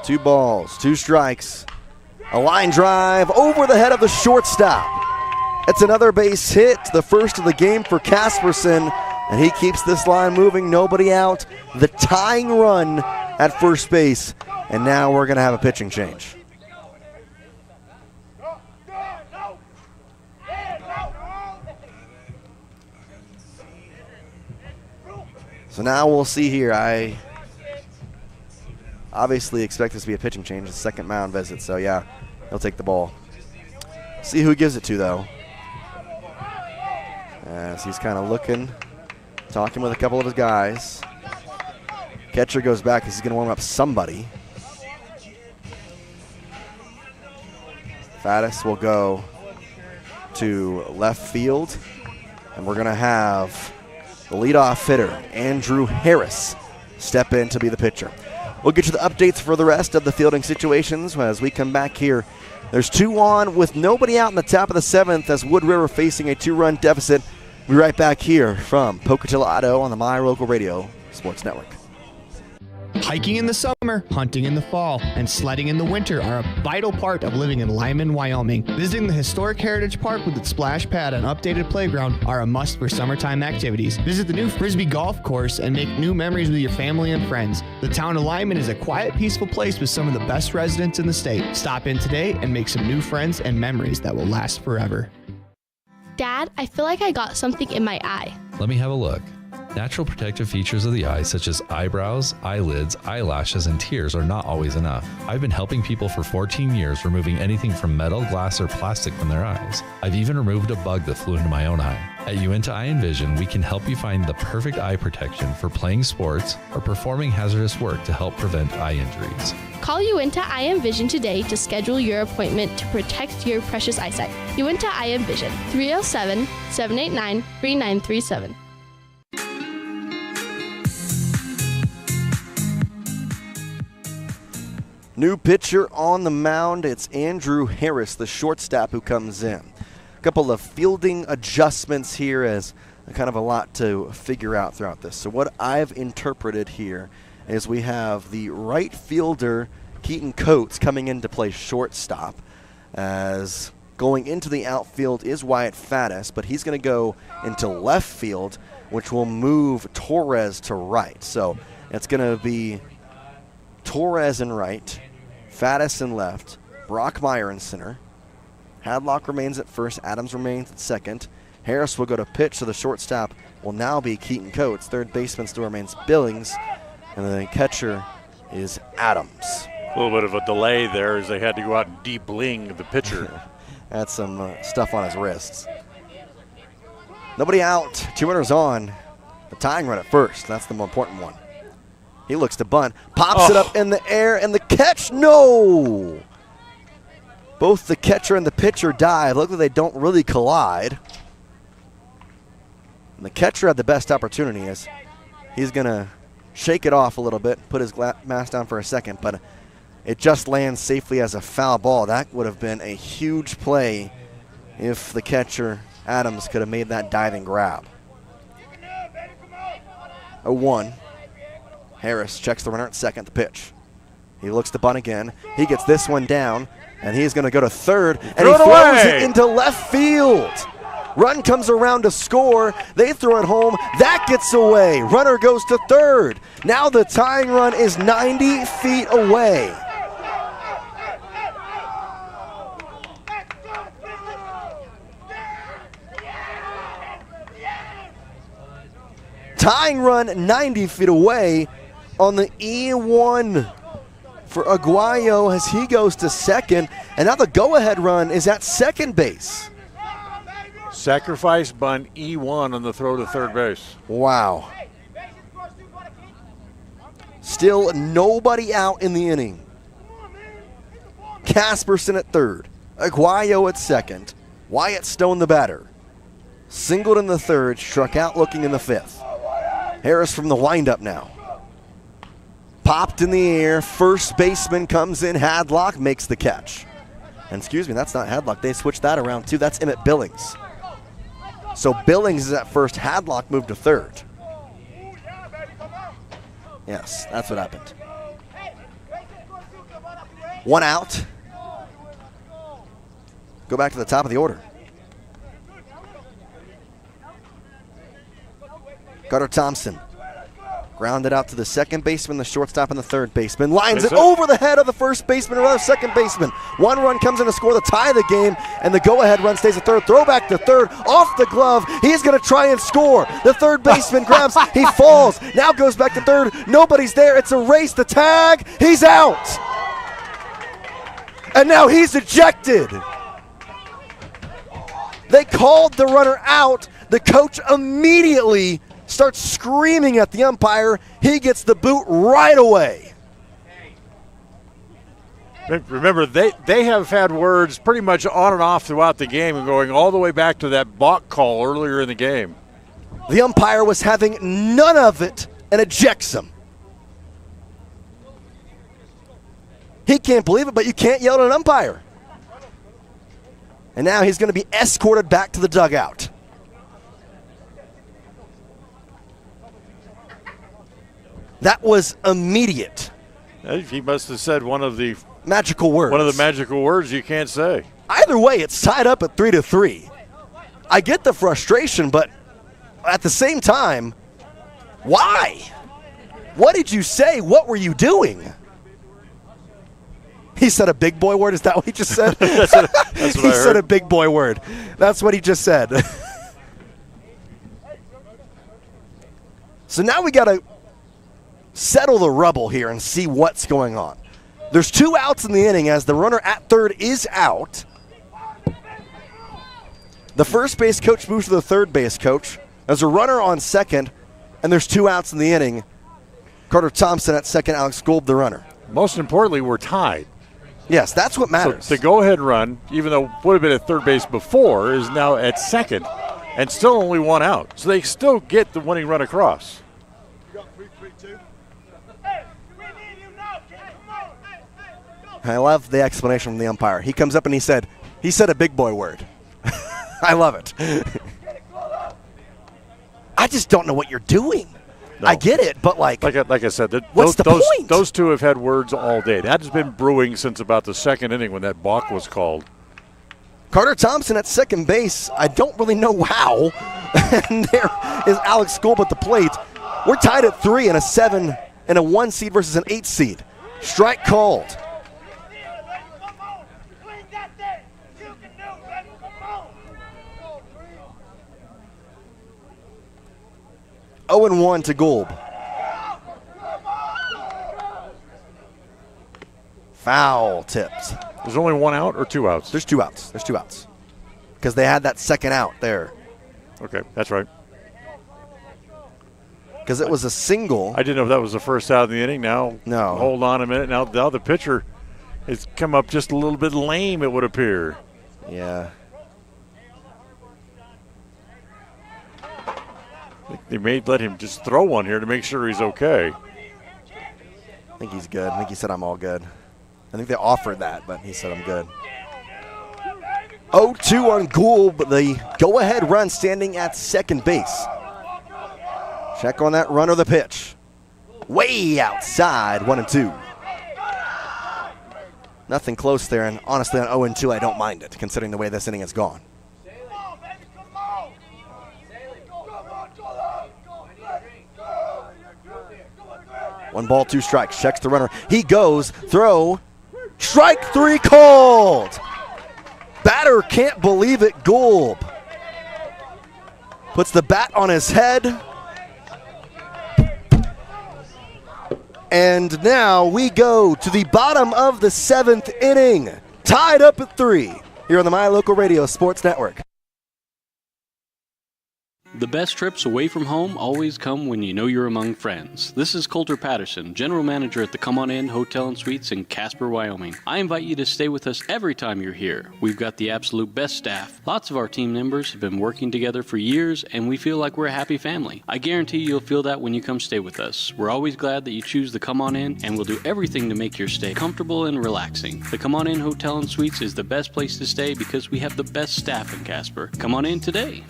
Two balls, 2 strikes. A line drive over the head of the shortstop. It's another base hit, the first of the game for Casperson, and he keeps this line moving, nobody out. The tying run at first base, and now we're going to have a pitching change. So now we'll see here. I obviously expect this to be a pitching change, the second mound visit, so yeah, he'll take the ball. See who he gives it to, though. As he's kind of looking, talking with a couple of his guys. Catcher goes back because he's going to warm up somebody. Faddis will go to left field, and we're going to have the leadoff hitter, Andrew Harris, step in to be the pitcher. We'll get you the updates for the rest of the fielding situations as we come back here. There's 2 on with nobody out in the top of the 7th as Wood River facing a 2-run deficit. We'll be right back here from Pocatello Auto on the My Local Radio Sports Network. Hiking in the summer, hunting in the fall, and sledding in the winter are a vital part of living in Lyman, Wyoming. Visiting the historic Heritage Park with its splash pad and updated playground are a must for summertime activities. Visit the new Frisbee Golf Course and make new memories with your family and friends. The town of Lyman is a quiet, peaceful place with some of the best residents in the state. Stop in today and make some new friends and memories that will last forever. Dad, I feel like I got something in my eye. Let me have a look. Natural protective features of the eye, such as eyebrows, eyelids, eyelashes, and tears, are not always enough. I've been helping people for 14 years, removing anything from metal, glass, or plastic from their eyes. I've even removed a bug that flew into my own eye. At Uinta Eye and Vision, we can help you find the perfect eye protection for playing sports or performing hazardous work to help prevent eye injuries. Call Uinta Eye and Vision today to schedule your appointment to protect your precious eyesight. Uinta Eye and Vision, 307-789-3937. New pitcher on the mound. It's Andrew Harris, the shortstop, who comes in. A couple of fielding adjustments here, as kind of a lot to figure out throughout this. So what I've interpreted here is we have the right fielder, Keaton Coates, coming in to play shortstop, as going into the outfield is Wyatt Faddis, but he's going to go into left field, which will move Torres to right. So it's going to be Torres in right, Faddis in left, Brockmeyer in center. Hadlock remains at first, Adams remains at second. Harris will go to pitch, so the shortstop will now be Keaton Coates. Third baseman still remains Billings, and the catcher is Adams. A little bit of a delay there as they had to go out and de-bling the pitcher. Had some stuff on his wrists. Nobody out, 2 runners on. The tying run at first, that's the more important one. He looks to bunt, pops it up in the air, and the catch, no! Both the catcher and the pitcher dive. Look like they don't really collide. And the catcher had the best opportunity, as he's going to shake it off a little bit, put his mask down for a second, but it just lands safely as a foul ball. That would have been a huge play if the catcher, Adams, could have made that diving grab. 0-1. Harris checks the runner at second, the pitch. He looks to bunt again. He gets this one down, and he's going to go to third, and he throws it into left field. Run comes around to score. They throw it home. That gets away. Runner goes to third. Now the tying run is 90 feet away. Tying run 90 feet away on the E1 for Aguayo as he goes to second. And now the go-ahead run is at second base. Sacrifice bunt E1 on the throw to third base. Wow. Still nobody out in the inning. Casperson at third. Aguayo at second. Wyatt Stone the batter. Singled in the third, struck out looking in the fifth. Harris from the windup now. Popped in the air. First baseman comes in. Hadlock makes the catch. And excuse me, that's not Hadlock. They switched that around too. That's Emmett Billings. So Billings is at first. Hadlock moved to third. Yes, that's what happened. One out. Go back to the top of the order. Carter Thompson grounded out to the second baseman, the shortstop, and the third baseman. Lines it over the head of the first baseman or the second baseman. One run comes in to score the tie of the game, and the go-ahead run stays at third. Throwback to third, off the glove. He's going to try and score. The third baseman grabs. He falls. Now goes back to third. Nobody's there. It's a race. The tag. He's out. And now he's ejected. They called the runner out. The coach immediately starts screaming at the umpire. He gets the boot right away. Remember, they have had words pretty much on and off throughout the game and going all the way back to that balk call earlier in the game. The umpire was having none of it and ejects him. He can't believe it, but you can't yell at an umpire. And now he's going to be escorted back to the dugout. That was immediate. He must have said one of the magical words. One of the magical words you can't say. Either way, it's tied up at 3-3. I get the frustration, but at the same time, why? What did you say? What were you doing? He said a big boy word. Is that what he just said? That's what he I heard. said a big boy word. That's what he just said. So now we got to settle the rubble here and see what's going on. There's 2 outs in the inning as the runner at third is out. The first base coach moves to the third base coach. There's a runner on second, and there's 2 outs in the inning. Carter Thompson at second, Alex Gould the runner. Most importantly, we're tied. Yes, that's what matters. So the go-ahead run, even though would have been at third base before, is now at second, and still only 1 out. So they still get the winning run across. I love the explanation from the umpire. He comes up and he said a big boy word. I love it. I just don't know what you're doing. No. I get it, but like I said, what's the point? Those two have had words all day. That has been brewing since about the second inning when that balk was called. Carter Thompson at second base. I don't really know how. And there is Alex Gould at the plate. We're tied at 3 in a 7 and a 1 seed versus an 8 seed. Strike called. Oh and 1 to Gould. Foul tipped. There's only 1 out or 2 outs? There's 2 outs. There's 2 outs. Because they had that second out there. Okay, that's right. Because it was a single. I didn't know if that was the first out of the inning. Now, no. Hold on a minute. Now the pitcher has come up just a little bit lame, it would appear. Yeah. They may let him just throw one here to make sure he's okay. I think he's good. I think he said I'm all good. I think they offered that, but he said I'm good. 0-2 on Gould, but the go-ahead run standing at second base. Check on that run or the pitch. Way outside, 1-2. Nothing close there, and honestly on 0-2 I don't mind it, considering the way this inning has gone. One ball, 2 strikes. Checks the runner. He goes. Throw. Strike 3 called. Batter can't believe it. Gould puts the bat on his head. And now we go to the bottom of the 7th inning. Tied up at 3 here on the My Local Radio Sports Network. The best trips away from home always come when you know you're among friends. This is Coulter Patterson, General Manager at the Come On In Hotel and Suites in Casper, Wyoming. I invite you to stay with us every time you're here. We've got the absolute best staff. Lots of our team members have been working together for years, and we feel like we're a happy family. I guarantee you'll feel that when you come stay with us. We're always glad that you choose the Come On In, and we'll do everything to make your stay comfortable and relaxing. The Come On In Hotel and Suites is the best place to stay because we have the best staff in Casper. Come on in today.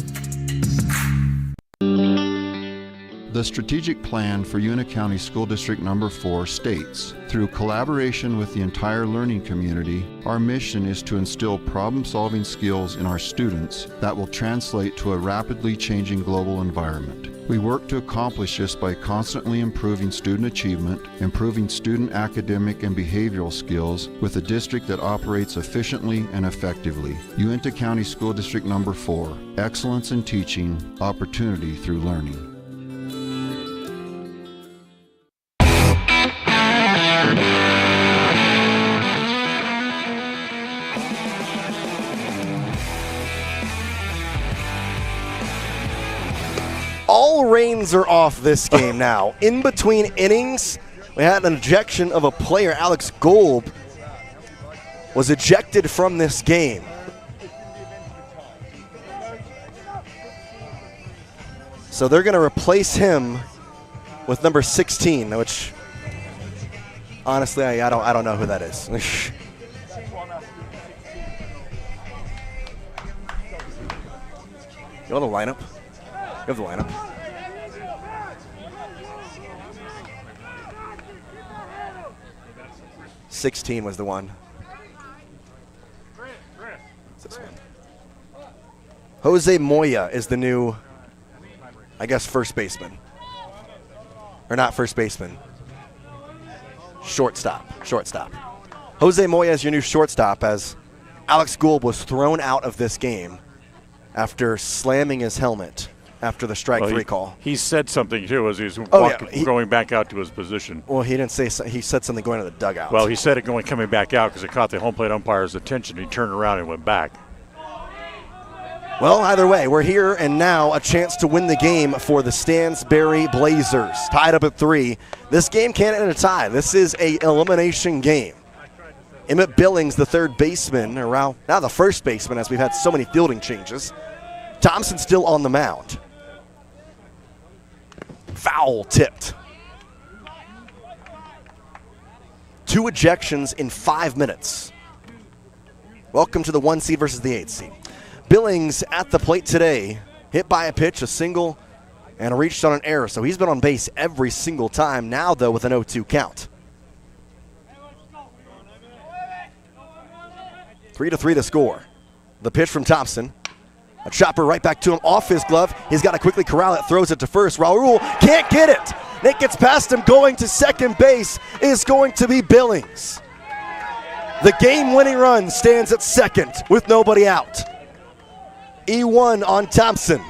The strategic plan for Una County School District Number 4 states, through collaboration with the entire learning community, our mission is to instill problem-solving skills in our students that will translate to a rapidly changing global environment. We work to accomplish this by constantly improving student achievement, improving student academic and behavioral skills with a district that operates efficiently and effectively. Uinta County School District Number 4, excellence in teaching, opportunity through learning. All reins are off this game now. In between innings, we had an ejection of a player. Alex Gould was ejected from this game. So they're going to replace him with number 16, which honestly, I don't know who that is. You know the lineup? You have the lineup. 16 was the one. What's this one? Jose Moya is the new, I guess, first baseman. Or not first baseman. Shortstop. Jose Moya is your new shortstop, as Alex Gould was thrown out of this game after slamming his helmet after the strike three call. He said something, too, as he was going back out to his position. Well, he didn't say he said something going to the dugout. Well, he said it coming back out because it caught the home plate umpire's attention. He turned around and went back. Well, either way, we're here, and now a chance to win the game for the Stansbury Blazers. Tied up at 3. This game can't end a tie. This is an elimination game. Emmett Billings, the third baseman, now the first baseman, as we've had so many fielding changes. Thompson still on the mound. Foul tipped. 2 ejections in 5 minutes. Welcome to the 1 seed versus the 8 seed. Billings at the plate today, hit by a pitch, a single, and reached on an error. So he's been on base every single time, now though with an 0-2 count. 3-3 the score. The pitch from Thompson. A chopper right back to him off his glove. He's got to quickly corral it, throws it to first. Raul can't get it. Nick gets past him, going to second base is going to be Billings. The game-winning run stands at second with nobody out. E1 on Thompson.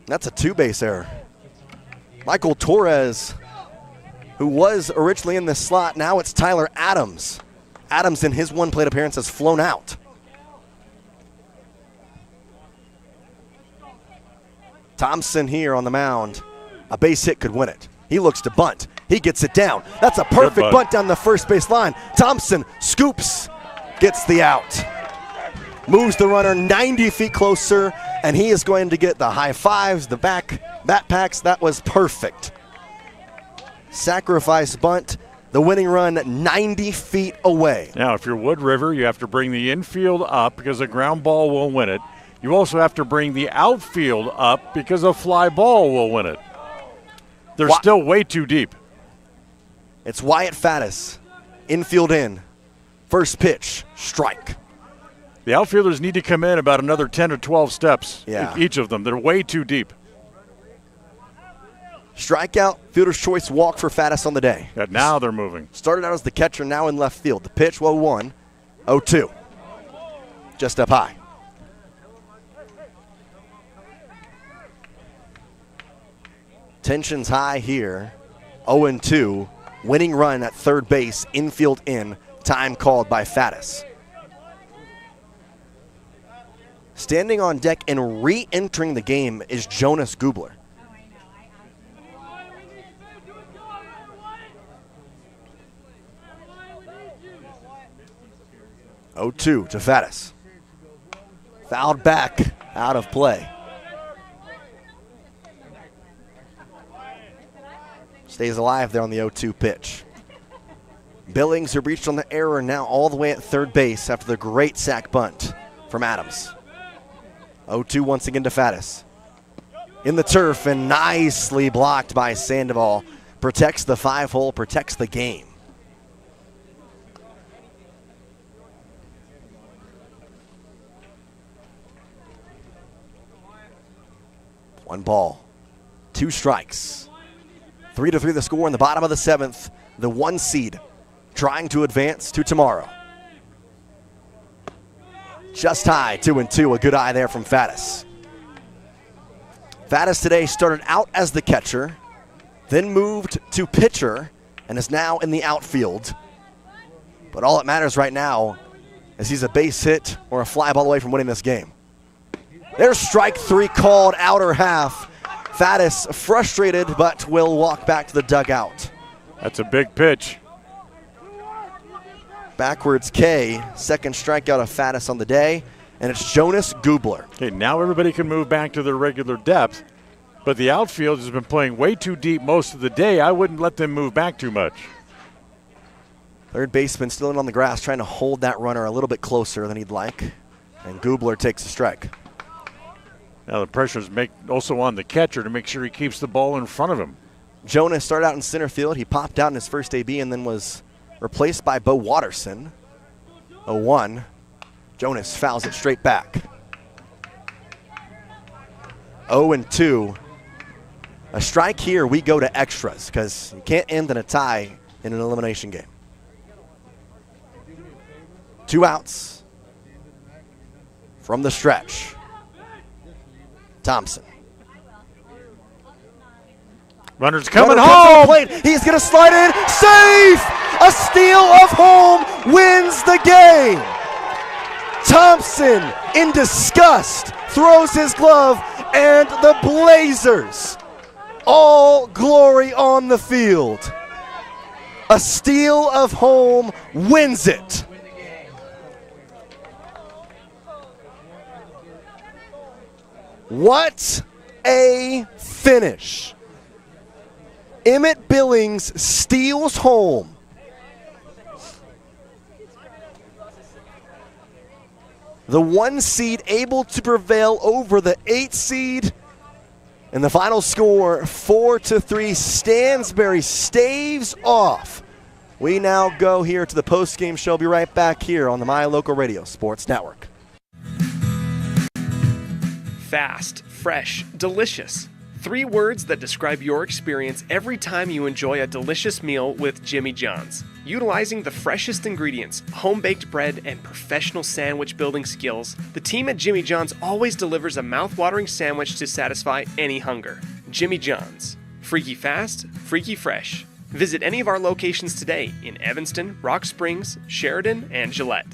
That's a 2-base error. Michael Torres, who was originally in this slot, now it's Tyler Adams. Adams in his 1 plate appearance has flown out. Thompson here on the mound. A base hit could win it. He looks to bunt. He gets it down. That's a perfect bunt down the first base line. Thompson scoops, gets the out. Moves the runner 90 feet closer, and he is going to get the high fives, the bat packs. That was perfect. Sacrifice bunt, the winning run 90 feet away. Now, if you're Wood River, you have to bring the infield up because a ground ball will win it. You also have to bring the outfield up because a fly ball will win it. They're still way too deep. It's Wyatt Faddis, infield in. First pitch, strike. The outfielders need to come in about another 10 or 12 steps, yeah. Each of them. They're way too deep. Strikeout, fielder's choice walk for Faddis on the day. Yeah, now they're moving. Started out as the catcher, now in left field. The pitch, 0-1, 0-2. Just up high. Tension's high here. 0-2. Winning run at third base, infield in. Time called by Faddis. Standing on deck and re-entering the game is Jonas Gubler. Oh, 2 to Faddis. Fouled back, out of play. Stays alive there on the 0-2 pitch. Billings, who reached on the error, now all the way at third base after the great sac bunt from Adams. 0-2 once again to Faddis. In the turf and nicely blocked by Sandoval. Protects the 5-hole, protects the game. One ball, 2 strikes. 3-3 the score in the bottom of the 7th. The 1 seed trying to advance to tomorrow. Just high, 2-2. A good eye there from Faddis. Faddis today started out as the catcher, then moved to pitcher, and is now in the outfield. But all that matters right now is he's a base hit or a fly ball away from winning this game. There's strike 3 called, outer half. Faddis frustrated, but will walk back to the dugout. That's a big pitch. Backwards K, second strikeout of Faddis on the day, and it's Jonas Gubler. Okay, now everybody can move back to their regular depth, but the outfield has been playing way too deep most of the day. I wouldn't let them move back too much. Third baseman still in on the grass, trying to hold that runner a little bit closer than he'd like, and Gubler takes a strike. Now the pressure is also on the catcher to make sure he keeps the ball in front of him. Jonas started out in center field. He popped out in his first AB and then was replaced by Bo Watterson. 0-1. Jonas fouls it straight back. 0-2. A strike here, we go to extras because you can't end in a tie in an elimination game. 2 outs from the stretch. Thompson. Runner's coming Runner comes to the home. plate. He's going to slide in. Safe! A steal of home wins the game. Thompson, in disgust, throws his glove, and the Blazers, all glory on the field. A steal of home wins it. What a finish. Emmett Billings steals home. The 1 seed able to prevail over the 8 seed. And the final score, 4-3. Stansbury staves off. We now go here to the post-game show. Be right back here on the My Local Radio Sports Network. Fast, fresh, delicious. 3 words that describe your experience every time you enjoy a delicious meal with Jimmy John's. Utilizing the freshest ingredients, home-baked bread, and professional sandwich building skills, the team at Jimmy John's always delivers a mouth-watering sandwich to satisfy any hunger. Jimmy John's. Freaky fast, freaky fresh. Visit any of our locations today in Evanston, Rock Springs, Sheridan, and Gillette.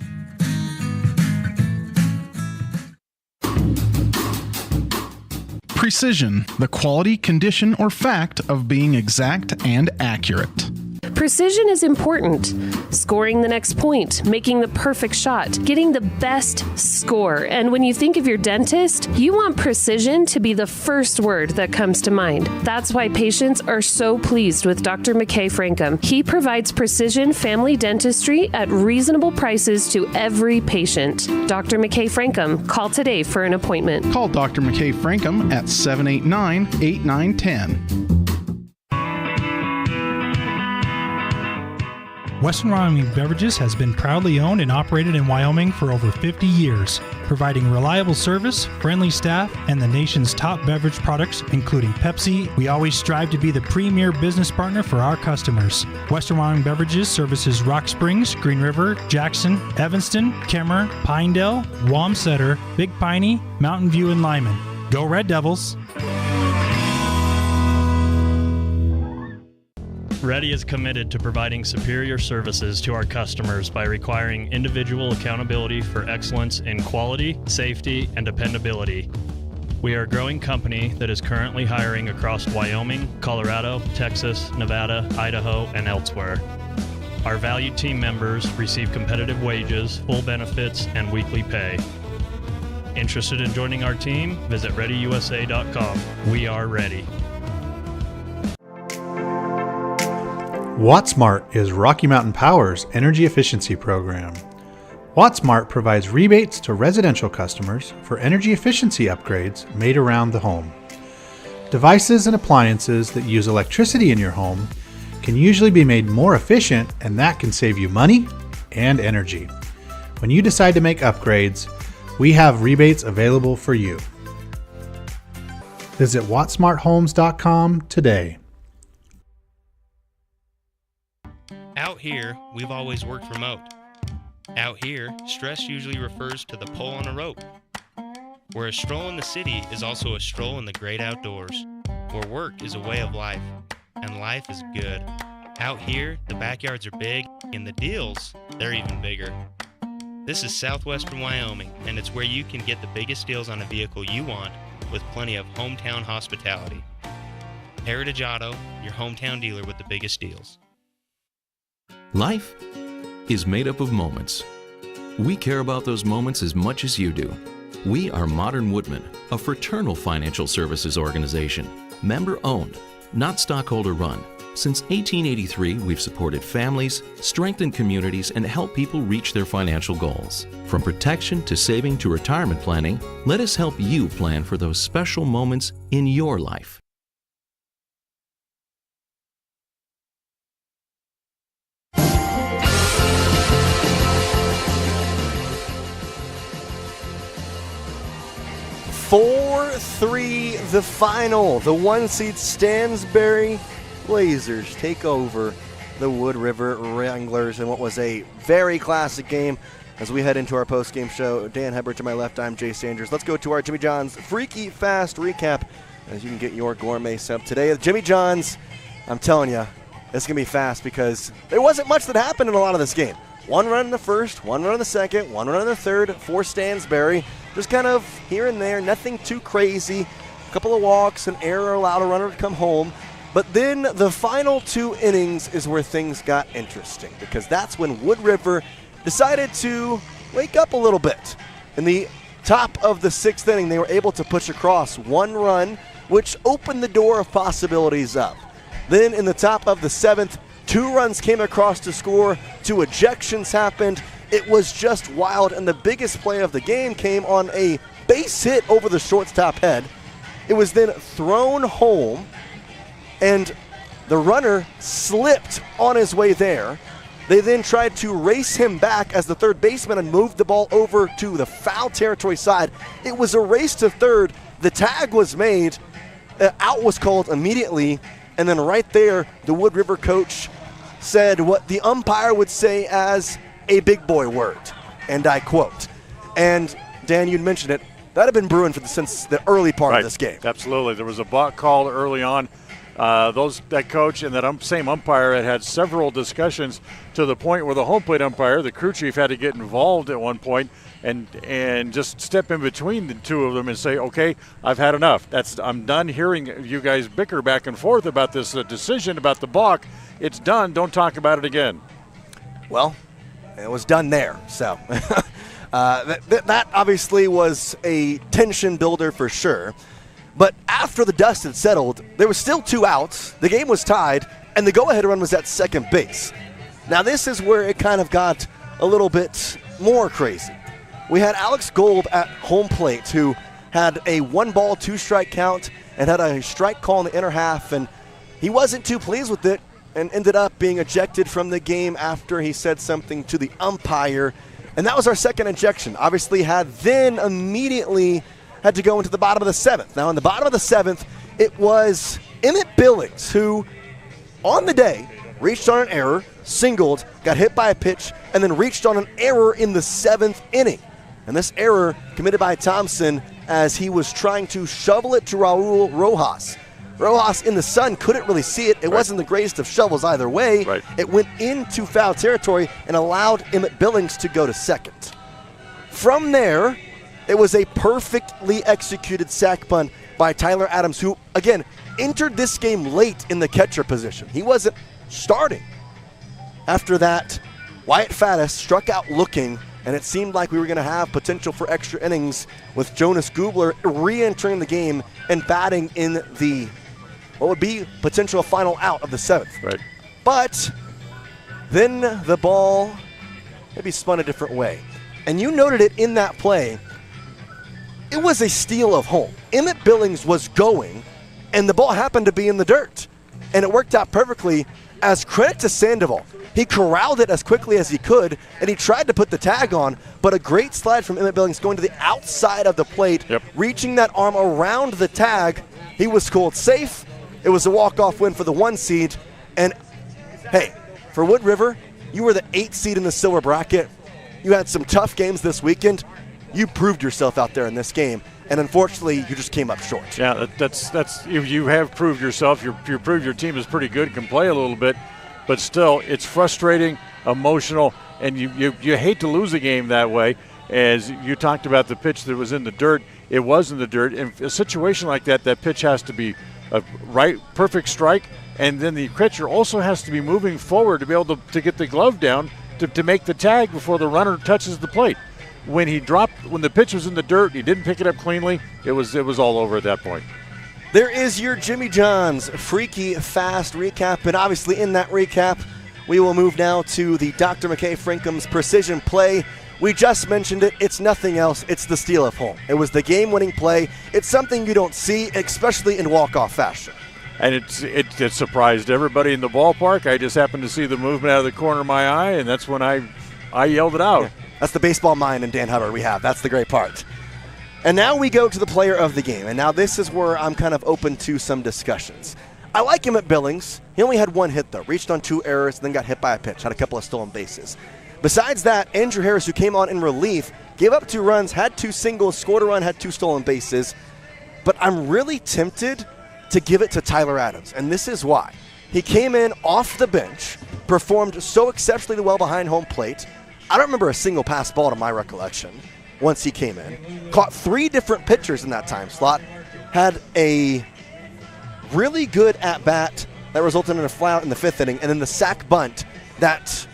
Precision, the quality, condition, or fact of being exact and accurate. Precision is important. Scoring the next point, making the perfect shot, getting the best score. And when you think of your dentist, you want precision to be the first word that comes to mind. That's why patients are so pleased with Dr. McKay Frankum. He provides precision family dentistry at reasonable prices to every patient. Dr. McKay Frankum, call today for an appointment. Call Dr. McKay Frankum at 789-8910. Western Wyoming Beverages has been proudly owned and operated in Wyoming for over 50 years, providing reliable service, friendly staff, and the nation's top beverage products, including Pepsi. We always strive to be the premier business partner for our customers. Western Wyoming Beverages services Rock Springs, Green River, Jackson, Evanston, Kemmer, Pinedale, Wamsutter, Big Piney, Mountain View, and Lyman. Go Red Devils! Ready is committed to providing superior services to our customers by requiring individual accountability for excellence in quality, safety, and dependability. We are a growing company that is currently hiring across Wyoming, Colorado, Texas, Nevada, Idaho, and elsewhere. Our valued team members receive competitive wages, full benefits, and weekly pay. Interested in joining our team? Visit ReadyUSA.com. We are ready. WattSmart is Rocky Mountain Power's energy efficiency program. WattSmart provides rebates to residential customers for energy efficiency upgrades made around the home. Devices and appliances that use electricity in your home can usually be made more efficient, and that can save you money and energy. When you decide to make upgrades, we have rebates available for you. Visit wattsmarthomes.com today. Out here, we've always worked remote. Out here, stress usually refers to the pull on a rope. Where a stroll in the city is also a stroll in the great outdoors. Where work is a way of life, and life is good. Out here, the backyards are big, and the deals, they're even bigger. This is southwestern Wyoming, and it's where you can get the biggest deals on a vehicle you want with plenty of hometown hospitality. Heritage Auto, your hometown dealer with the biggest deals. Life is made up of moments. We care about those moments as much as you do. We are Modern Woodmen, a fraternal financial services organization, member-owned, not stockholder-run. Since 1883, we've supported families, strengthened communities, and helped people reach their financial goals. From From protection to saving to retirement planning, let us help you plan for those special moments in your life. Four-three, the final. The 1-seed Stansbury Blazers take over the Wood River Wranglers in what was a very classic game. As we head into our post-game show, Dan Hubbard to my left, I'm Jace Sanders. Let's go to our Jimmy John's Freaky Fast recap as you can get your gourmet sub today. Jimmy John's, I'm telling you, it's going to be fast because there wasn't much that happened in a lot of this game. One run in the first, one run in the second, one run in the third for Stansbury. Just kind of here and there, nothing too crazy. A couple of walks, an error allowed a runner to come home. But then the final 2 innings is where things got interesting because that's when Wood River decided to wake up a little bit. In the top of the 6th inning, they were able to push across 1 run, which opened the door of possibilities up. Then in the top of the 7th, 2 runs came across to score, 2 ejections happened. It was just wild, and the biggest play of the game came on a base hit over the shortstop head. It was then thrown home, and the runner slipped on his way there. They then tried to race him back as the third baseman and moved the ball over to the foul territory side. It was a race to third. The tag was made. Out was called immediately. And then right there, the Wood River coach said what the umpire would say as a big boy word. And I quote. And Dan, you'd mentioned it. That had been brewing since the early part of this game. Absolutely. There was a balk called early on. That coach and that same umpire had several discussions to the point where the home plate umpire, the crew chief, had to get involved at one point and just step in between the two of them and say, okay, I've had enough. I'm done hearing you guys bicker back and forth about this decision about the balk. It's done. Don't talk about it again. Well, it was done there. So that obviously was a tension builder for sure. But after the dust had settled, there was still 2 outs, the game was tied, and the go-ahead run was at second base. Now this is where it kind of got a little bit more crazy. We had Alex Gold at home plate who had a 1-ball, 2-strike count and had a strike call in the inner half, and he wasn't too pleased with it and ended up being ejected from the game after he said something to the umpire. And that was our second ejection. Obviously had then immediately had to go into the bottom of the 7th. Now in the bottom of the 7th, it was Emmett Billings who, on the day, reached on an error, singled, got hit by a pitch, and then reached on an error in the 7th inning. And this error committed by Thompson as he was trying to shovel it to Raul Rojas. Rojas in the sun couldn't really see it. It wasn't the greatest of shovels either way. It went into foul territory and allowed Emmett Billings to go to second. From there, it was a perfectly executed sac bunt by Tyler Adams, who, again, entered this game late in the catcher position. He wasn't starting. After that, Wyatt Faddis struck out looking, and it seemed like we were going to have potential for extra innings with Jonas Gubler re-entering the game and batting in the what would be potential final out of the 7th. But then the ball maybe spun a different way. And you noted it in that play. It was a steal of home. Emmett Billings was going, and the ball happened to be in the dirt. And it worked out perfectly. As credit to Sandoval, he corralled it as quickly as he could, and he tried to put the tag on, but a great slide from Emmett Billings going to the outside of the plate, reaching that arm around the tag. He was called safe. It was a walk-off win for the 1 seed. And, hey, for Wood River, you were the 8th seed in the silver bracket. You had some tough games this weekend. You proved yourself out there in this game, and unfortunately, you just came up short. Yeah, that's you have proved yourself. You proved your team is pretty good, can play a little bit, but still, it's frustrating, emotional, and you hate to lose a game that way. As you talked about the pitch that was in the dirt, it was in the dirt. In a situation like that, that pitch has to be a perfect strike, and then the catcher also has to be moving forward to be able to get the glove down to make the tag before the runner touches the plate. When the pitch was in the dirt, he didn't pick it up cleanly. It was all over at that point. There is your Jimmy John's Freaky Fast recap, and obviously in that recap, we will move now to the Dr. McKay Frankham's Precision Play We just mentioned it. It's nothing else. It's the steal of home. It was the game-winning play. It's something you don't see, especially in walk-off fashion. And it surprised everybody in the ballpark. I just happened to see the movement out of the corner of my eye, and that's when I yelled it out. Yeah, that's the baseball mind in Dan Hubbard we have. That's the great part. And now we go to the player of the game. And now this is where I'm kind of open to some discussions. I like Emmett Billings. He only had one hit, though. Reached on 2 errors, then got hit by a pitch. Had a couple of stolen bases. Besides that, Andrew Harris, who came on in relief, gave up 2 runs, had 2 singles, scored a run, had 2 stolen bases. But I'm really tempted to give it to Tyler Adams, and this is why. He came in off the bench, performed so exceptionally well behind home plate. I don't remember a single pass ball to my recollection once he came in. Caught 3 different pitchers in that time slot. Had a really good at-bat that resulted in a fly out in the 5th inning, and then the sac bunt that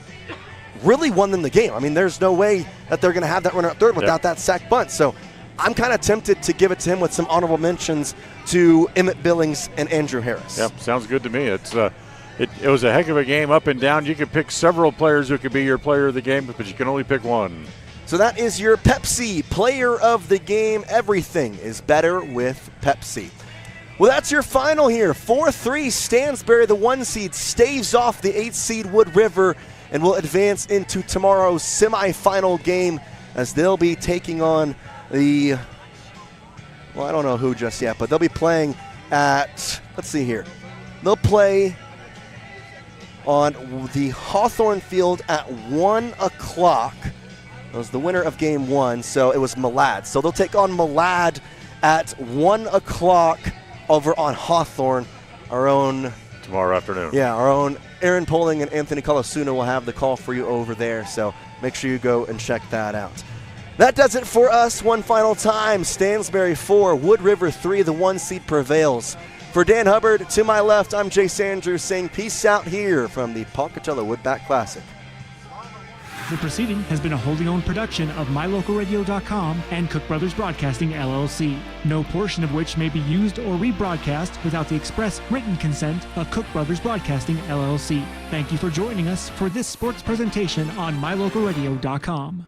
really won them the game. I mean, there's no way that they're going to have that runner at third without that sac bunt. So I'm kind of tempted to give it to him with some honorable mentions to Emmett Billings and Andrew Harris. Yep, sounds good to me. It was a heck of a game up and down. You could pick several players who could be your player of the game, but you can only pick one. So that is your Pepsi player of the game. Everything is better with Pepsi. Well, that's your final here. 4-3, Stansbury, the 1 seed, staves off the 8 seed Wood River and will advance into tomorrow's semifinal game as they'll be taking on I don't know who just yet, but they'll be playing at, let's see here. They'll play on the Hawthorne Field at 1 o'clock. It was the winner of game 1, so it was Malad. So they'll take on Malad at 1 o'clock over on Hawthorne. Our own tomorrow afternoon. Yeah, our own Aaron Poling and Anthony Colasuono will have the call for you over there, so make sure you go and check that out. That does it for us one final time. Stansbury 4, Wood River 3, the 1 seed prevails. For Dan Hubbard, to my left, I'm Jace Andrews saying peace out here from the Pocatello Woodbat Classic. The proceeding has been a wholly owned production of MyLocalRadio.com and Cook Brothers Broadcasting, LLC, no portion of which may be used or rebroadcast without the express written consent of Cook Brothers Broadcasting, LLC. Thank you for joining us for this sports presentation on MyLocalRadio.com.